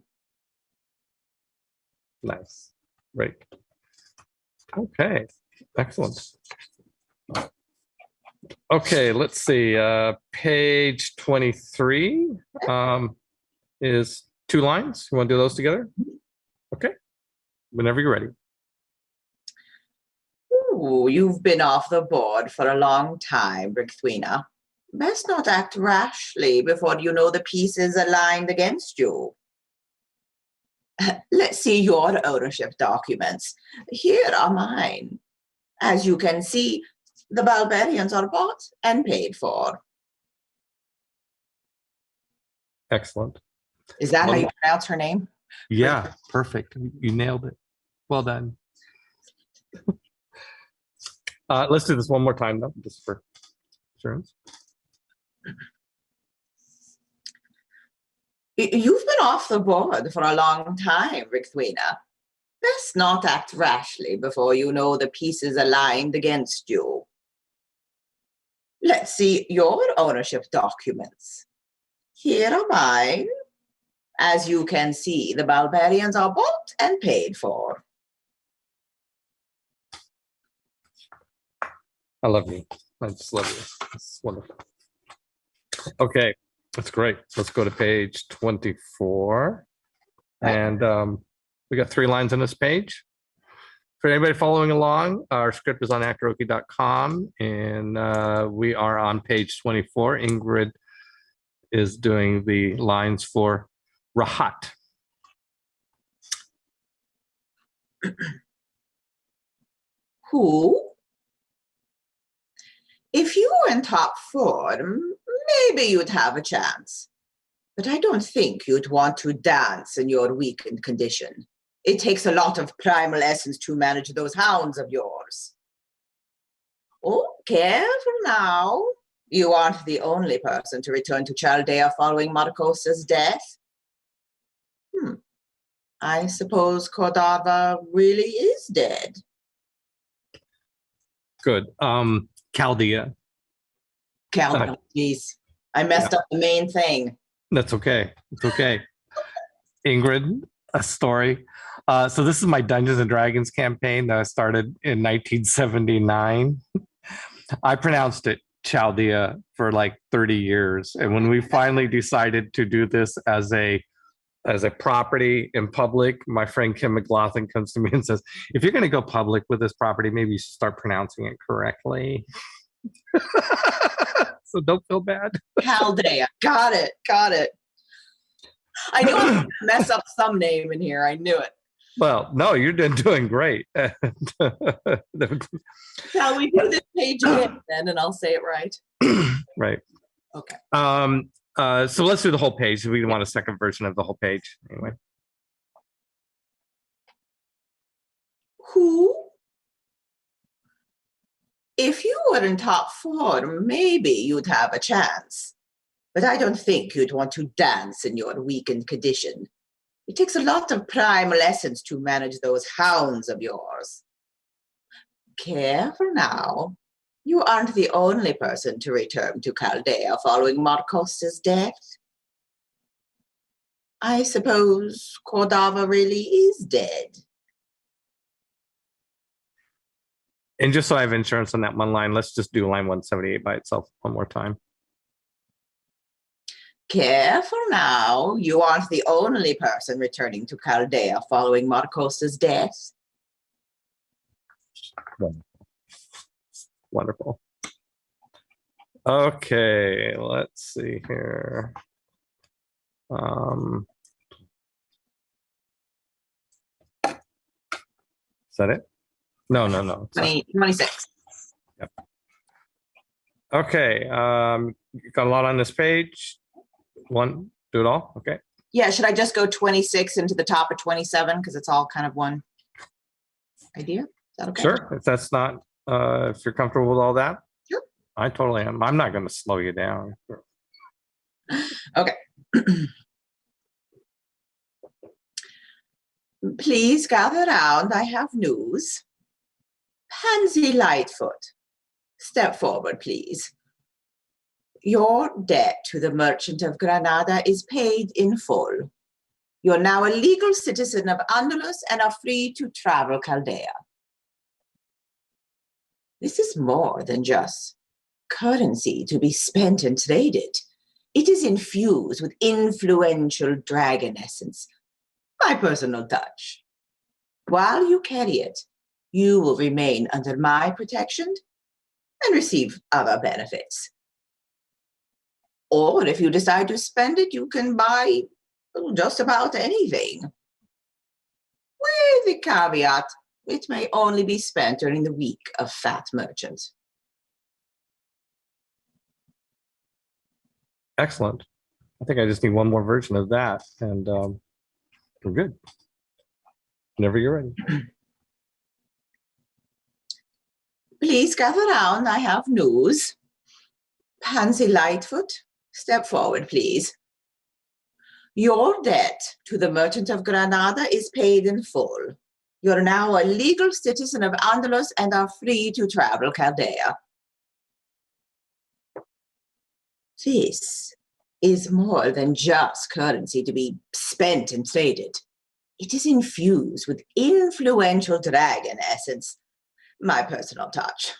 Nice. Great. Okay. Excellent. Okay, let's see. Page 23 is 2 lines. You want to do those together? Okay. Whenever you're ready. Ooh, you've been off the board for a long time, Brickwina. Best not act rashly before you know the pieces aligned against you. Let's see your ownership documents. Here are mine. As you can see, the Balberians are bought and paid for. Excellent. Is that how you pronounce her name? Yeah, perfect. You nailed it. Well done. Let's do this one more time, though, just for assurance. You've been off the board for a long time, Brickwina. Best not act rashly before you know the pieces aligned against you. Let's see your ownership documents. Here are mine. As you can see, the Balberians are bought and paid for. I love you. I just love you. It's wonderful. Okay, that's great. Let's go to page 24. And we got 3 lines on this page. For anybody following along, our script is on actoroke.com, and we are on page 24. Ingrid is doing the lines for Rahat. Who? If you were in top form, maybe you'd have a chance. But I don't think you'd want to dance in your weakened condition. It takes a lot of primal essence to manage those hounds of yours. Oh, careful now. You aren't the only person to return to Chaldea following Marcosa's death. I suppose Cordava really is dead. Good. Chaldea. Chaldea, geez. I messed up the main thing. That's okay. It's okay. Ingrid, a story. So this is my Dungeons and Dragons campaign that I started in 1979. I pronounced it Chaldea for like 30 years. And when we finally decided to do this as a property in public, my friend Kim McLaughlin comes to me and says, if you're going to go public with this property, maybe you should start pronouncing it correctly. So don't feel bad. Chaldea. Got it. I knew I was going to mess up some name in here. I knew it. Well, no, you're doing great. Shall we do this page again then, and I'll say it right? Right. Okay. So let's do the whole page. We want a second version of the whole page anyway. Who? If you were in top form, maybe you'd have a chance. But I don't think you'd want to dance in your weakened condition. It takes a lot of prime lessons to manage those hounds of yours. Careful now. You aren't the only person to return to Chaldea following Marcosta's death. I suppose Cordava really is dead. And just so I have insurance on that one line, let's just do line 178 by itself one more time. Careful now. You aren't the only person returning to Chaldea following Marcosta's death. Wonderful. Okay, let's see here. Is that it? No. 26. Yep. Okay, you got a lot on this page. One, do it all? Okay. Yeah, should I just go 26 into the top of 27 because it's all kind of one idea? Is that okay? Sure. If that's not, if you're comfortable with all that. Sure. I totally am. I'm not going to slow you down. Okay. Please gather round. I have news. Pansy Lightfoot, step forward, please. Your debt to the Merchant of Granada is paid in full. You're now a legal citizen of Andalus and are free to travel Chaldea. This is more than just currency to be spent and traded. It is infused with influential dragon essence, my personal touch. While you carry it, you will remain under my protection and receive other benefits. Or if you decide to spend it, you can buy just about anything. With the caveat, it may only be spent during the week of Fat Merchant. Excellent. I think I just need one more version of that, and we're good. Whenever you're ready. Please gather round. I have news. Pansy Lightfoot, step forward, please. Your debt to the Merchant of Granada is paid in full. You're now a legal citizen of Andalus and are free to travel Chaldea. This is more than just currency to be spent and traded. It is infused with influential dragon essence, my personal touch.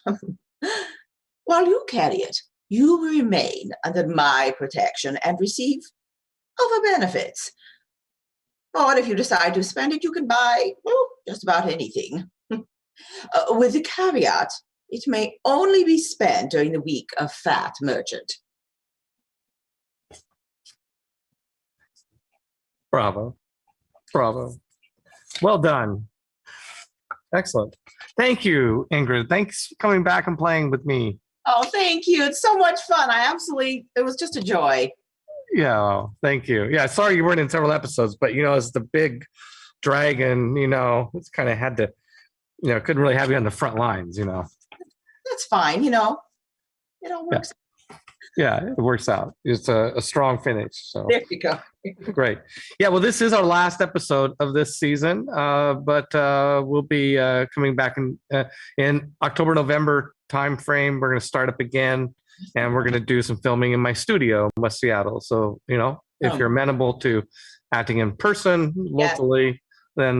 While you carry it, you will remain under my protection and receive other benefits. Or if you decide to spend it, you can buy just about anything. With the caveat, it may only be spent during the week of Fat Merchant. Bravo. Well done. Excellent. Thank you, Ingrid. Thanks for coming back and playing with me. Oh, thank you. It's so much fun. It was just a joy. Yeah, thank you. Yeah, sorry you weren't in several episodes, but as the big dragon, it's kind of had to, couldn't really have you on the front lines, That's fine, it all works. Yeah, it works out. It's a strong finish. So There you go. great. Yeah, well, this is our last episode of this season, but we'll be coming back in October, November timeframe. We're going to start up again, and we're going to do some filming in my studio in West Seattle. So, if you're amenable to acting in person locally, then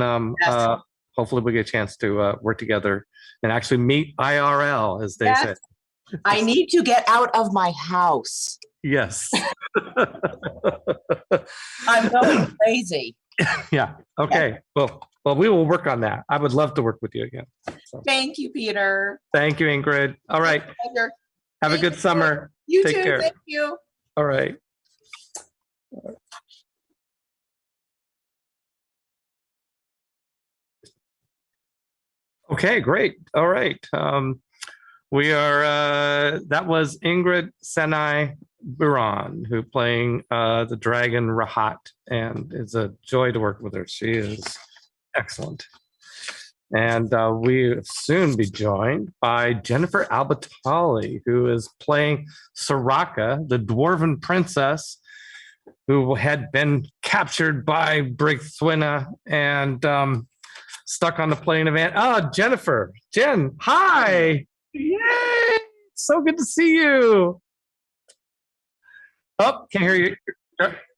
hopefully we'll get a chance to work together and actually meet IRL, as they say. I need to get out of my house. Yes. I'm going crazy. Yeah. Okay. Well, we will work on that. I would love to work with you again. So. Thank you, Peter. Thank you, Ingrid. All right. Have a good summer. You Take too. care. Thank you. All right. Okay, great. All right. We are, that was Ingrid Sanai Buron, who playing the dragon Rahat, and it's a joy to work with her. She is excellent. And we will soon be joined by Jennifer Albatali, who is playing Soraka, the dwarven princess, who had been captured by Brigthwina and stuck on the plane of Jennifer. Jen, hi. Yay! So good to see you. Oh, can't hear you.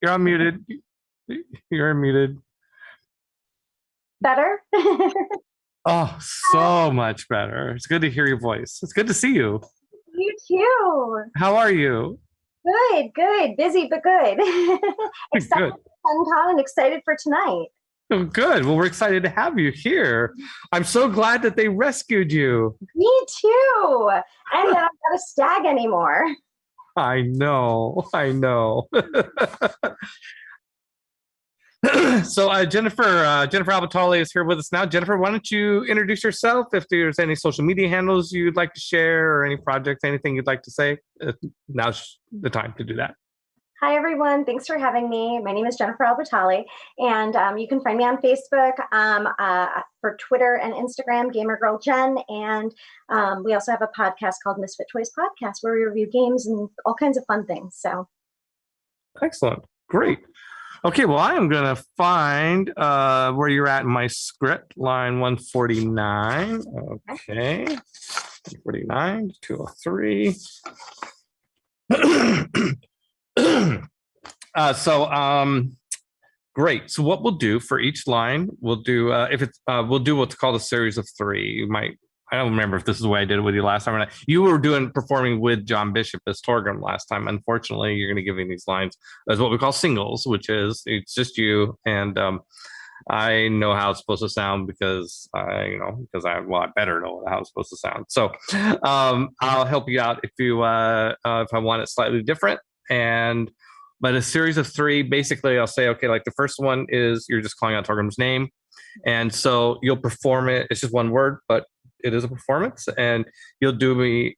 You're unmuted. You're unmuted. Better? Oh, so much better. It's good to hear your voice. It's good to see you. You too. How are you? Good. Busy, but good. Excited for FunCon and excited for tonight. Oh, good. Well, we're excited to have you here. I'm so glad that they rescued you. Me too. And that I'm not a stag anymore. I know. So Jennifer Albatali is here with us now. Jennifer, why don't you introduce yourself? If there's any social media handles you'd like to share or any projects, anything you'd like to say, now's the time to do that. Hi, everyone. Thanks for having me. My name is Jennifer Albatali, and you can find me on Facebook, for Twitter and Instagram, Gamer Girl Jen, and we also have a podcast called Misfit Toys Podcast, where we review games and all kinds of fun things. So, excellent, great. Okay, well, I am going to find where you're at in my script, line 149. Okay, 149, 203. Great. So what we'll do for each line, we'll do we'll do what's called a series of three. I don't remember if this is the way I did it with you last time or not. You were performing with John Bishop as Torgrim last time. Unfortunately, you're going to give me these lines as what we call singles, which is it's just you, and I know how it's supposed to sound because I better know how it's supposed to sound. So I'll help you out if I want it slightly different. But a series of three, basically I'll say, okay, like the first one is you're just calling out Torgrim's name. And so you'll perform it. It's just one word, but it is a performance. And when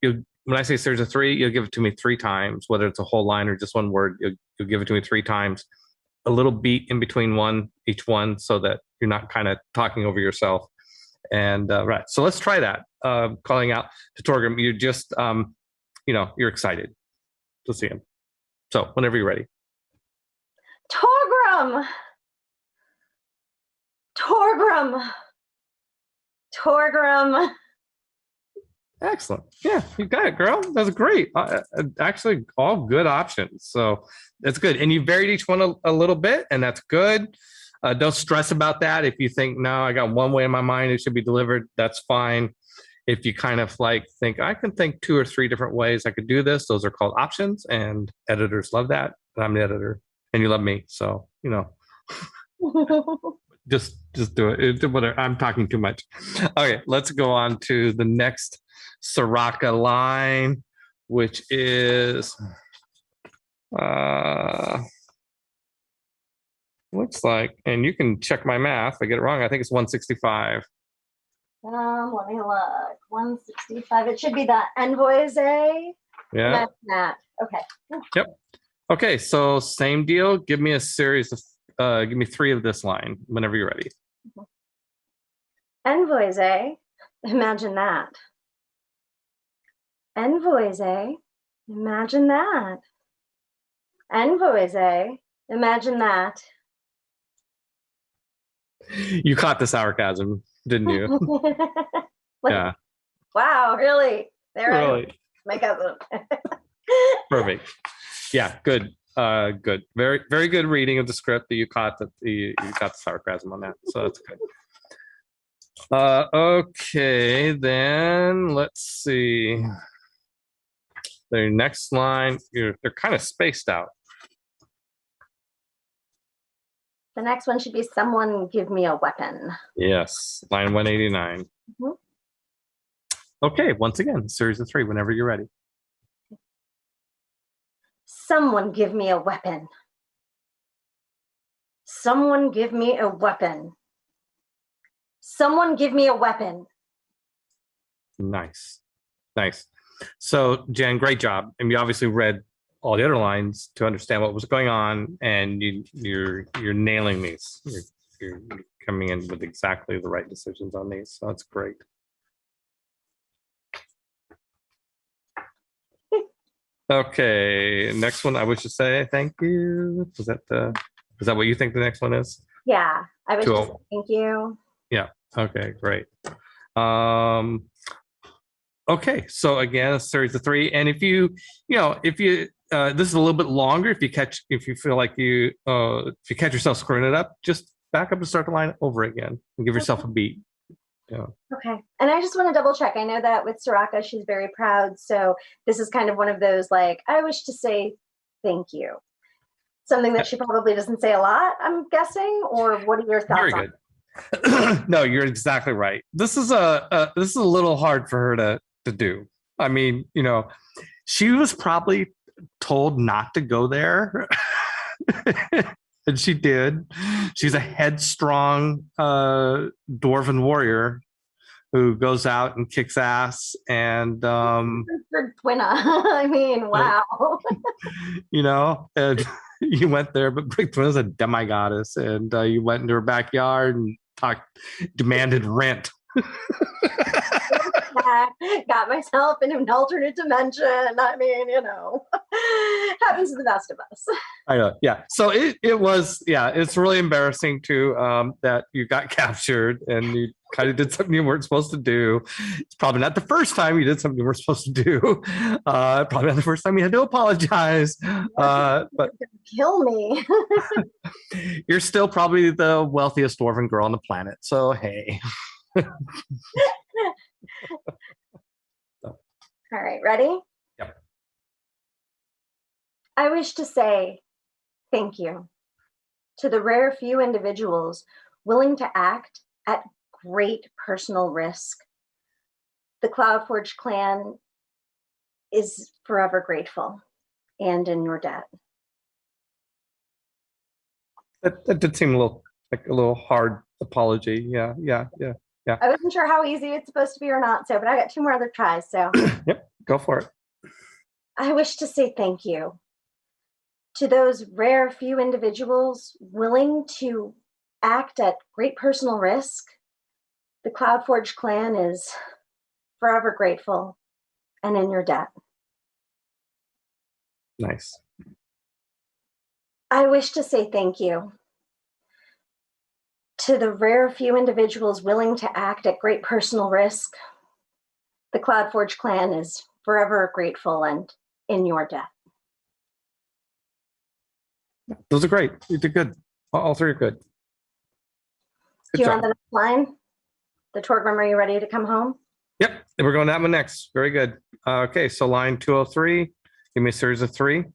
I say series of three, you'll give it to me three times, whether it's a whole line or just one word, you'll give it to me three times, a little beat in between each one, so that you're not kind of talking over yourself. And right. So let's try that. Calling out to Torgrim. You're just, you're excited to see him. So whenever you're ready. Torgrim. Excellent. Yeah, you got it, girl. That's great. Actually, all good options. So that's good. And you varied each one a little bit, and that's good. Don't stress about that. If you think, no, I got one way in my mind it should be delivered, that's fine. If you kind of think, I can think 2 or 3 different ways I could do this, those are called options, and editors love that. And I'm the editor, and you love me. So, just do it. Whatever. I'm talking too much. Okay, let's go on to the next Soraka line, which is looks like, and you can check my math if I get it wrong, I think it's 165. Let me look. 165. It should be the Envoys, eh? Yeah. That's that. Okay. Yep. Okay, so same deal. Give me a series of give me 3 of this line whenever you're ready. Envoys, eh? Imagine that. Envoys, eh? Imagine that. Envoys, eh? Imagine that. You caught the sarcasm, didn't you? Yeah. Wow, really? Really? My cousin. Perfect. Yeah, good. Good. Very, very good reading of the script that you caught you got the sarcasm on that. So that's good. Okay, then let's see. The next line, they're kind of spaced out. The next one should be someone give me a weapon. Yes, line 189. Mm-hmm. Okay, once again, series of 3, whenever you're ready. Someone give me a weapon. Someone give me a weapon. Someone give me a weapon. Nice. Nice. So, Jen, great job. And you obviously read all the other lines to understand what was going on, and you're nailing these. You're coming in with exactly the right decisions on these. So that's great. Okay, next one. I wish to say thank you. Is that what you think the next one is? Yeah, I wish to say thank you. Yeah. Okay, great. Okay, so again, a series of 3, and if you this is a little bit longer. If you feel like if you catch yourself screwing it up, just back up and start the line over again and give yourself a beat. Yeah. Okay, and I just want to double check. I know that with Soraka, she's very proud. So this is kind of one of those like, I wish to say thank you. Something that she probably doesn't say a lot, I'm guessing. Or what are your thoughts? Very good. No, you're exactly right. This is a little hard for her to do. I mean, she was probably told not to go there. And she did. She's a headstrong dwarven warrior who goes out and kicks ass. And Twina. I mean, wow. And you went there, but Brick Twina's a demigoddess, and you went into her backyard and demanded rent. Got myself in an alternate dimension. I mean, happens to the best of us. I know. Yeah. So it was, it's really embarrassing too, that you got captured and you kind of did something you weren't supposed to do. It's probably not the first time you did something you weren't supposed to do. Probably not the first time you had to apologize. But kill me. You're still probably the wealthiest dwarven girl on the planet. So, hey. All right, ready? Yep. I wish to say thank you to the rare few individuals willing to act at great personal risk. The Cloudforge clan is forever grateful and in your debt. That did seem a little hard apology. Yeah. I wasn't sure how easy it's supposed to be or not, but I got 2 more other tries, so. Yep, go for it. I wish to say thank you to those rare few individuals willing to act at great personal risk. The Cloudforge clan is forever grateful and in your debt. Nice. I wish to say thank you to the rare few individuals willing to act at great personal risk. The Cloudforge clan is forever grateful and in your debt. Those are great. You did good. All 3 are good. Do you want the next line? The Torgrim, are you ready to come home? Yep, and we're going to that one next. Very good. Okay, so line 203. Give me a series of 3.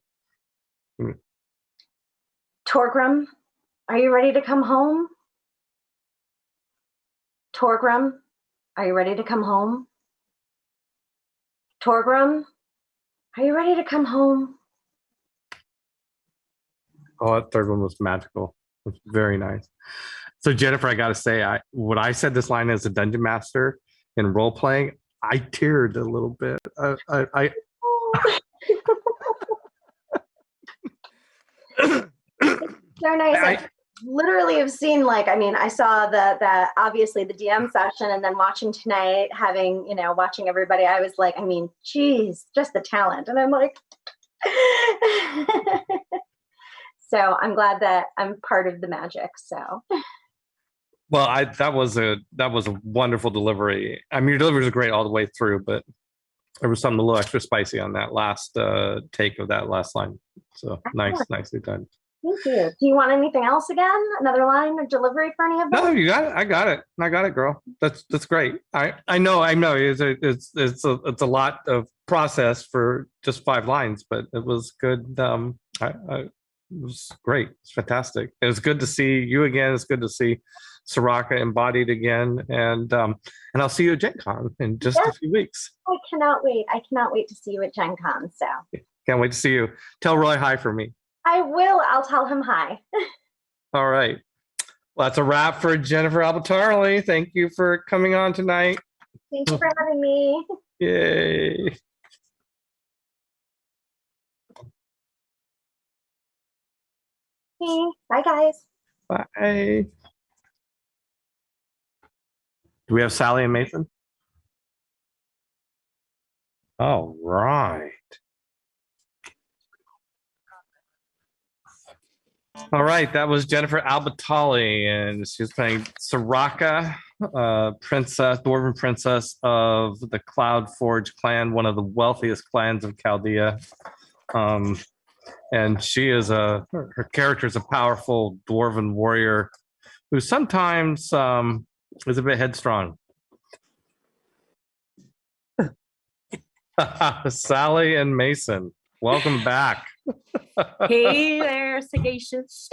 Torgrim, are you ready to come home? Torgrim, are you ready to come home? Torgrim, are you ready to come home? Oh, that third one was magical. It was very nice. So Jennifer, I got to say, when I said this line as a dungeon master in role playing, I teared a little bit. So nice. literally have seen, like, I mean, I saw the obviously the DM session, and then watching tonight, having, watching everybody, I was like, I mean, geez, just the talent. And I'm like, so I'm glad that I'm part of the magic. So. Well, that was a wonderful delivery. I mean, your deliveries are great all the way through, but there was something a little extra spicy on that last take of that last line. So nicely done. Thank you. Do you want anything else again? Another line or delivery for any of them? No, you got it. I got it, girl. That's great. I know. It's a lot of process for just 5 lines, but it was good. It was great. It's fantastic. It was good to see you again. It's good to see Soraka embodied again, and I'll see you at Gen Con in just a few weeks. I cannot wait to see you at Gen Con. So can't wait to see you. Tell Roy hi for me. I will. I'll tell him hi. All right. Well, that's a wrap for Jennifer Albatarli. Thank you for coming on tonight. Thank you for having me. Yay. Okay. Bye, guys. Bye. Do we have Sally and Mason? All right. All right, that was Jennifer Albatalli, and she was playing Soraka, dwarven princess of the Cloudforge clan, one of the wealthiest clans of Chaldea. And she is her character is a powerful dwarven warrior who sometimes is a bit headstrong. Sally and Mason, welcome back. Hey there, sagacious.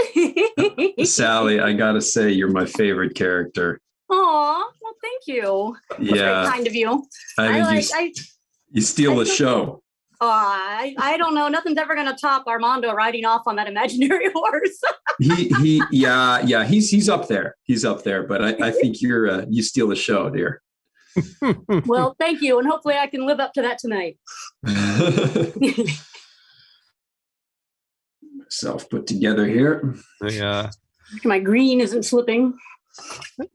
Sally, I gotta say, you're my favorite character. Aw, well, thank you. That's very kind of you. You steal the show. I don't know. Nothing's ever gonna top Armando riding off on that imaginary horse. He's up there. He's up there. But I think you steal the show, dear. Well, thank you, and hopefully I can live up to that tonight. Myself put together here. Yeah. My green isn't slipping.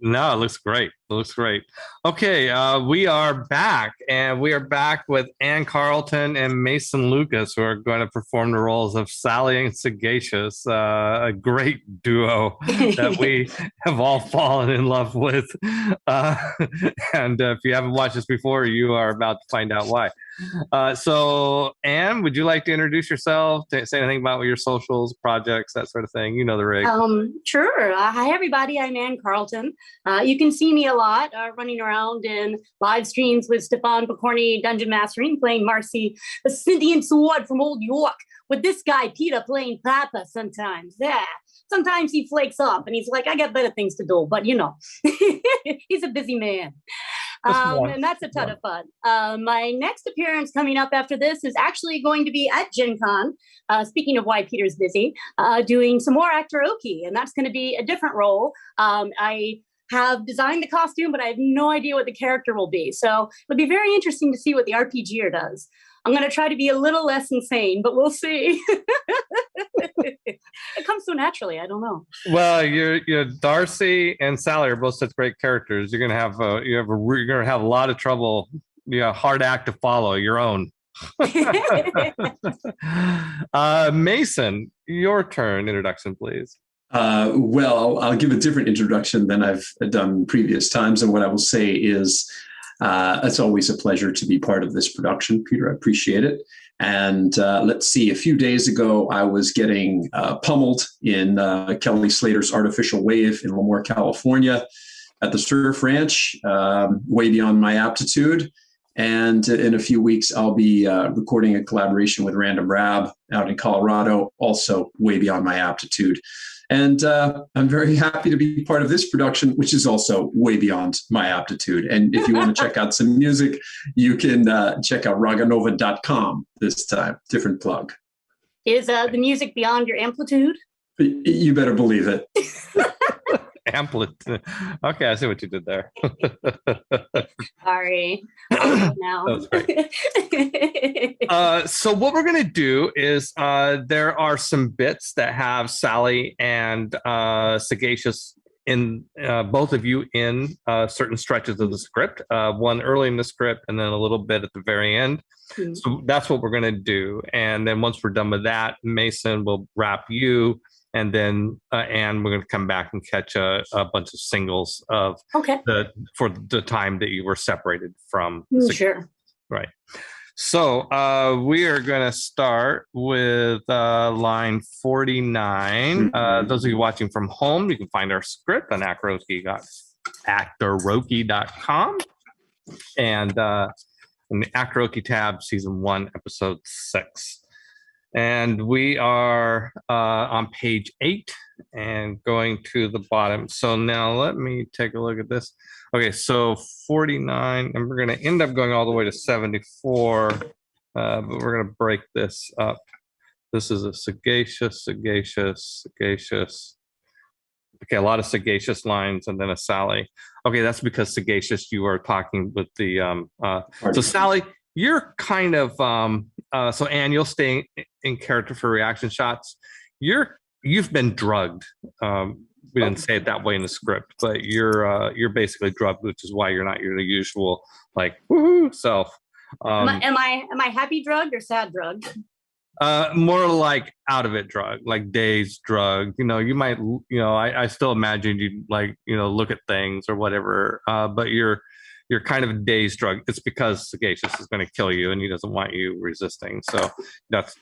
No, it looks great. It looks great. Okay, we are back, and we are back with Ann Carlton and Mason Lucas, who are going to perform the roles of Sally and Sagacious, a great duo that we have all fallen in love with. And if you haven't watched this before, you are about to find out why. So, Anne, would you like to introduce yourself, to say anything about your socials, projects, that sort of thing? You know the rig. Sure. Hi, everybody. I'm Ann Carlton. You can see me a lot running around in live streams with Stefan Picorni, Dungeon Mastering, playing Marcy, the Scythian Sword from Old York, with this guy, Peter, playing Papa sometimes. Yeah. Sometimes he flakes off and he's like, I got better things to do. But, he's a busy man. And that's a ton of fun. My next appearance coming up after this is actually going to be at Gen Con, speaking of why Peter's busy, doing some more Actoroke, and that's going to be a different role. I have designed the costume, but I have no idea what the character will be. So it'll be very interesting to see what the RPGer does. I'm going to try to be a little less insane, but we'll see. It comes so naturally. I don't know. Well, you're Darcy and Sally are both such great characters. You're going to have you're going to have a lot of trouble. Hard act to follow. Your own. Mason, your turn. Introduction, please. Well, I'll give a different introduction than I've done previous times, and what I will say is, it's always a pleasure to be part of this production, Peter. I appreciate it. And let's see, a few days ago, I was getting pummeled in Kelly Slater's Artificial Wave in Lemoore, California, at the Surf Ranch, way beyond my aptitude. And in a few weeks, I'll be recording a collaboration with Random Rab out in Colorado, also way beyond my aptitude. And I'm very happy to be part of this production, which is also way beyond my aptitude. And if you want to check out some music, you can check out raganova.com this time. Different plug. Is the music beyond your amplitude? You better believe it. Amplitude. Okay, I see what you did there. Sorry. Now. So what we're going to do is there are some bits that have Sally and Sagacious in both of you in certain stretches of the script, one early in the script and then a little bit at the very end. Mm-hmm. So that's what we're going to do. And then once we're done with that, Mason will wrap you. And then Anne, we're going to come back and catch a bunch of singles of for the time that you were separated from. Sure. Right. So we are going to start with line 49. Those of you watching from home, you can find our script on Actoroke.com. And in the Actoroke tab, season 1, episode 6. And we are on page 8 and going to the bottom. So now let me take a look at this. Okay, so 49, and we're going to end up going all the way to 74, but we're going to break this up. This is a sagacious. Okay, a lot of sagacious lines and then a Sally. Okay, that's because sagacious, you are talking with the, so Sally, you're kind of, so Anne, you'll stay in character for reaction shots. You've been drugged. We didn't say it that way in the script, but you're basically drugged, which is why you're not your usual like woohoo self. Am I happy drugged or sad drugged? More like out of it drug, like dazed drug. You know, you might, I still imagine you like, look at things or whatever, but you're kind of a dazed drug. It's because Sagacious is going to kill you and he doesn't want you resisting. So that's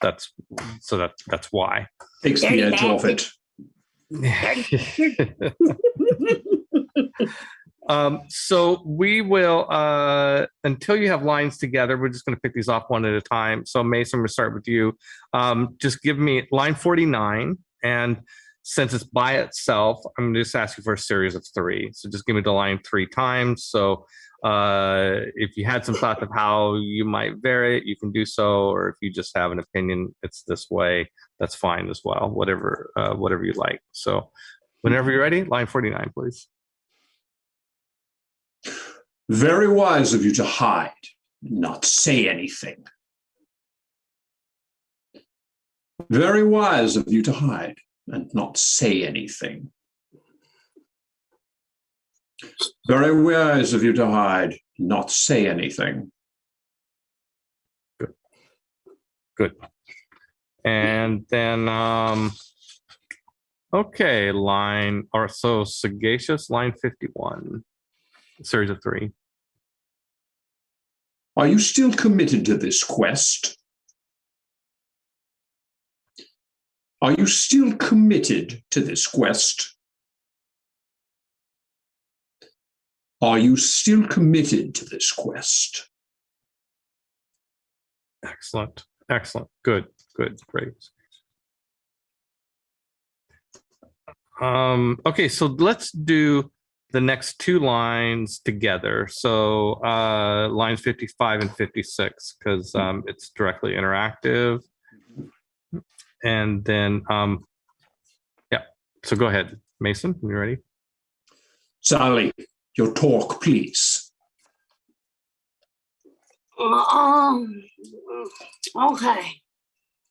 why. Takes the edge off it. So we will, until you have lines together, we're just going to pick these off one at a time. So Mason, we'll start with you. Just give me line 49. And since it's by itself, I'm going to just ask you for a series of 3. So just give me the line 3 times. So if you had some thoughts of how you might vary it, you can do so. Or if you just have an opinion, it's this way, that's fine as well. Whatever you like. So whenever you're ready, line 49, please. Very wise of you to hide, not say anything. Very wise of you to hide and not say anything. Very wise of you to hide, not say anything. Good. And then, okay, so Sagacious, line 51, series of 3. Are you still committed to this quest? Are you still committed to this quest? Are you still committed to this quest? Excellent. Good. Great. Okay, so let's do the next 2 lines together. So lines 55 and 56, because it's directly interactive. And then, so go ahead, Mason, when you're ready. Sally, your talk, please. Okay.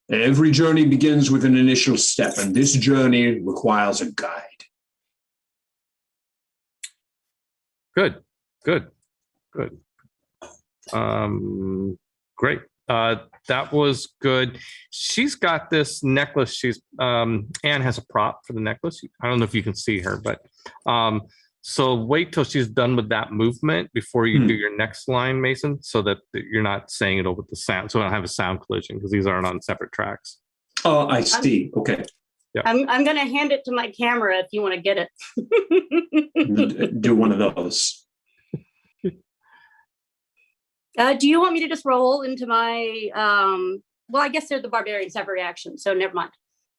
Every journey begins with an initial step, and this journey requires a guide. Good. Great. That was good. She's got this necklace. Anne has a prop for the necklace. I don't know if you can see her, but so wait till she's done with that movement before you do your next line, Mason, so that you're not saying it over the sound. So I don't have a sound collision because these aren't on separate tracks. Oh, I see. Okay. Yeah. I'm going to hand it to my camera if you want to get it. Do one of those. Do you want me to just roll into my, well, I guess they're the barbarian separate reaction, so never mind.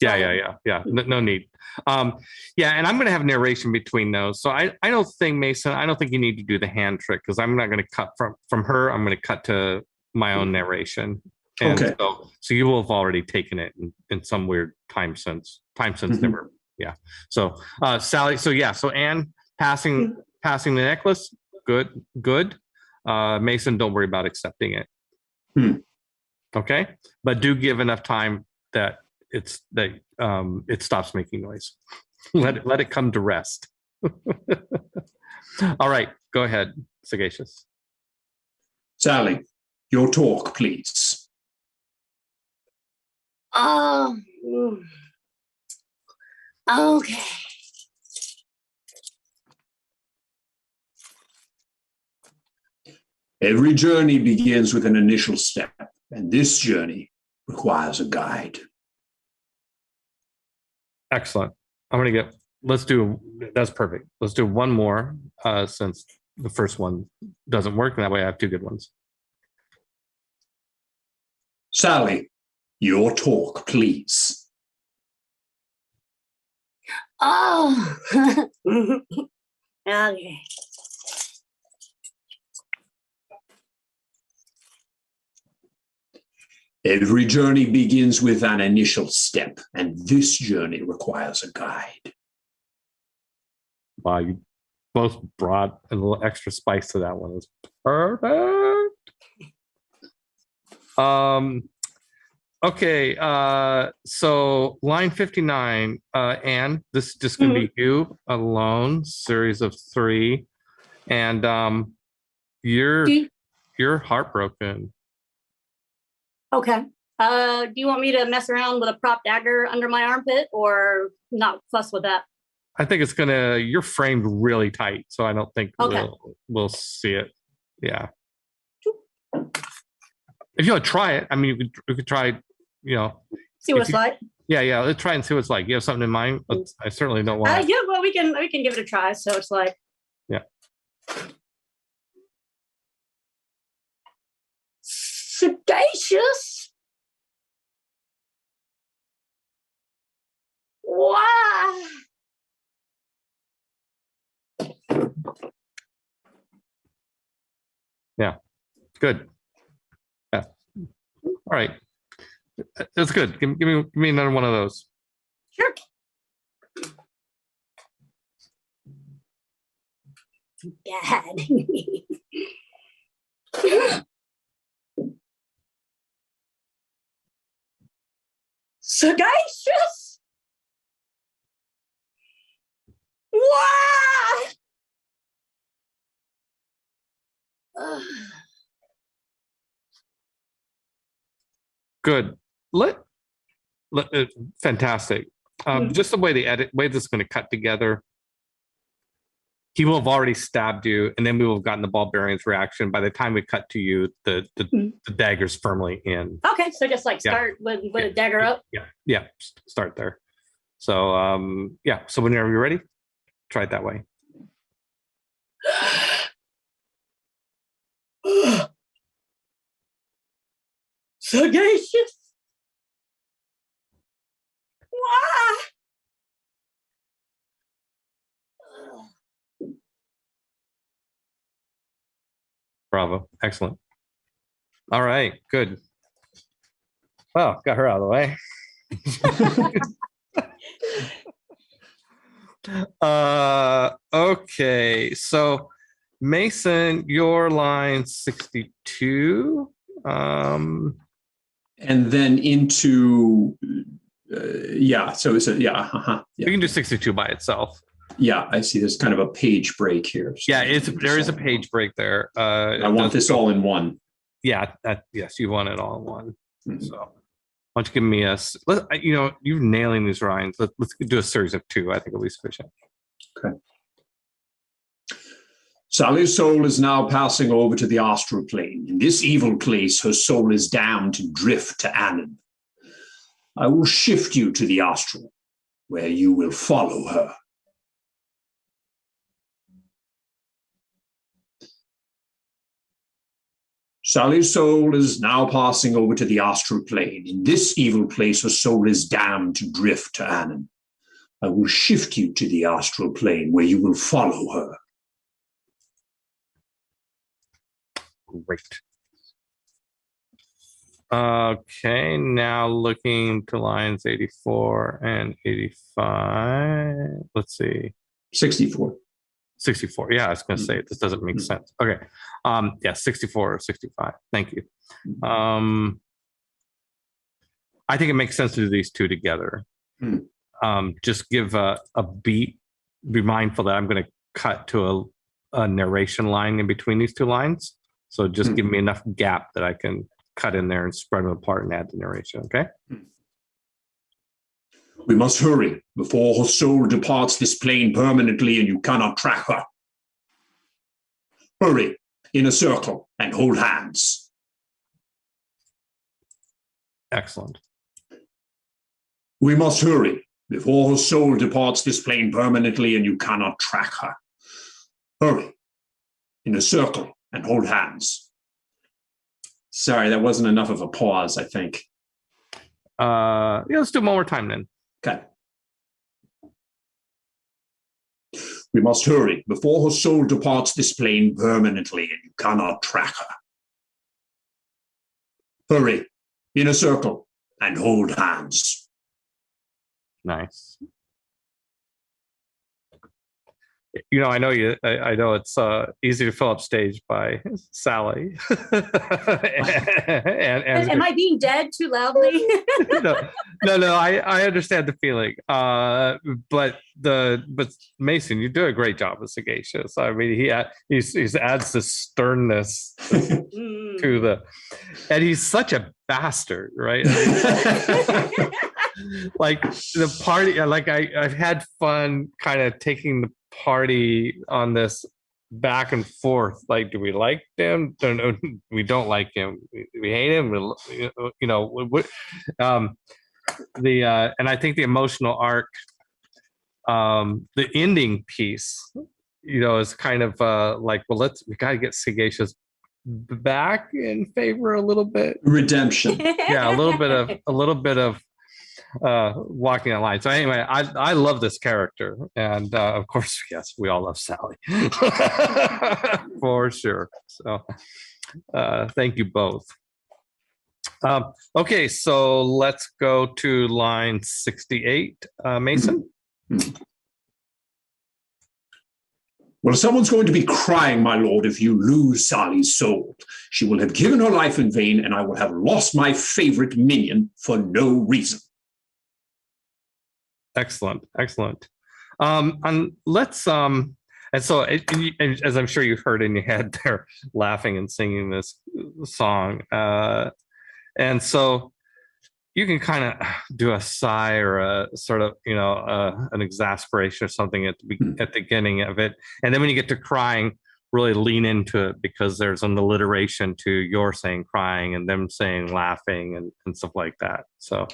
Yeah. No need. Yeah, and I'm going to have narration between those. So I don't think, Mason, I don't think you need to do the hand trick because I'm not going to cut from her. I'm going to cut to my own narration. And okay. So you will have already taken it in some weird time sense. Time sense never Yeah. So Sally. So yeah. So Anne passing the necklace. Good. Mason, don't worry about accepting it. Okay, but do give enough time that it stops making noise. let it come to rest. All right, go ahead, Sagacious. Sally, your talk, please. Okay. Every journey begins with an initial step, and this journey requires a guide. Excellent. That's perfect. Let's do one more since the first one doesn't work, and that way I have two good ones. Sally, your talk, please. Okay. Every journey begins with an initial step, and this journey requires a guide. Wow, you both brought a little extra spice to that one. It's perfect. Okay, so line 59, Anne, this is just going to be you alone, series of 3, and you're heartbroken. Okay. Do you want me to mess around with a prop dagger under my armpit or not fuss with that? I think you're framed really tight, so I don't think we'll see it. Yeah. If you want to try it, I mean, we could try, see what it's like. Yeah. Let's try and see what it's like. You have something in mind? I certainly don't want. Yeah, well, we can give it a try. So it's like, yeah. Sagacious. Wow. Yeah. Good. Yeah. All right. That's good. Give me another one of those. Sure. Bad. Sagacious. Wow. Good. Fantastic. Just the way this is going to cut together. He will have already stabbed you, and then we will have gotten the ball bearing's reaction. By the time we cut to you, the dagger's firmly in. Okay, so just like start with a dagger up. Yeah. Start there. So So whenever you're ready, try it that way. Sagacious. Wow. Bravo. Excellent. All right. Good. Well, got her out of the way. Okay. So, Mason, your line 62. And then into, So it's yeah. You can do 62 by itself. Yeah, I see. There's kind of a page break here. So there is a page break there. I want this all in one. Yeah, yes, you want it all in one. So, why don't you give me you're nailing these lines. Let's do a series of 2. I think it'll be sufficient. Okay. Sally's soul is now passing over to the astral plane. In this evil place, her soul is damned to drift to Anon. I will shift you to the astral, where you will follow her. Sally's soul is now passing over to the astral plane. In this evil place, her soul is damned to drift to Anon. I will shift you to the astral plane, where you will follow her. Great. Okay, now looking to lines 84 and 85. Let's see. 64. 64. Yeah, I was going to say this doesn't make sense. Okay. Yeah, 64 or 65. Thank you. I think it makes sense to do these two together. Just give a beat. Be mindful that I'm going to cut to a narration line in between these two lines. So just give me enough gap that I can cut in there and spread them apart and add the narration. Okay. We must hurry before her soul departs this plane permanently and you cannot track her. Hurry in a circle and hold hands. Excellent. We must hurry before her soul departs this plane permanently and you cannot track her. Hurry in a circle and hold hands. Sorry, that wasn't enough of a pause, I think. Yeah, let's do one more time then. Okay. We must hurry before her soul departs this plane permanently and you cannot track her. Hurry in a circle and hold hands. Nice. You know, I know you. I know it's easy to fill up stage by Sally. and Am I being dead too loudly? no. I understand the feeling. But Mason, you do a great job with Sagacious. I mean, he adds this sternness to the, and he's such a bastard, right? I mean, like the party, like I've had fun kind of taking the party on this back and forth. Like, do we like him? We don't like him. We hate him. And I think the emotional arc, the ending piece, is kind of like, well, we got to get Sagacious back in favor a little bit. Redemption. Yeah, a little bit of walking that line. So anyway, I love this character, and of course, yes, we all love Sally for sure. So thank you both. Okay, so let's go to line 68. Mason. Well, someone's going to be crying, my lord, if you lose Sally's soul. She will have given her life in vain, and I will have lost my favorite minion for no reason. Excellent. And let's and so as I'm sure you've heard in your head, they're laughing and singing this song, and so you can kind of do a sigh or a sort of an exasperation or something at the beginning of it, and then when you get to crying, really lean into it, because there's an alliteration to your saying crying and them saying laughing and stuff like that. So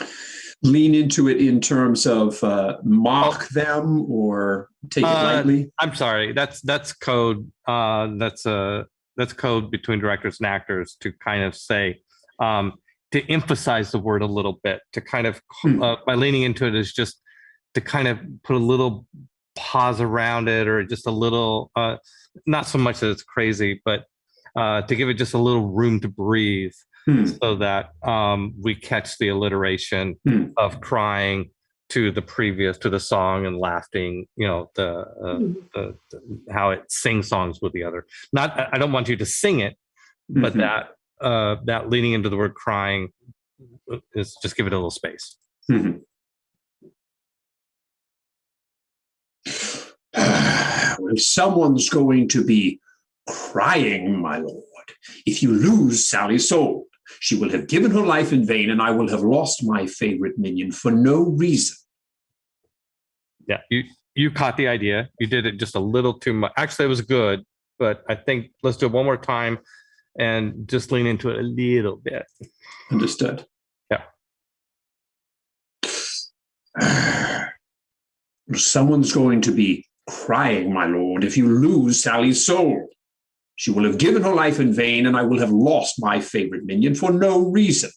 lean into it in terms of mock them or take it lightly. I'm sorry, that's code. That's code between directors and actors to kind of say, to emphasize the word a little bit, to kind of by leaning into it is just to kind of put a little pause around it, or just a little, not so much that it's crazy, but to give it just a little room to breathe, so that we catch the alliteration of crying to the song and laughing, the how it sings songs with the other. I don't want you to sing it, but that leaning into the word crying is just give it a little space. If someone's going to be crying, my lord, if you lose Sally's soul, she will have given her life in vain, and I will have lost my favorite minion for no reason. Yeah, you caught the idea. You did it just a little too much. Actually, it was good, but I think let's do it one more time and just lean into it a little bit. Understood. Yeah. Someone's going to be crying, my lord, if you lose Sally's soul. She will have given her life in vain, and I will have lost my favorite minion for no reason.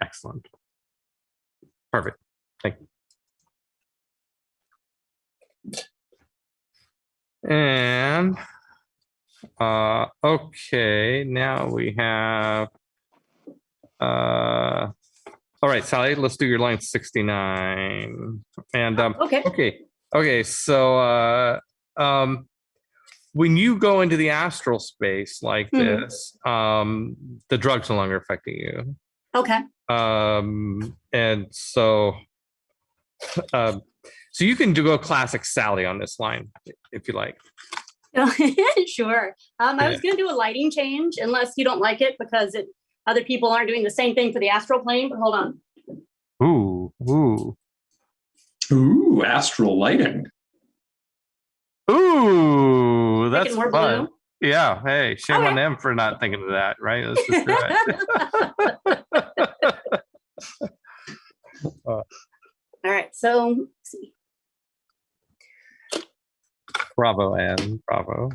Excellent. Perfect. Thank you. And okay, now we have All right, Sally, let's do your line 69. And okay. So when you go into the astral space like this, the drug's no longer affecting you. Okay. And so you can do a classic Sally on this line if you like. Sure. I was going to do a lighting change, unless you don't like it because other people aren't doing the same thing for the astral plane. But hold on. Ooh, astral lighting. Ooh, that's more fun. blue? Yeah. Hey, shame on them for not thinking of that, right? Let's just do it. All right. So let's see. Bravo, Anne. Bravo.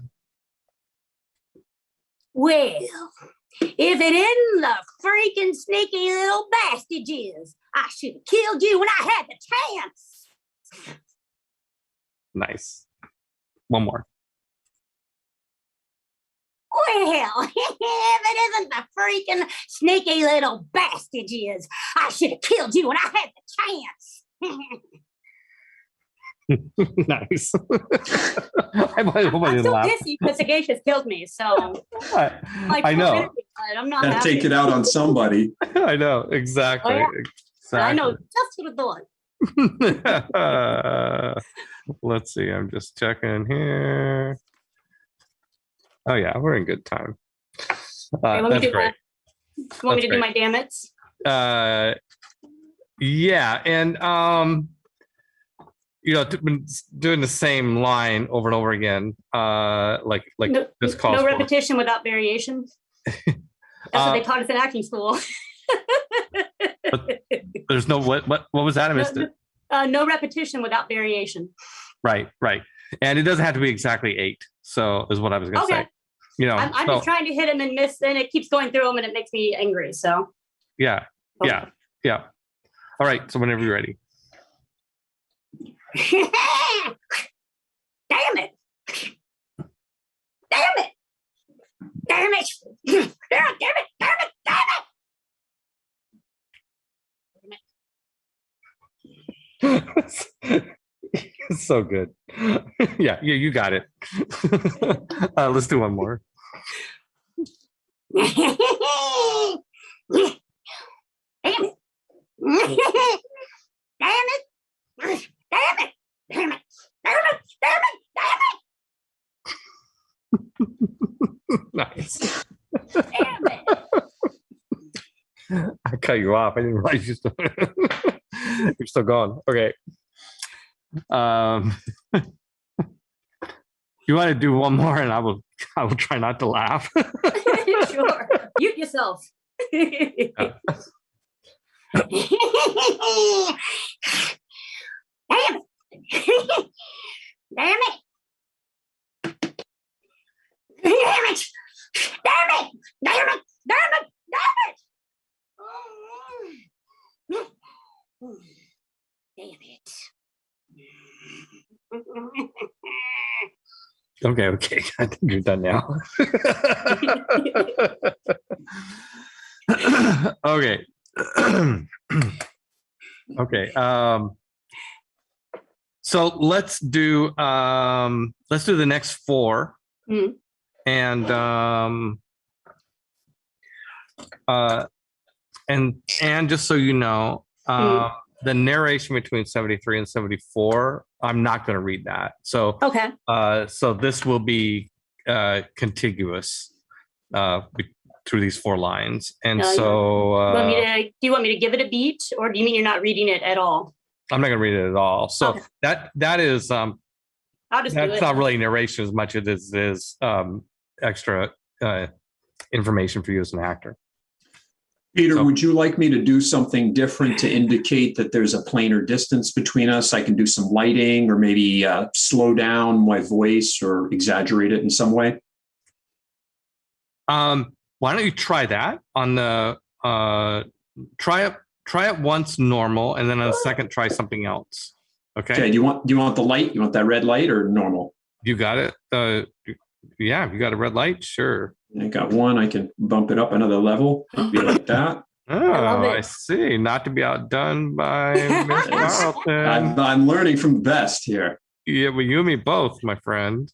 Well, if it isn't the freaking sneaky little bastages, I should have killed you when I had the chance. Nice. One more. Well, if it isn't the freaking sneaky little bastages, I should have killed you when I had the chance. Nice. I'm so pissy because Sagacious killed me, so I know. I'm not Gotta take it out on somebody. I know, exactly. Oh, yeah. Exactly. I know just what I thought. Let's see, I'm just checking here. Oh yeah, we're in good time. That's great. You want me to do my damn it's? Yeah, and doing the same line over and over again, like this calls no for. repetition without variation. That's what they taught us in acting school. But there's no what was that? I missed it. No repetition without variation. Right, and it doesn't have to be exactly 8. So is what I was going to say. I'm just trying to hit him and miss, and it keeps going through him, and it makes me angry. So yeah. All right, so whenever you're ready. Damn it! Damn it! Damn it! Damn it! Damn it! Damn it! It's so good. Yeah, you got it. Let's do one more. Damn it! Damn it! Damn it! Damn it! Damn it! Damn it! Damn it! Damn it! Nice. Damn it! I cut you off. I didn't realize you're still going. Okay. You want to do one more, and I will try not to laugh. Sure. Mute yourself. Damn it! Damn it! Damn it! Damn it! Damn it! Damn it! Damn it! Damn it! Damn it! Okay. I think you're done now. Okay. Okay. So let's do the next 4. Mm. And just so you know, the narration between 73 and 74, I'm not going to read that. So okay. So this will be contiguous through these 4 lines, and so do you want me to give it a beat, or do you mean you're not reading it at all? I'm not going to read it at all. So okay. that is I'll just that's not really narration as much as it is extra information for you as an actor. Peter, would you like me to do something different to indicate that there's a planar distance between us? I can do some lighting, or maybe slow down my voice or exaggerate it in some way. Why don't you try that on the try it once normal, and then on the second try something else. Okay. Do you want the light? You want that red light or normal? You got it. Yeah, you got a red light. Sure. I got one. I can bump it up another level. Be like that. I see. Not to be outdone by Miss Carlton. I'm learning from the best here. Yeah, well, you and me both, my friend.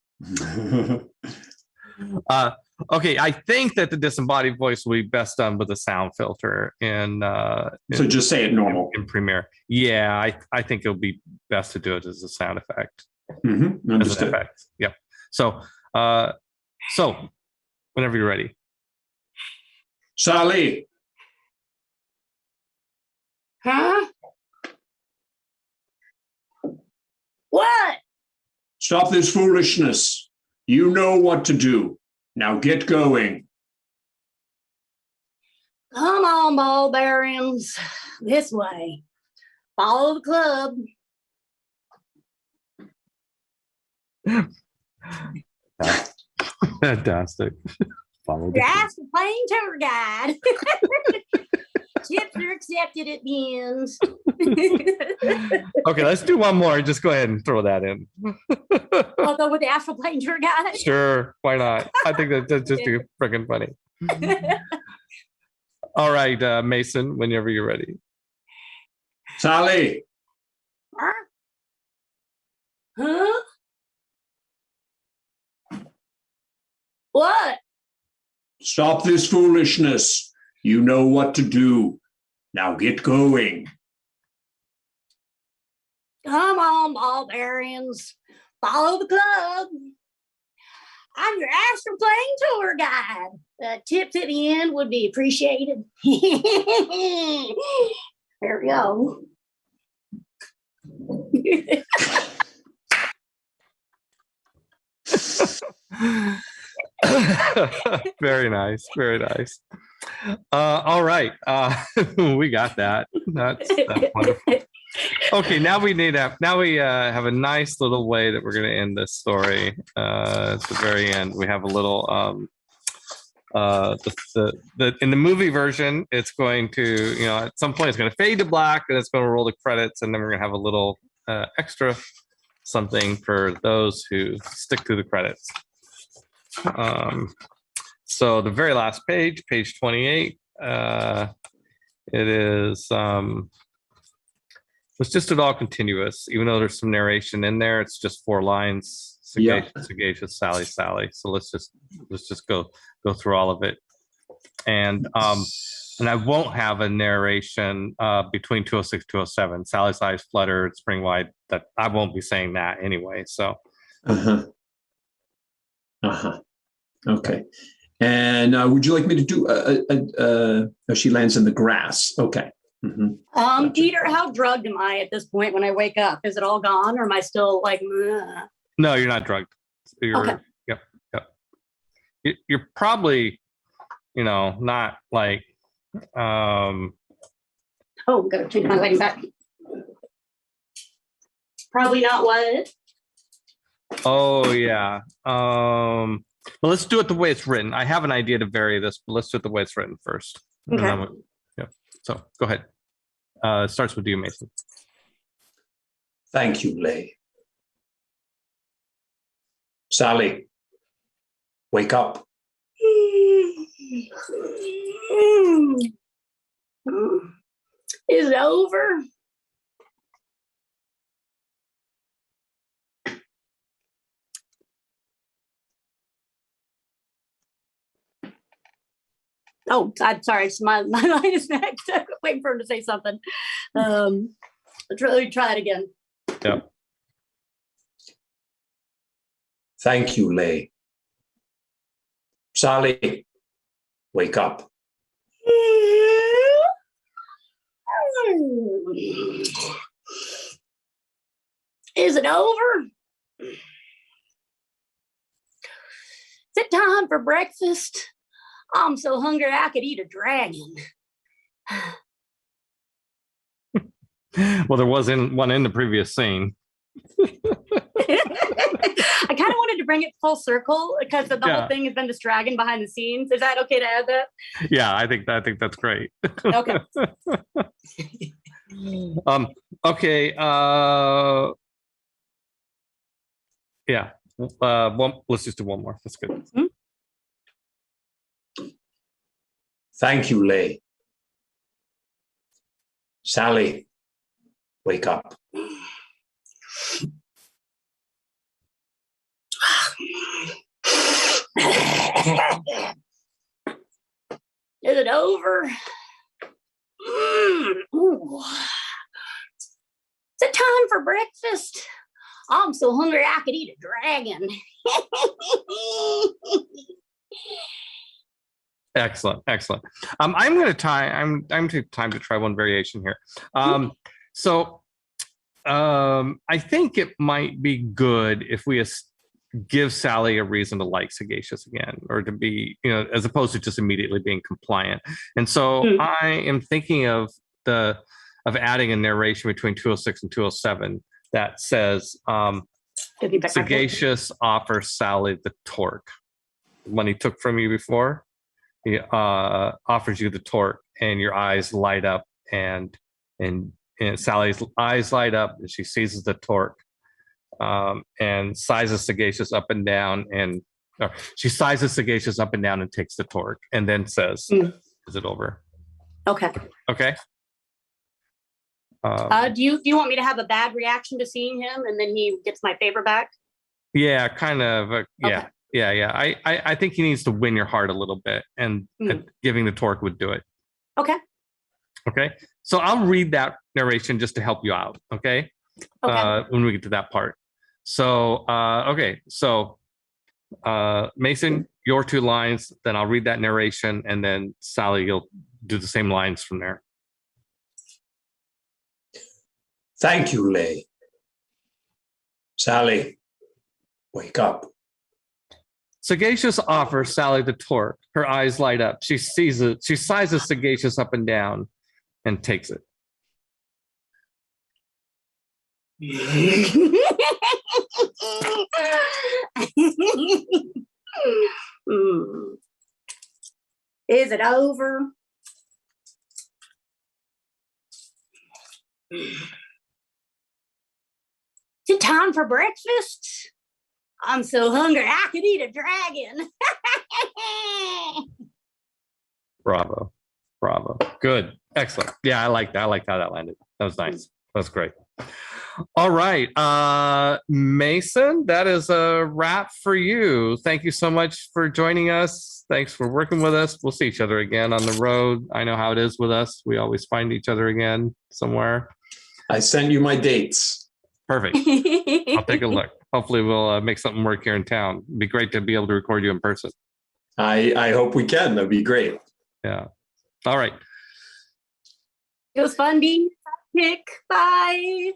Okay, I think that the disembodied voice will be best done with a sound filter so just say it normal in Premiere. Yeah, I think it'll be best to do it as a sound effect. Understood. Yep. So whenever you're ready. Sally. Huh? What? Stop this foolishness. You know what to do. Now get going. Come on, ball bearings. This way. Follow the club. Fantastic. Follow You're asked the plain tour guide. Tips are accepted at the ends. Okay, let's do one more. Just go ahead and throw that in. I'll go with the astral plane tour guide. Sure, why not? I think that's just freaking funny. All right, Mason, whenever you're ready. Sally. Huh? What? Stop this foolishness. You know what to do. Now get going. Come on, ball bearings. Follow the club. I'm your astral plane tour guide. Tips at the end would be appreciated. There we go. Very nice. Very nice. All right. We got that. That's wonderful. Okay, now we have a nice little way that we're going to end this story. At the very end, we have a little in the movie version, it's going to, at some point it's going to fade to black and it's going to roll the credits, and then we're going to have a little extra something for those who stick through the credits. So the very last page 28, it is it's just all continuous, even though there's some narration in there. It's just 4 lines. Sagacious, Sally. So let's just go through all of it, and I won't have a narration between 206 207. Sally's eyes fluttered, spring wide. That I won't be saying that anyway. So. Okay. And would you like me to do she lands in the grass? Okay. Gotcha. Peter, how drugged am I at this point when I wake up? Is it all gone, or am I still like? Ugh? No, you're not drugged. Okay. Yep. You're probably, not like. Oh, gotta change my lighting back. Probably not what? Oh yeah. Well, let's do it the way it's written. I have an idea to vary this, but let's do it the way it's written first. Okay. So go ahead. It starts with you, Mason. Thank you, Leigh. Sally, wake up. Is it over? Oh, I'm sorry. My line is next. I'm waiting for him to say something. Let me try it again. Yeah. Thank you, Leigh. Sally, wake up. Is it over? Is it time for breakfast? I'm so hungry I could eat a dragon. Well, there was one in the previous scene. I kind of wanted to bring it full circle because the whole thing has been this dragon behind the scenes. Is that okay to add that? Yeah, I think that's great. Okay. Okay. Yeah. Let's just do one more. That's good. Mm-hmm. Thank you, Leigh. Sally, wake up. Is it over? Ooh. Is it time for breakfast? I'm so hungry I could eat a dragon. Excellent. I'm going to take time to try one variation here. I think it might be good if we give Sally a reason to like Sagacious again, or to be, as opposed to just immediately being compliant. And so I am thinking of adding a narration between 206 and 207 that says, Sagacious offers Sally the torque. The one he took from you before, he offers you the torque, and your eyes light up, and Sally's eyes light up, and she seizes the torque, and sizes Sagacious up and down, and she sizes Sagacious up and down and takes the torque, and then says, "Is it over?" Okay. Do you want me to have a bad reaction to seeing him, and then he gets my favor back? Yeah, kind of. Yeah. I think he needs to win your heart a little bit, and giving the torque would do it. Okay. So I'll read that narration just to help you out. Okay. When we get to that part. So Mason, your 2 lines, then I'll read that narration, and then Sally, you'll do the same lines from there. Thank you, Leigh. Sally, wake up. Sagacious offers Sally the torque. Her eyes light up. She sees it. She sizes Sagacious up and down and takes it. Is it over? Is it time for breakfast? I'm so hungry I could eat a dragon. Bravo. Good. Excellent. Yeah, I like that. I like how that landed. That was nice. That's great. All right. Mason, that is a wrap for you. Thank you so much for joining us. Thanks for working with us. We'll see each other again on the road. I know how it is with us. We always find each other again somewhere. I sent you my dates. Perfect. I'll take a look. Hopefully we'll make something work here in town. It'd be great to be able to record you in person. I hope we can. That'd be great. Yeah. All right. It was fun being sidekick. Bye.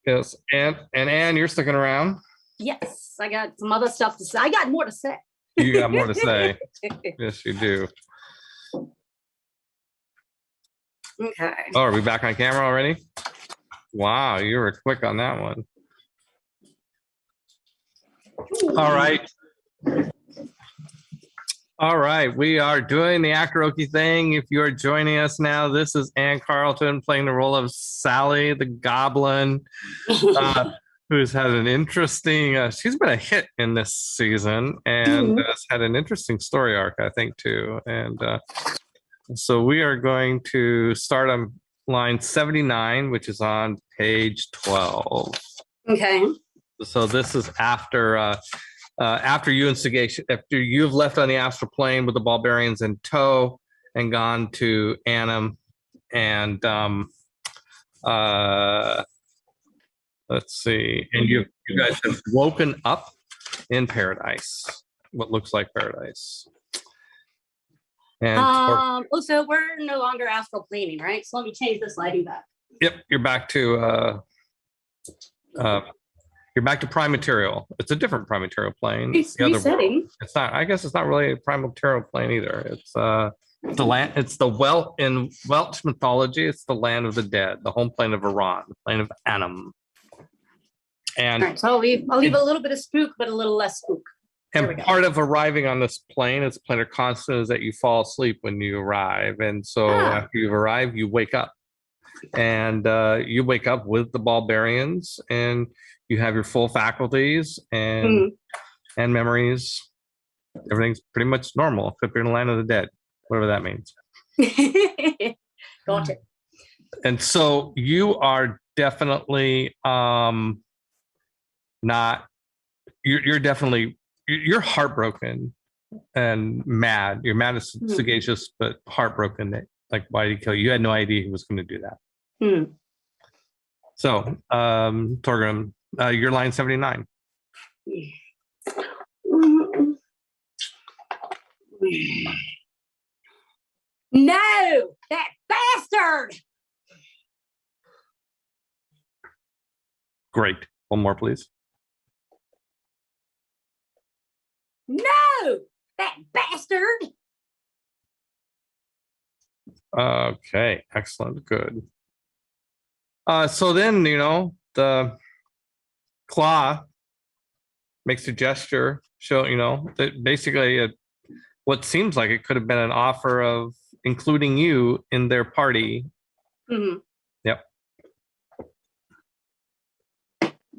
Yes. And Anne, you're sticking around? Yes. I got some other stuff to say. I got more to say. You got more to say. Yes, you do. Okay. Oh, are we back on camera already? Wow, you were quick on that one. All right. We are doing the Actoroke thing. If you are joining us now, this is Anne Carlton playing the role of Sally the Goblin, who's had an interesting, she's been a hit in this season, and has had an interesting story arc, I think, too. And so we are going to start on line 79, which is on page 12. Okay. So this is after you and Sagacious, after you've left on the astral plane with the Barbarians in tow and gone to Annam, and let's see, and you guys have woken up in paradise, what looks like paradise. And so we're no longer astral planing, right? So let me change this lighting back. Yep, you're back to prime material. It's a different prime material plane. It's the resetting. World. It's not. I guess it's not really a prime material plane either. It's the land. It's the in Welsh mythology. It's the land of the dead, the home plane of Iran, the plane of Annam. And all right, so I'll leave a little bit of spook, but a little less spook. And part of arriving on this plane, it's planar constant, is that you fall asleep when you arrive. And so after you've arrived, you wake up. And you wake up with the Barbarians, and you have your full faculties and memories. Everything's pretty much normal, except you're in the land of the dead, whatever that means. Got it. And so you are definitely not. You're definitely you're heartbroken and mad. You're mad as sagacious, but heartbroken that like why did he kill you? You had no idea he was going to do that. So, Torgrim, you're line 79. No, that bastard. Great. One more, please. No, that bastard. Okay, excellent, good. So then, the claw makes a gesture, that basically what seems like it could have been an offer of including you in their party. Yep.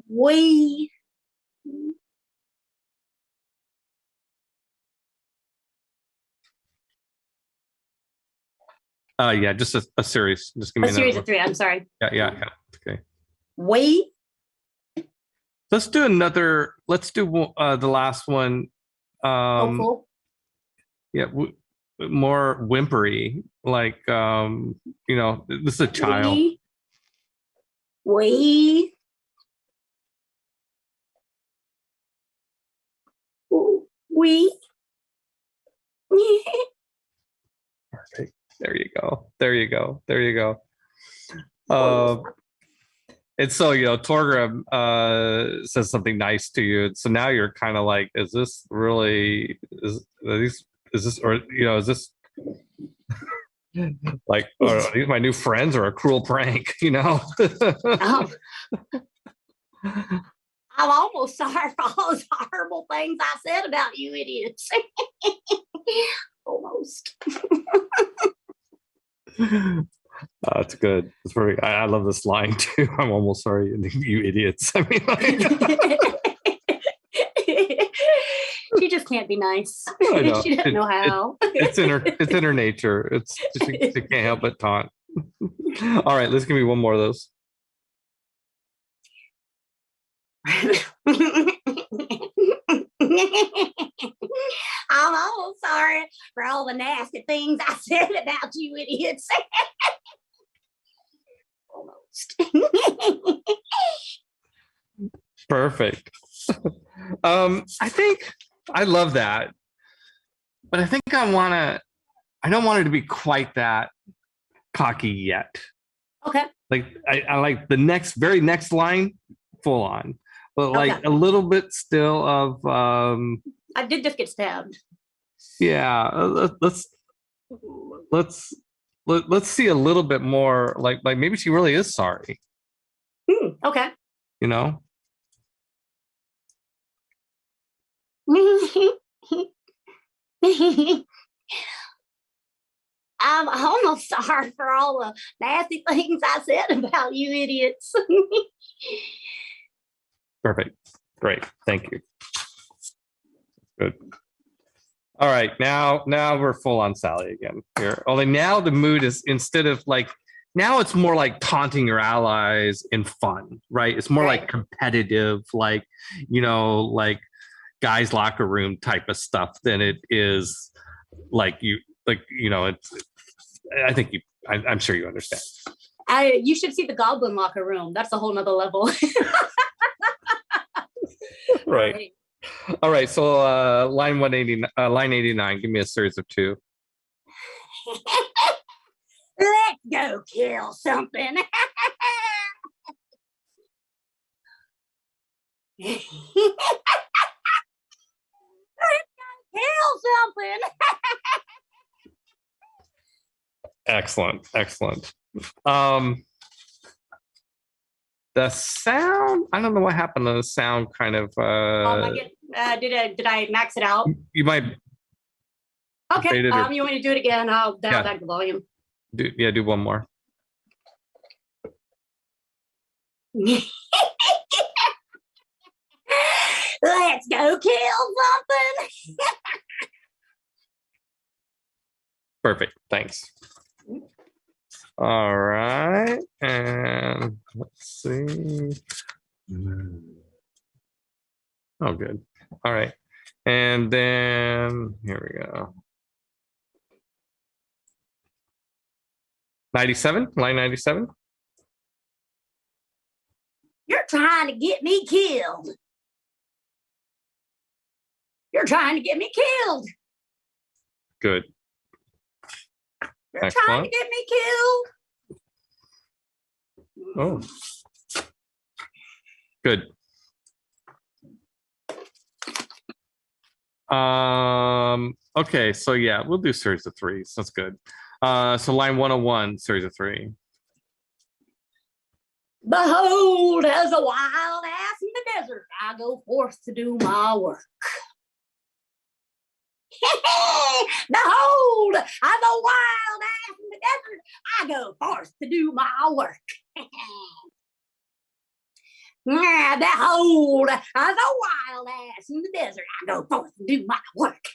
We. Yeah, just a series. Just give me a series of 3. I'm sorry. Yeah. Okay. We. Let's do another. Let's do the last one. Hopeful. Yeah, more whimpery. Like, this is a child. We. Perfect. There you go. And so, Torgrim says something nice to you. So now you're kind of like, is this really, is this, or, is this like, are these my new friends or a cruel prank, I'm almost sorry for all those horrible things I said about you idiots. Almost. It's good. It's very. I love this line too. I'm almost sorry, you idiots. I mean, she just can't be nice. Know. She doesn't know how. It's in her nature. She can't help but taunt. All right, let's give me one more of those. I'm almost sorry for all the nasty things I said about you idiots. Almost. Perfect. I think I love that, but I think I don't want it to be quite that cocky yet. Okay. Like I like the very next line, full on. But like a little bit still of I did just get stabbed. Yeah, let's see a little bit more like maybe she really is sorry. Okay. I'm almost sorry for all the nasty things I said about you idiots. Perfect. Great. Thank you. Good. All right. Now we're full on Sally again here. Only now the mood is instead of like, now it's more like taunting your allies in fun, right? It's more like competitive, like, like guys' locker room type of stuff than it is like it's, I think I'm sure you understand. You should see the goblin locker room. That's a whole nother level. Right. All right. So line 89, give me a series of 2. Let's go kill something. Let's go kill something. Excellent. The sound, I don't know what happened to the sound kind of did I max it out? You might. Okay. You want me to do it again? I'll dial back the volume. Do one more. Let's go kill something. Perfect. Thanks. All right. And let's see. Oh, good. All right. And then here we go. 97, line 97. You're trying to get me killed. You're trying to get me killed. Good. You're Excellent. trying to get me killed. Oh. Good. Okay, so yeah, we'll do series of threes. That's good. So line 101, series of three. Behold, as a wild ass in the desert, I go forth to do my work. Behold, as a wild ass in the desert, I go forth to do my work. Behold, as a wild ass in the desert, I go forth to do my work.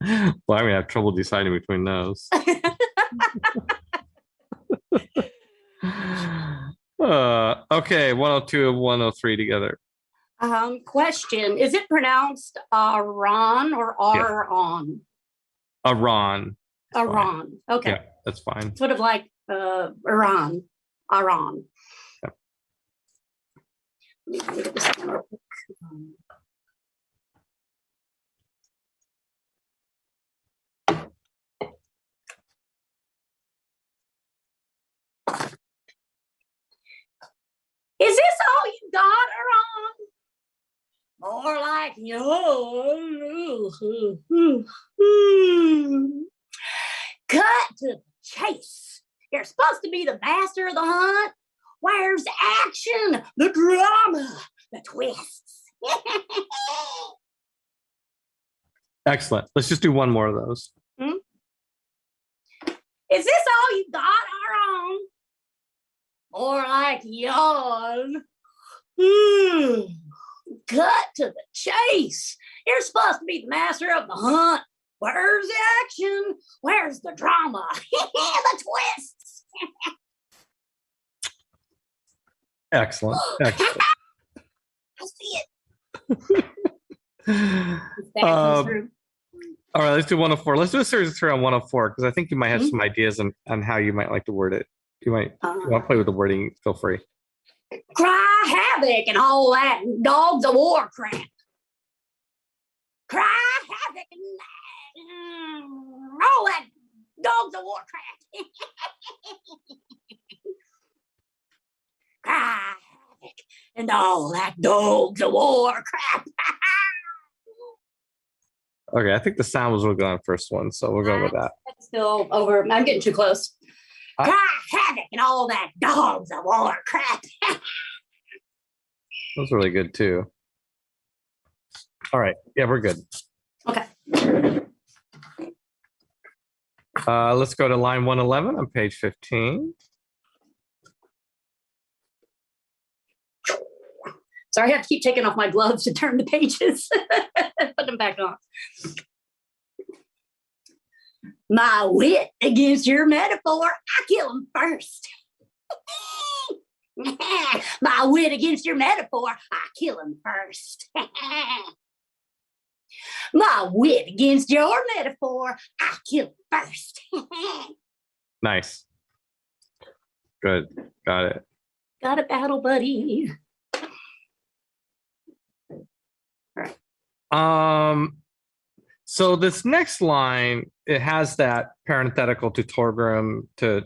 Well, I'm gonna have trouble deciding between those. Okay, 102 and 103 together. Question: is it pronounced Aran or Aron? Aran. Aran. Okay. Yeah, that's fine. Sort of like Aran. Aran. Yeah. Let me look at this one real quick. Is this all you got, Aran? More like cut to the chase. You're supposed to be the master of the hunt. Where's the action, the drama, the twists? Excellent. Let's just do one more of those. Is this all you got, Aran? More like yawn. Cut to the chase. You're supposed to be the master of the hunt. Where's the action? Where's the drama? The twists. Excellent. Excellent. I see it. All right, let's do 104. Let's do a series of three on 104 because I think you might have some ideas on how you might like to word it. You might want to play with the wording. Feel free. Cry havoc and all that dogs of war crap. Cry havoc and all that dogs of war crap. Cry havoc and all that dogs of war crap. Okay, I think the sound was really good on the first one, so we'll go with that. That's still over. I'm getting too close. Cry havoc and all that dogs of war crap. That was really good too. All right, yeah, we're good. Okay. Let's go to line 111 on page 15. Sorry, I have to keep taking off my gloves to turn the pages. Put them back on. My wit against your metaphor, I kill him first. My wit against your metaphor, I kill him first. My wit against your metaphor, I kill him first. Nice. Good. Got it. Got a battle buddy. So this next line, it has that parenthetical to Torgrim to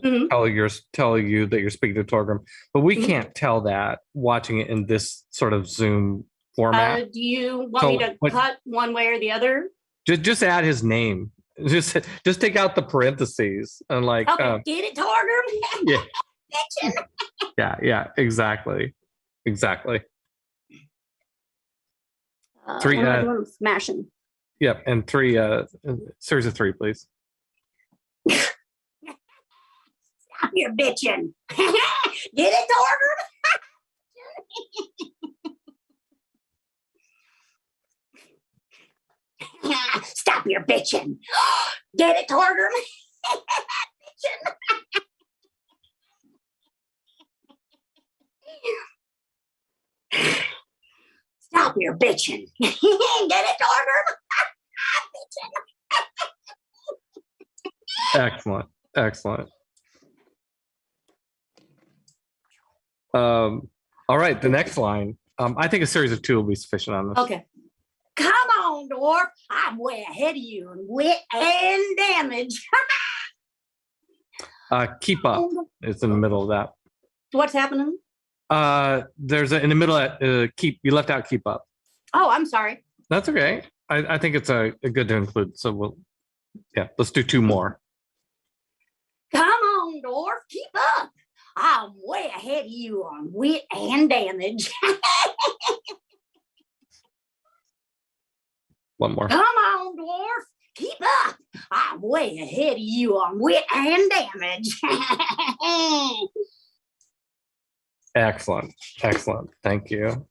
tell you that you're speaking to Torgrim, but we can't tell that watching it in this sort of Zoom format. Do you want me to cut one way or the other? Just add his name. Just take out the parentheses and like. Okay, get it, Torgrim. Yeah. yeah, exactly. Three. Smashing. Yep, and three. Series of three, please. Stop your bitching. Get it, Torgrim. Stop your bitching. Get it, Torgrim. Stop your bitching. Get it, Order? Excellent. Excellent. All right, the next line. I think a series of 2 will be sufficient on this. Okay. Come on, dwarf. I'm way ahead of you in wit and damage. Keep up. It's in the middle of that. What's happening? There's in the middle of keep. You left out keep up. Oh, I'm sorry. That's okay. I think it's a good to include. So let's do 2 more. Come on, dwarf. Keep up. I'm way ahead of you on wit and damage. 1 more. Come on, dwarf. Keep up. I'm way ahead of you on wit and damage. Excellent. Excellent. Thank you.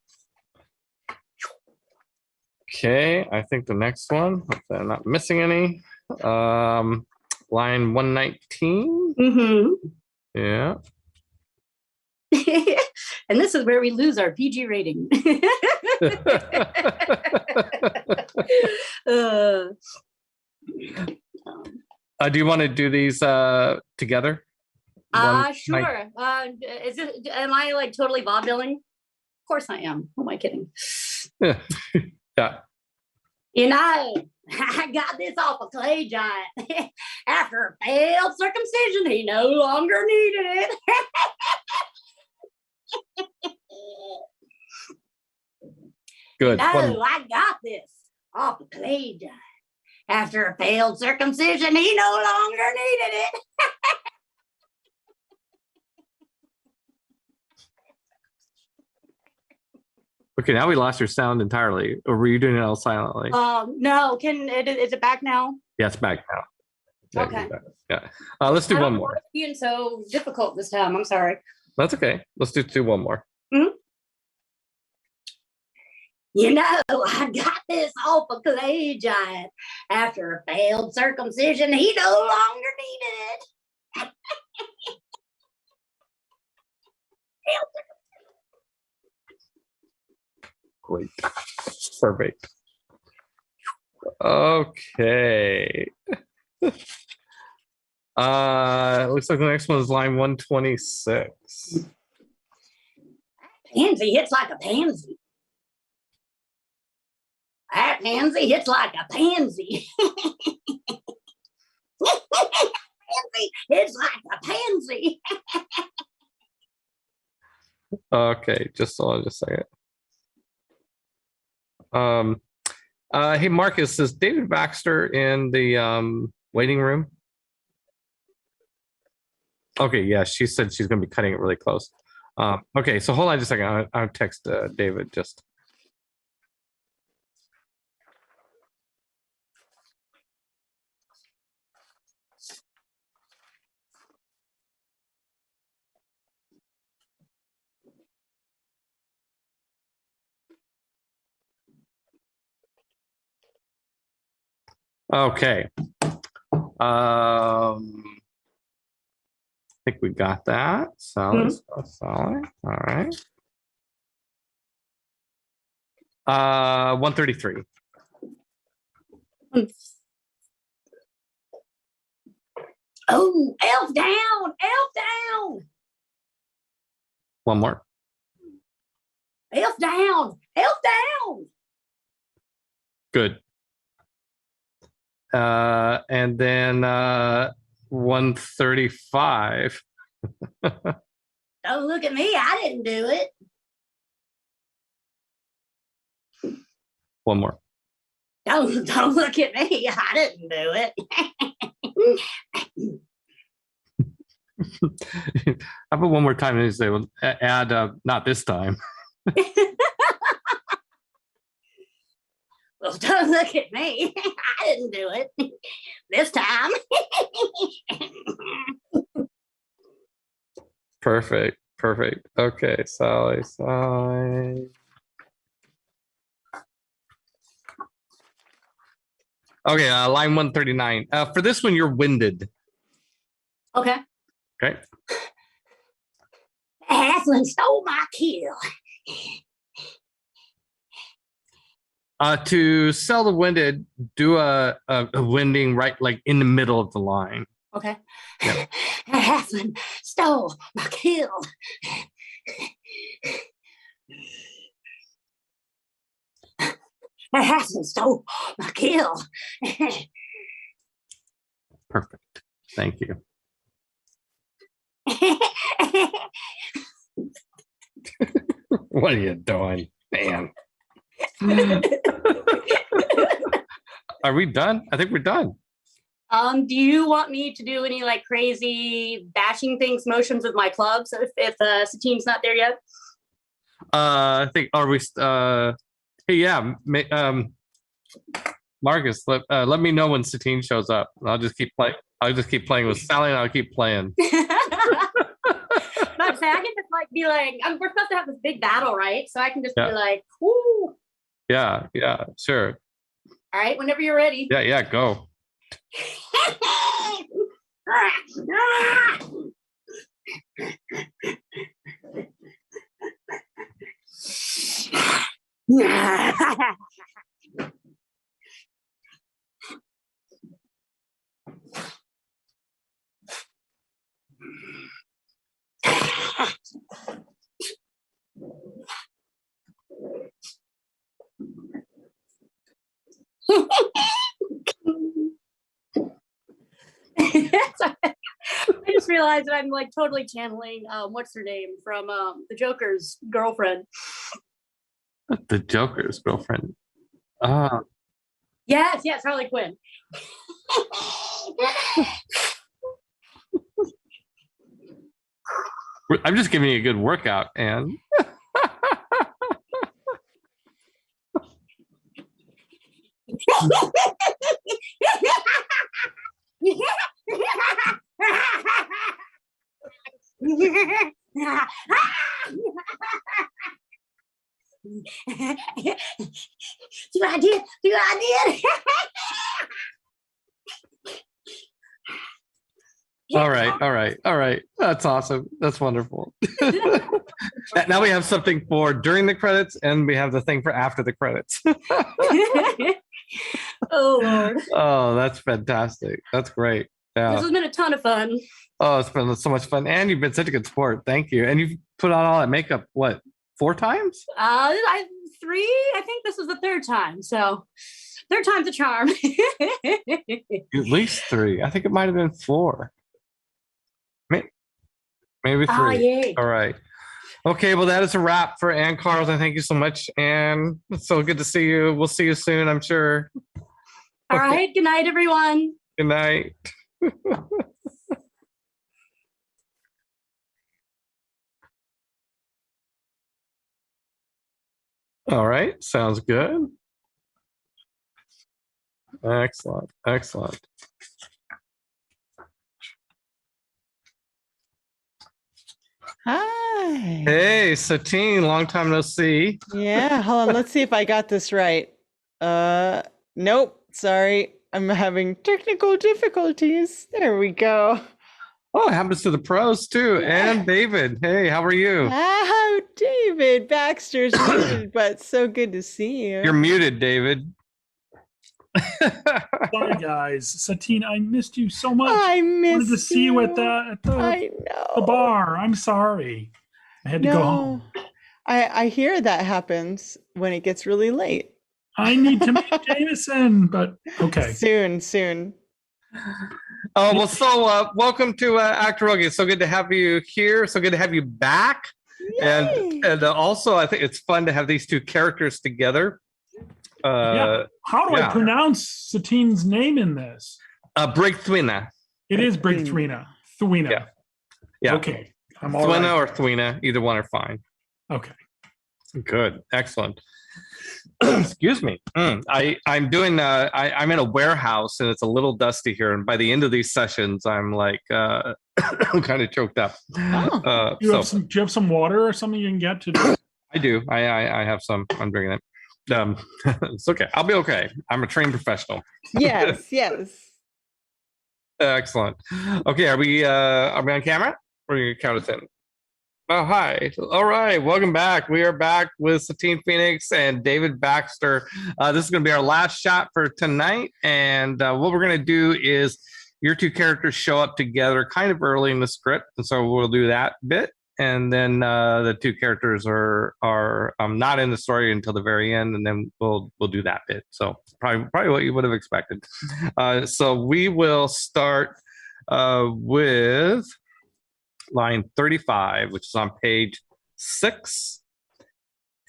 Okay, I think the next one, hopefully I'm not missing any. Line 119. Mm-hmm. Yeah. And this is where we lose our PG rating. Do you want to do these together? Sure. Am I like totally vaudevilling? Of course I am. Who am I kidding? Yeah. You know, I got this off a clay giant. After a failed circumcision, he no longer needed it. Good. No, I got this off a clay giant. After a failed circumcision, he no longer needed it. Okay, now we lost your sound entirely. Or were you doing it all silently? No. Is it back now? Yeah, it's back now. Okay. Yeah. Let's do 1 more. It's being so difficult this time. I'm sorry. That's okay. Let's do 1 more. Mm-hmm. You know, I got this off a clay giant. After a failed circumcision, he no longer needed it. Great. Perfect. Okay. Looks like the next one is line 126. Pansy hits like a pansy. That pansy hits like a pansy. Pansy hits like a pansy. Okay, just a second. Hey Marcus, is David Baxter in the waiting room? Okay, yeah, she said she's gonna be cutting it really close. Okay, so hold on just a second. I'll text David just. Okay. I think we got that. Sally. All right. 133. Oh, elf down, elf down. 1 more. Elf down, elf down. Good. And then 135. Don't look at me. I didn't do it. 1 more. Don't look at me. I didn't do How it. about 1 more time and say, well, add not this time. Well, don't look at me. I didn't do it this time. Perfect. Okay, Sally. Okay, line 139. For this one, you're winded. Okay. Okay. Halfling stole my kill. To sell the winded, do a winding right like in the middle of the line. Okay. Yep. Halfling stole my kill. Halfling stole my kill. Perfect. Thank you. What are you doing, man? Are we done? I think we're done. Do you want me to do any like crazy bashing things motions with my clubs if Satine's not there yet? I think are we? Hey, yeah. Marcus, let me know when Satine shows up. I'll just keep playing. I'll just keep playing with Sally, and I'll keep playing. But say I can just like be like, we're supposed to have this big battle, right? So I can just be like, whoo. Yeah, sure. All right, whenever you're ready. Yeah, go. I just realized that I'm like totally channeling what's her name from the Joker's girlfriend. The Joker's girlfriend. Yes, Harley Quinn. I'm just giving you a good workout, Anne. See what I did? All right. That's awesome. That's wonderful. Now we have something for during the credits, and we have the thing for after the credits. Oh, Lord. Oh, that's fantastic. That's great. Yeah. This has been a ton of fun. Oh, it's been so much fun. And you've been such a good sport. Thank you. And you've put on all that makeup, what, 4 times? 3. I think this was the 3rd time. So 3rd time's a charm. At least 3. I think it might have been 4. Maybe 3. Yay. All right. Okay, well, that is a wrap for Anne Carlton. Thank you so much, Anne. It's so good to see you. We'll see you soon, I'm sure. All right. Good night, everyone. Good night. All right. Sounds good. Excellent. Hi. Hey, Satine, long time no see. Yeah, hold on. Let's see if I got this right. Nope. Sorry. I'm having technical difficulties. There we go. Oh, it happens to the pros too. Yeah. And David. Hey, how are you? Oh, David. Baxter's muted, but so good to see you. You're muted, David. Sorry, guys. Satine, I missed you so much. I wanted to see you at the bar. I'm sorry. I had to go home. I hear that happens when it gets really late. I need to meet Jameson, but okay. Soon. Oh, well, so welcome to Actoroke. It's so good to have you here. So good to have you back. Yay. And also, I think it's fun to have these 2 characters together. How do I pronounce Satine's name in this? Brigthwina. It is Brigthwina. Thwina. Yeah. Okay. I'm all Thwina right. or Thwina, either one are fine. Okay. Good. Excellent. Excuse me. I'm doing. I'm in a warehouse and it's a little dusty here. And by the end of these sessions, I'm like I'm kind of choked up. Do you have some water or something you can get to do? I do. I have some. I'm drinking it. It's okay. I'll be okay. I'm a trained professional. Yes. Excellent. Okay, are we on camera? Or are you count us in? Oh, hi. All right, welcome back. We are back with Satine Phoenix and David Baxter. This is going to be our last shot for tonight, and what we're going to do is your two characters show up together kind of early in the script, and so we'll do that bit, and then the two characters are not in the story until the very end, and then we'll do that bit. So probably what you would have expected. So we will start with line 35, which is on page 6.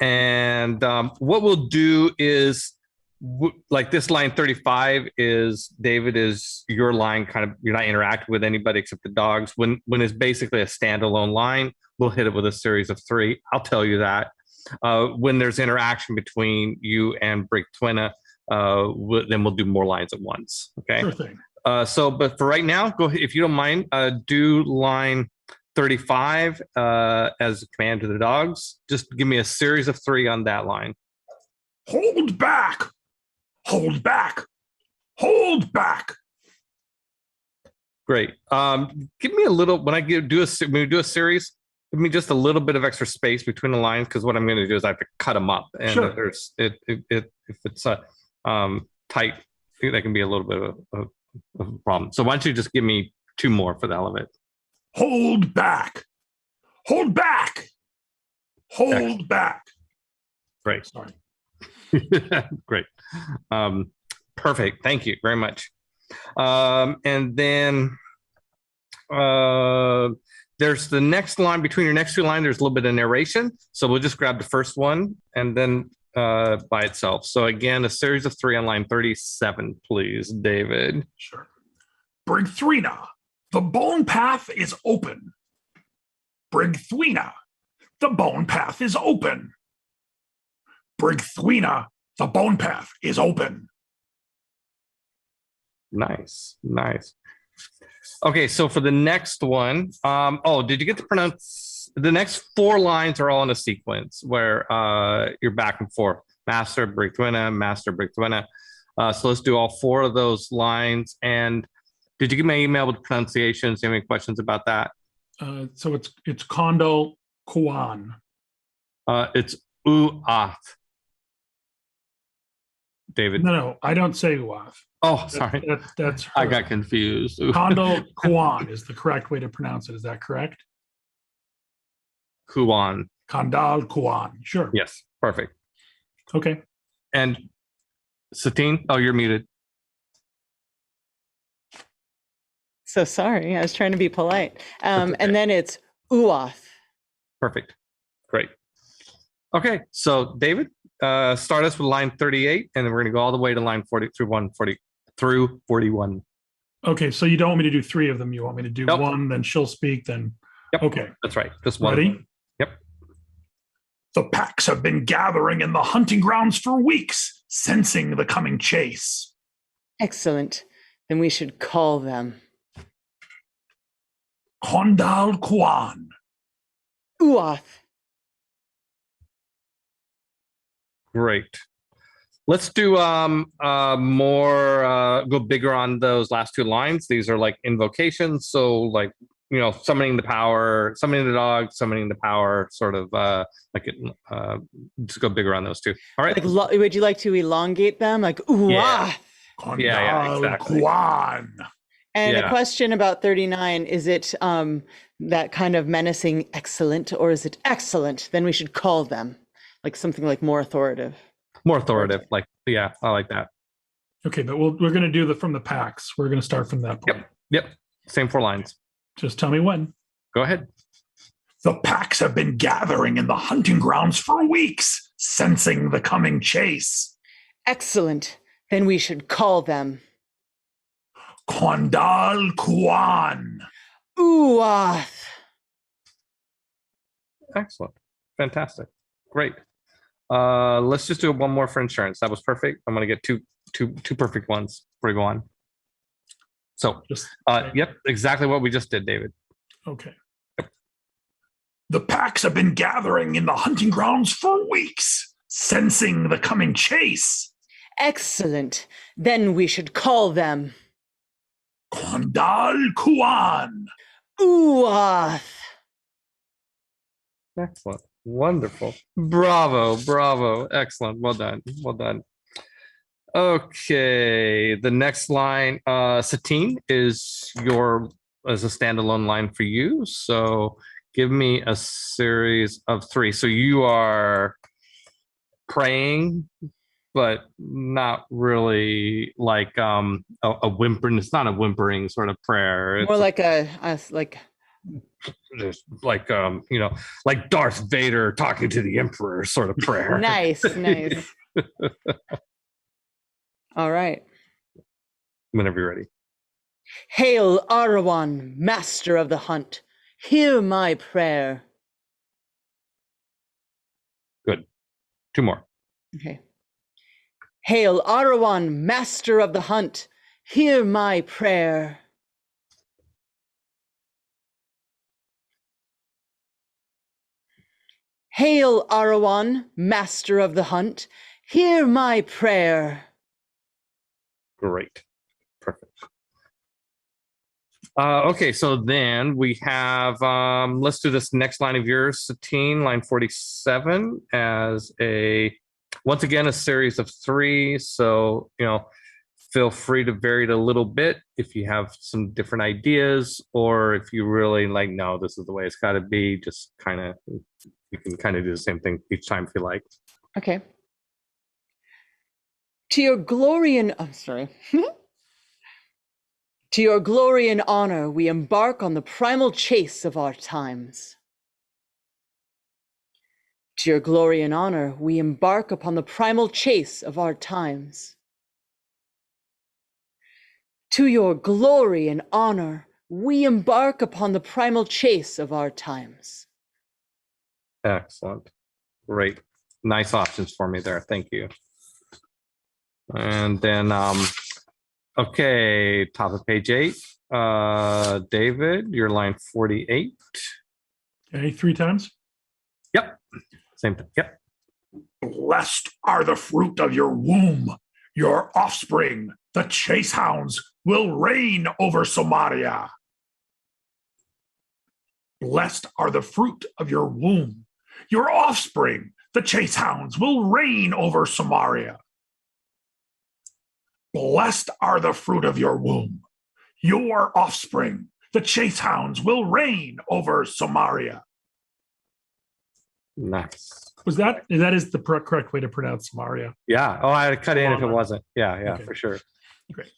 And what we'll do is, like this line 35 is, David, is your line, kind of, you're not interacting with anybody except the dogs. When it's basically a standalone line, we'll hit it with a series of 3. I'll tell you that. When there's interaction between you and Brig Twina, then we'll do more lines at once. Okay. Sure thing. But for right now, go ahead, if you don't mind, do line 35 as a command to the dogs. Just give me a series of 3 on that line. Hold back! Hold back! Hold back! Great. Give me a little, when we do a series, give me just a little bit of extra space between the lines, because what I'm going to do is I have to cut them up. And sure. If it's tight, that can be a little bit of a problem. So why don't you just give me 2 more for the hell of it? Hold back! Hold back! Hold Excellent. back! Great. Sorry. Great. Perfect. Thank you very much. And then there's the next line. Between your next 2 lines, there's a little bit of narration. So we'll just grab the first one and then by itself. So again, a series of 3 on line 37, please, David. Sure. Brig Twina, the bone path is open. Brig Twina, the bone path is open. Brig Twina, the bone path is open. Nice. Okay, so for the next one, did you get to pronounce the next 4 lines? Are all in a sequence where you're back and forth. Master, Brig Twina, Master, Brig Twina. So let's do all 4 of those lines. And did you get my email with pronunciations? Do you have any questions about that? So it's Kondo Kwan. It's Uath. David. No, I don't say Uath. Oh, sorry. That's her. I got confused. Kondo Kwan is the correct way to pronounce it. Is that correct? Kuan. Kandal Kwan. Sure. Yes. Perfect. Okay. And Satine? Oh, you're muted. So sorry. I was trying to be polite. Okay. And then it's Uath. Perfect. Great. Okay. So David, start us with line 38, and then we're going to go all the way to line 40 through 41. Okay. So you don't want me to do 3 of them. You want me to do 1, then she'll speak, then. Yep. Okay. That's right. Just one. Ready? Yep. The packs have been gathering in the hunting grounds for weeks, sensing the coming chase. Excellent. Then we should call them. Kondal Kwan. Uath. Great. Let's do more, go bigger on those last 2 lines. These are like invocations. So like, summoning the power, summoning the dog, summoning the power, sort of just go bigger on those 2. All right. Would you like to elongate them? Like, Uath. Yeah, exactly. Kwan. And a question about 39, is it that kind of menacing excellent, or is it excellent? Then we should call them. Like something like more authoritative. More authoritative. Like, yeah, I like that. Okay, but we're going to do from the packs. We're going to start from that point. Yep. Same 4 lines. Just tell me when. Go ahead. The packs have been gathering in the hunting grounds for weeks, sensing the coming chase. Excellent. Then we should call them. Kondal Kwan. Uath. Excellent. Fantastic. Great. Let's just do 1 more for insurance. That was perfect. I'm going to get two perfect ones before we go on. So, yep, exactly what we just did, David. Okay. Yep. The packs have been gathering in the hunting grounds for weeks, sensing the coming chase. Excellent. Then we should call them. Kandal Kuan. Uath. Excellent. Wonderful. Bravo. Excellent. Well done. Okay. The next line, Satine, is a standalone line for you. So give me a series of 3. So you are praying, but not really like a whimpering. It's not a whimpering sort of prayer. It's more like like Darth Vader talking to the Emperor sort of prayer. Nice. All right. Whenever you're ready. Hail, Arawan, master of the hunt. Hear my prayer. Good. 2 more. Okay. Hail, Arawan, master of the hunt. Hear my prayer. Hail, Arawan, master of the hunt. Hear my prayer. Great. Perfect. Okay, so then we have, let's do this next line of yours, Satine, line 47, as once again, a series of 3. So, feel free to vary it a little bit if you have some different ideas, or if you really like, no, this is the way it's got to be, just you can kind of do the same thing each time if you like. Okay. To your glory and to your glory and honor, we embark on the primal chase of our times. To your glory and honor, we embark upon the primal chase of our times. To your glory and honor, we embark upon the primal chase of our times. Excellent. Great. Nice options for me there. Thank you. And then, okay, top of page 8. David, your line 48. Okay, 3 times. Yep. Same thing. Yep. Blessed are the fruit of your womb. Your offspring, the chase hounds, will reign over Somaria. Blessed are the fruit of your womb. Your offspring, the chase hounds, will reign over Somaria. Blessed are the fruit of your womb. Your offspring, the chase hounds, will reign over Somaria. Nice. That is the correct way to pronounce Somaria? Yeah. Oh, I'd cut in if it wasn't. Yeah, okay. For sure. Great.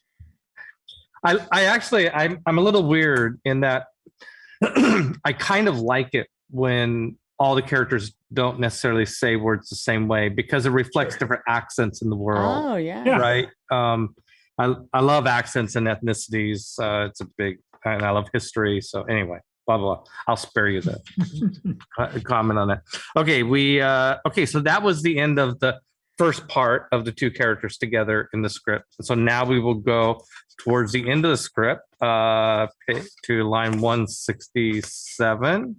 I'm a little weird in that I kind of like it when all the characters don't necessarily say words the same way, because it reflects different accents in the world. Oh, yeah. Right. I love accents and ethnicities. It's a big, and I love history. So anyway, blah, blah. I'll spare you the comment on that. Okay. So that was the end of the first part of the 2 characters together in the script. So now we will go towards the end of the script to line 167.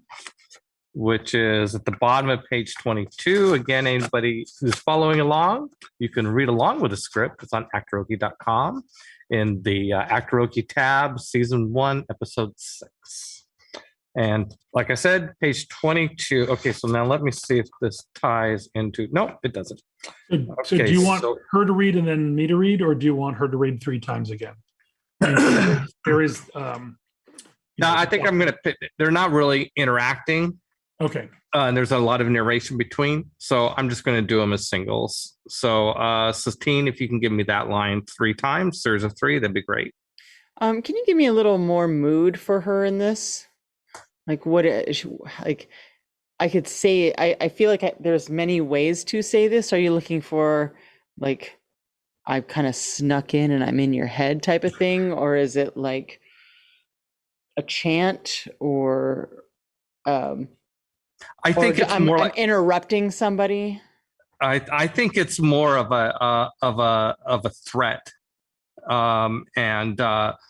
Which is at the bottom of page 22. Again, anybody who's following along, you can read along with the script. It's on actoroke.com in the Actoroke tab, season 1, episode 6. And like I said, page 22. Okay, so now let me see if this ties into, no, it doesn't. So do you want her to read and then me to read, or do you want her to read 3 times again? There is... no, I think I'm going to, they're not really interacting. Okay. And there's a lot of narration between, so I'm just going to do them as singles. So, Satine, if you can give me that line 3 times, series of 3, that'd be great. Can you give me a little more mood for her in this? Like, I could say, I feel like there's many ways to say this. Are you looking for, like, I've kind of snuck in and I'm in your head type of thing? Or is it like a chant, or I think it's more like I'm interrupting somebody. I think it's more of a threat, and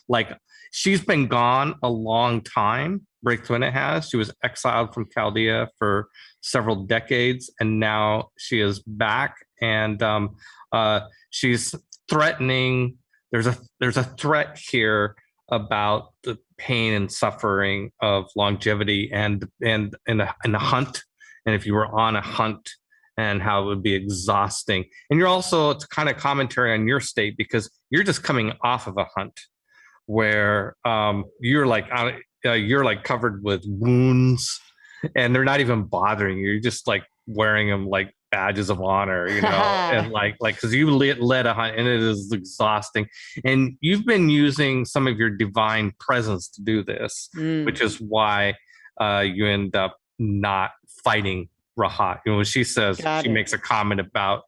like she's been gone a long time. Breakthrough has. She was exiled from Chaldea for several decades, and now she is back, and she's threatening. There's a threat here about the pain and suffering of longevity and a hunt, and if you were on a hunt, and how it would be exhausting. And you're also, it's kind of commentary on your state because you're just coming off of a hunt where you're like covered with wounds, and they're not even bothering you. You're just like wearing them like badges of honor, you know, and like because you led a hunt, and it is exhausting. And you've been using some of your divine presence to do this, which is why you end up not fighting Rahat. You know, when she says, she makes a comment about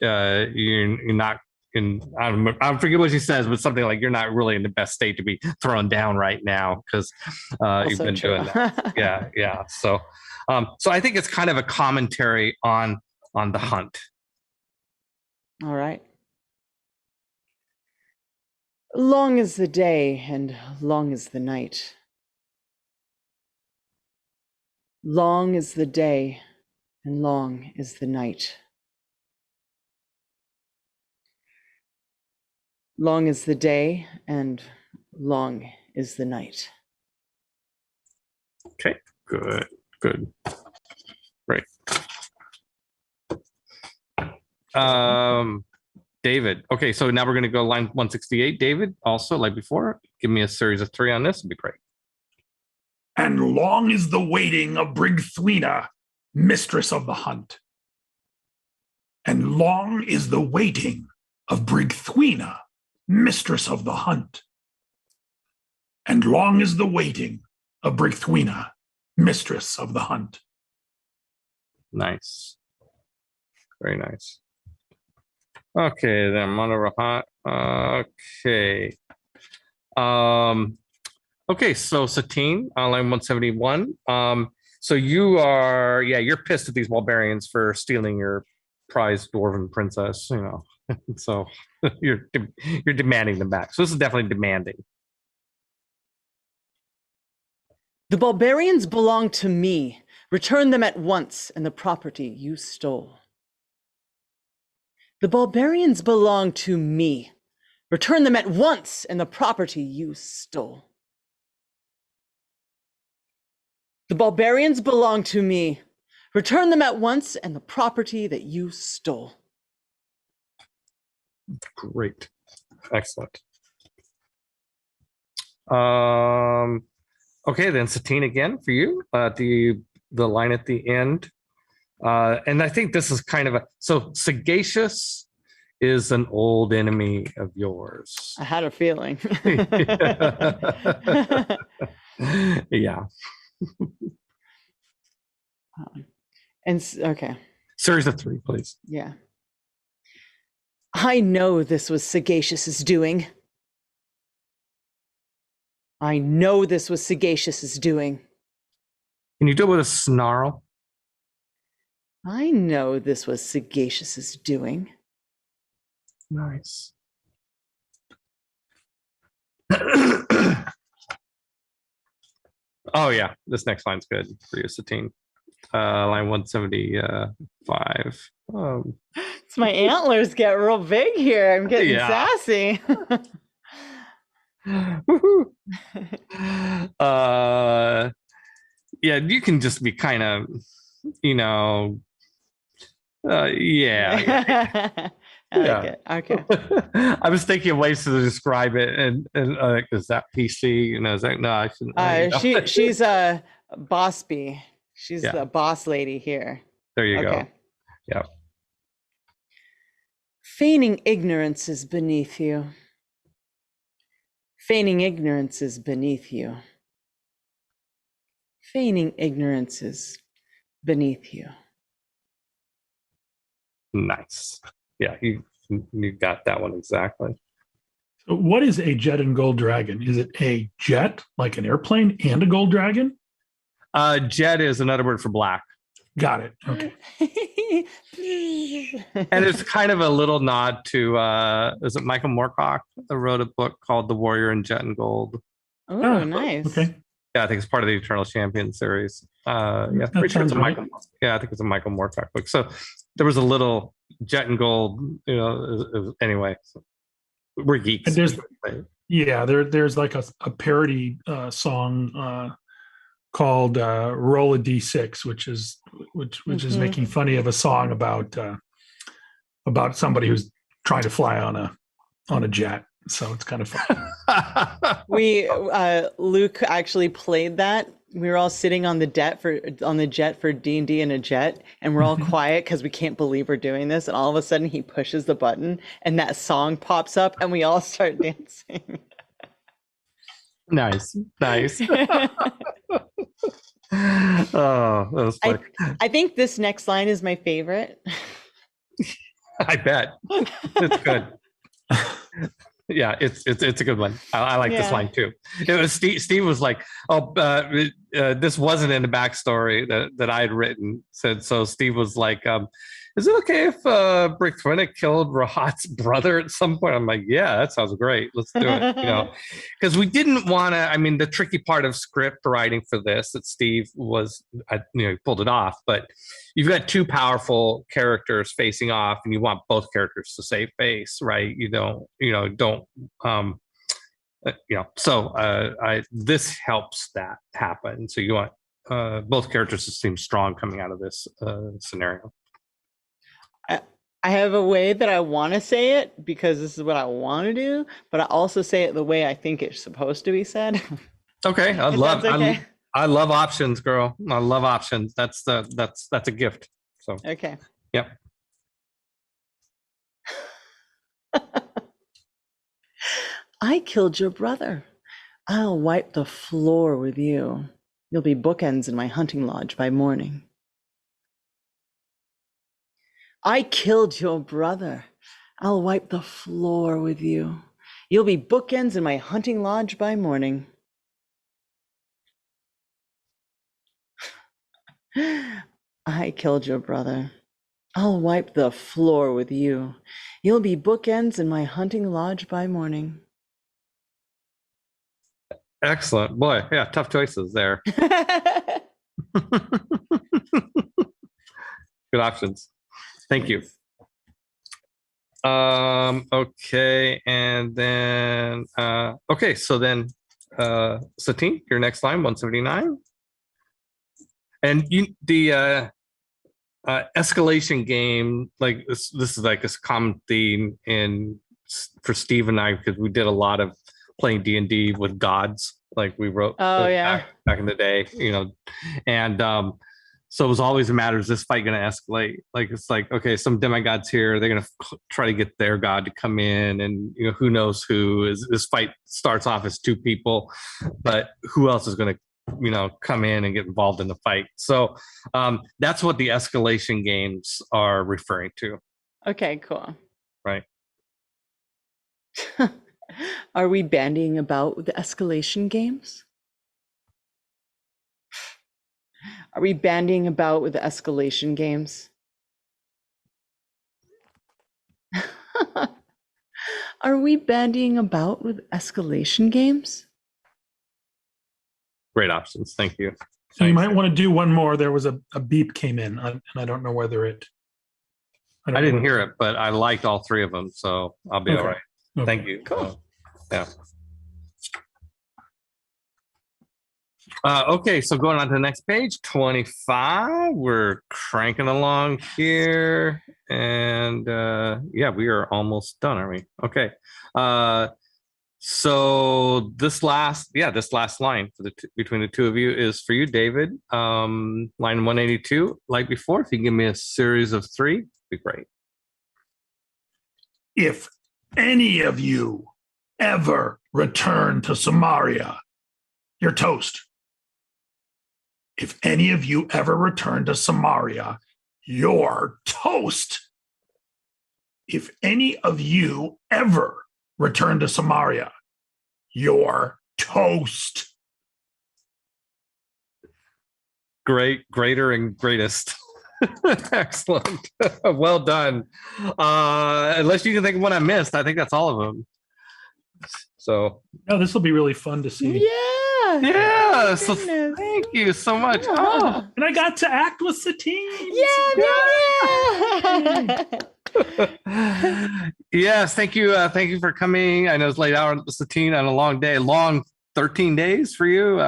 you're not in, I forget what she says, but something like, you're not really in the best state to be thrown down right now because you've been doing that. Yeah. So I think it's kind of a commentary on the hunt. All right. Long is the day and long is the night. Long is the day and long is the night. Long is the day and long is the night. Okay, good. Great. David. Okay, so now we're going to go line 168. David, also like before, give me a series of 3 on this. It'd be great. And long is the waiting of Brigthwina, mistress of the hunt. And long is the waiting of Brigthwina, mistress of the hunt. And long is the waiting of Brigthwina, mistress of the hunt. Nice. Very nice. Okay, then Monarahat. Okay. Okay, so Satine, on line 171. So you're pissed at these Bulbarians for stealing your prized dwarven princess, you know. So you're demanding them back. So this is definitely demanding. The Bulbarians belong to me. Return them at once and the property you stole. The Bulbarians belong to me. Return them at once and the property you stole. The Bulbarians belong to me. Return them at once and the property that you stole. Great. Excellent. Okay, then Satine again for you. The line at the end. And I think this is kind of so Sagacious is an old enemy of yours. I had a feeling. Yeah. Okay. Series of 3, please. Yeah. I know this was Sagacious's doing. I know this was Sagacious's doing. Can you do it with a snarl? I know this was Sagacious's doing. Nice. Oh yeah, this next line's good for you, Satine. Line 175. It's my antlers get real big here. I'm getting sassy. Woohoo. Yeah, you can just be kind of, you know, yeah. I like it. Okay. I was thinking of ways to describe it, and is that PC? You know, is that no? I shouldn't. She's a boss bee. She's the boss lady here. There you go. Yeah. Feigning ignorance is beneath you. Feigning ignorance is beneath you. Feigning ignorance is beneath you. Nice. Yeah, you got that one exactly. So what is a jet and gold dragon? Is it a jet, like an airplane, and a gold dragon? Jet is another word for black. Got it. Okay. And it's kind of a little nod to, is it Michael Moorcock that wrote a book called The Warrior in Jet and Gold? Oh, nice. Okay. Yeah, I think it's part of the Eternal Champion series. Yeah, pretty sure it's a Michael. Yeah, I think it's a Michael Moorcock book. So there was a little Jet and Gold, you know. Anyway, so we're geeks. And Yeah, there's like a parody song called "Roll a D6," which is making funny of a song about somebody who's trying to fly on a jet. So it's kind of fun. Luke actually played that. We were all sitting on the jet for D&D in a jet, and we're all quiet because we can't believe we're doing this. And all of a sudden, he pushes the button, and that song pops up, and we all start dancing. Nice. Oh, that was fun. I think this next line is my favorite. I bet it's good. Yeah, it's a good one. I like this line too. It was Steve was like, "Oh, this wasn't in the backstory that I had written." So Steve was like, "Is it okay if Brithwina killed Rahat's brother at some point?" I'm like, "Yeah, that sounds great. Let's do it." Because we didn't want to. I mean, the tricky part of script writing for this that Steve was, he pulled it off, but you've got two powerful characters facing off, and you want both characters to save face, right? So this helps that happen. So you want both characters to seem strong coming out of this scenario. I have a way that I want to say it because this is what I want to do, but I also say it the way I think it's supposed to be said. Okay, I love options, girl. I love options. That's a gift. So okay. Yep. I killed your brother. I'll wipe the floor with you. You'll be bookends in my hunting lodge by morning. I killed your brother. I'll wipe the floor with you. You'll be bookends in my hunting lodge by morning. I killed your brother. I'll wipe the floor with you. You'll be bookends in my hunting lodge by morning. Excellent. Boy, yeah, tough choices there. Good options. Thank you. Okay, and then so then Satine, your next line, 179. And the escalation game, like this is like a common theme for Steve and I, because we did a lot of playing D&D with gods, like we wrote back in the day, and so it was always a matter, is this fight going to escalate? Like, it's like, okay, some demigods here, they're going to try to get their god to come in, and who knows who is. This fight starts off as two people, but who else is going to come in and get involved in the fight? So that's what the escalation games are referring to. Okay, cool. Right. Are we bandying about with the escalation games? Are we bandying about with the escalation games? Are we bandying about with escalation games? Great options. Thank you. So you might want to do one more. There was a beep came in, and I don't know whether it. I didn't hear it, but I liked all three of them, so I'll be all right. Okay. Thank you. Cool. Yeah. Okay, so going on to the next page, 25. We're cranking along here, and we are almost done, aren't we? Okay. So this last line for between the two of you is for you, David. Line 182. Like before, if you give me a series of 3, it'd be great. If any of you ever return to Somaria, you're toast. If any of you ever return to Somaria, you're toast. If any of you ever return to Somaria, you're toast. Great, greater, and greatest. Excellent. Well done. Unless you can think of one I missed, I think that's all of them. So this will be really fun to see. Yeah. So thank you so much. Oh, and I got to act with Satine. Yeah. Yes, thank you. Thank you for coming. I know it's late hour, Satine, on a long day. Long 13 days for you.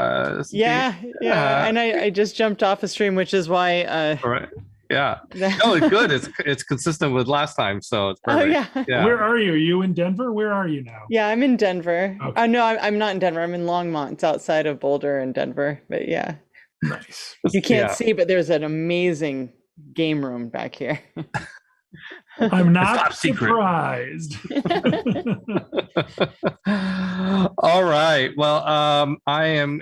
Yeah. And I just jumped off a stream, which is why. All right. Yeah. No, it's good. It's consistent with last time, so it's perfect. Oh yeah. Where are you? Are you in Denver? Where are you now? Yeah, I'm in Denver. Okay. No, I'm not in Denver. I'm in Longmont. It's outside of Boulder and Denver. But yeah. Nice. You can't see, but there's an amazing game room back here. I'm not surprised. All right. Well, I am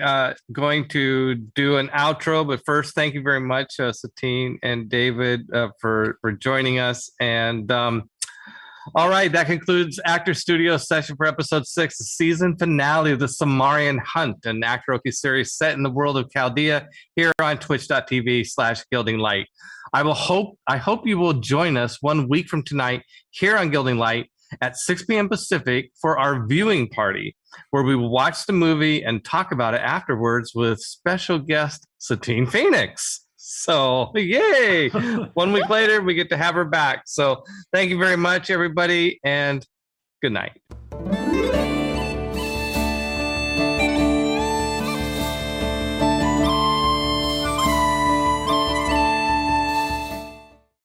going to do an outro, but first, thank you very much, Satine and David, for joining us. And all right, that concludes Actor Studio session for episode 6, the season finale of the Somarrian Hunt, an Actoroke series set in the world of Chaldea here on twitch.tv/Gilding Light. I hope you will join us 1 week from tonight here on Gilding Light at 6 p.m. Pacific for our viewing party, where we will watch the movie and talk about it afterwards with special guest Satine Phoenix. So, yay! 1 week later, we get to have her back. So, thank you very much, everybody, and good night.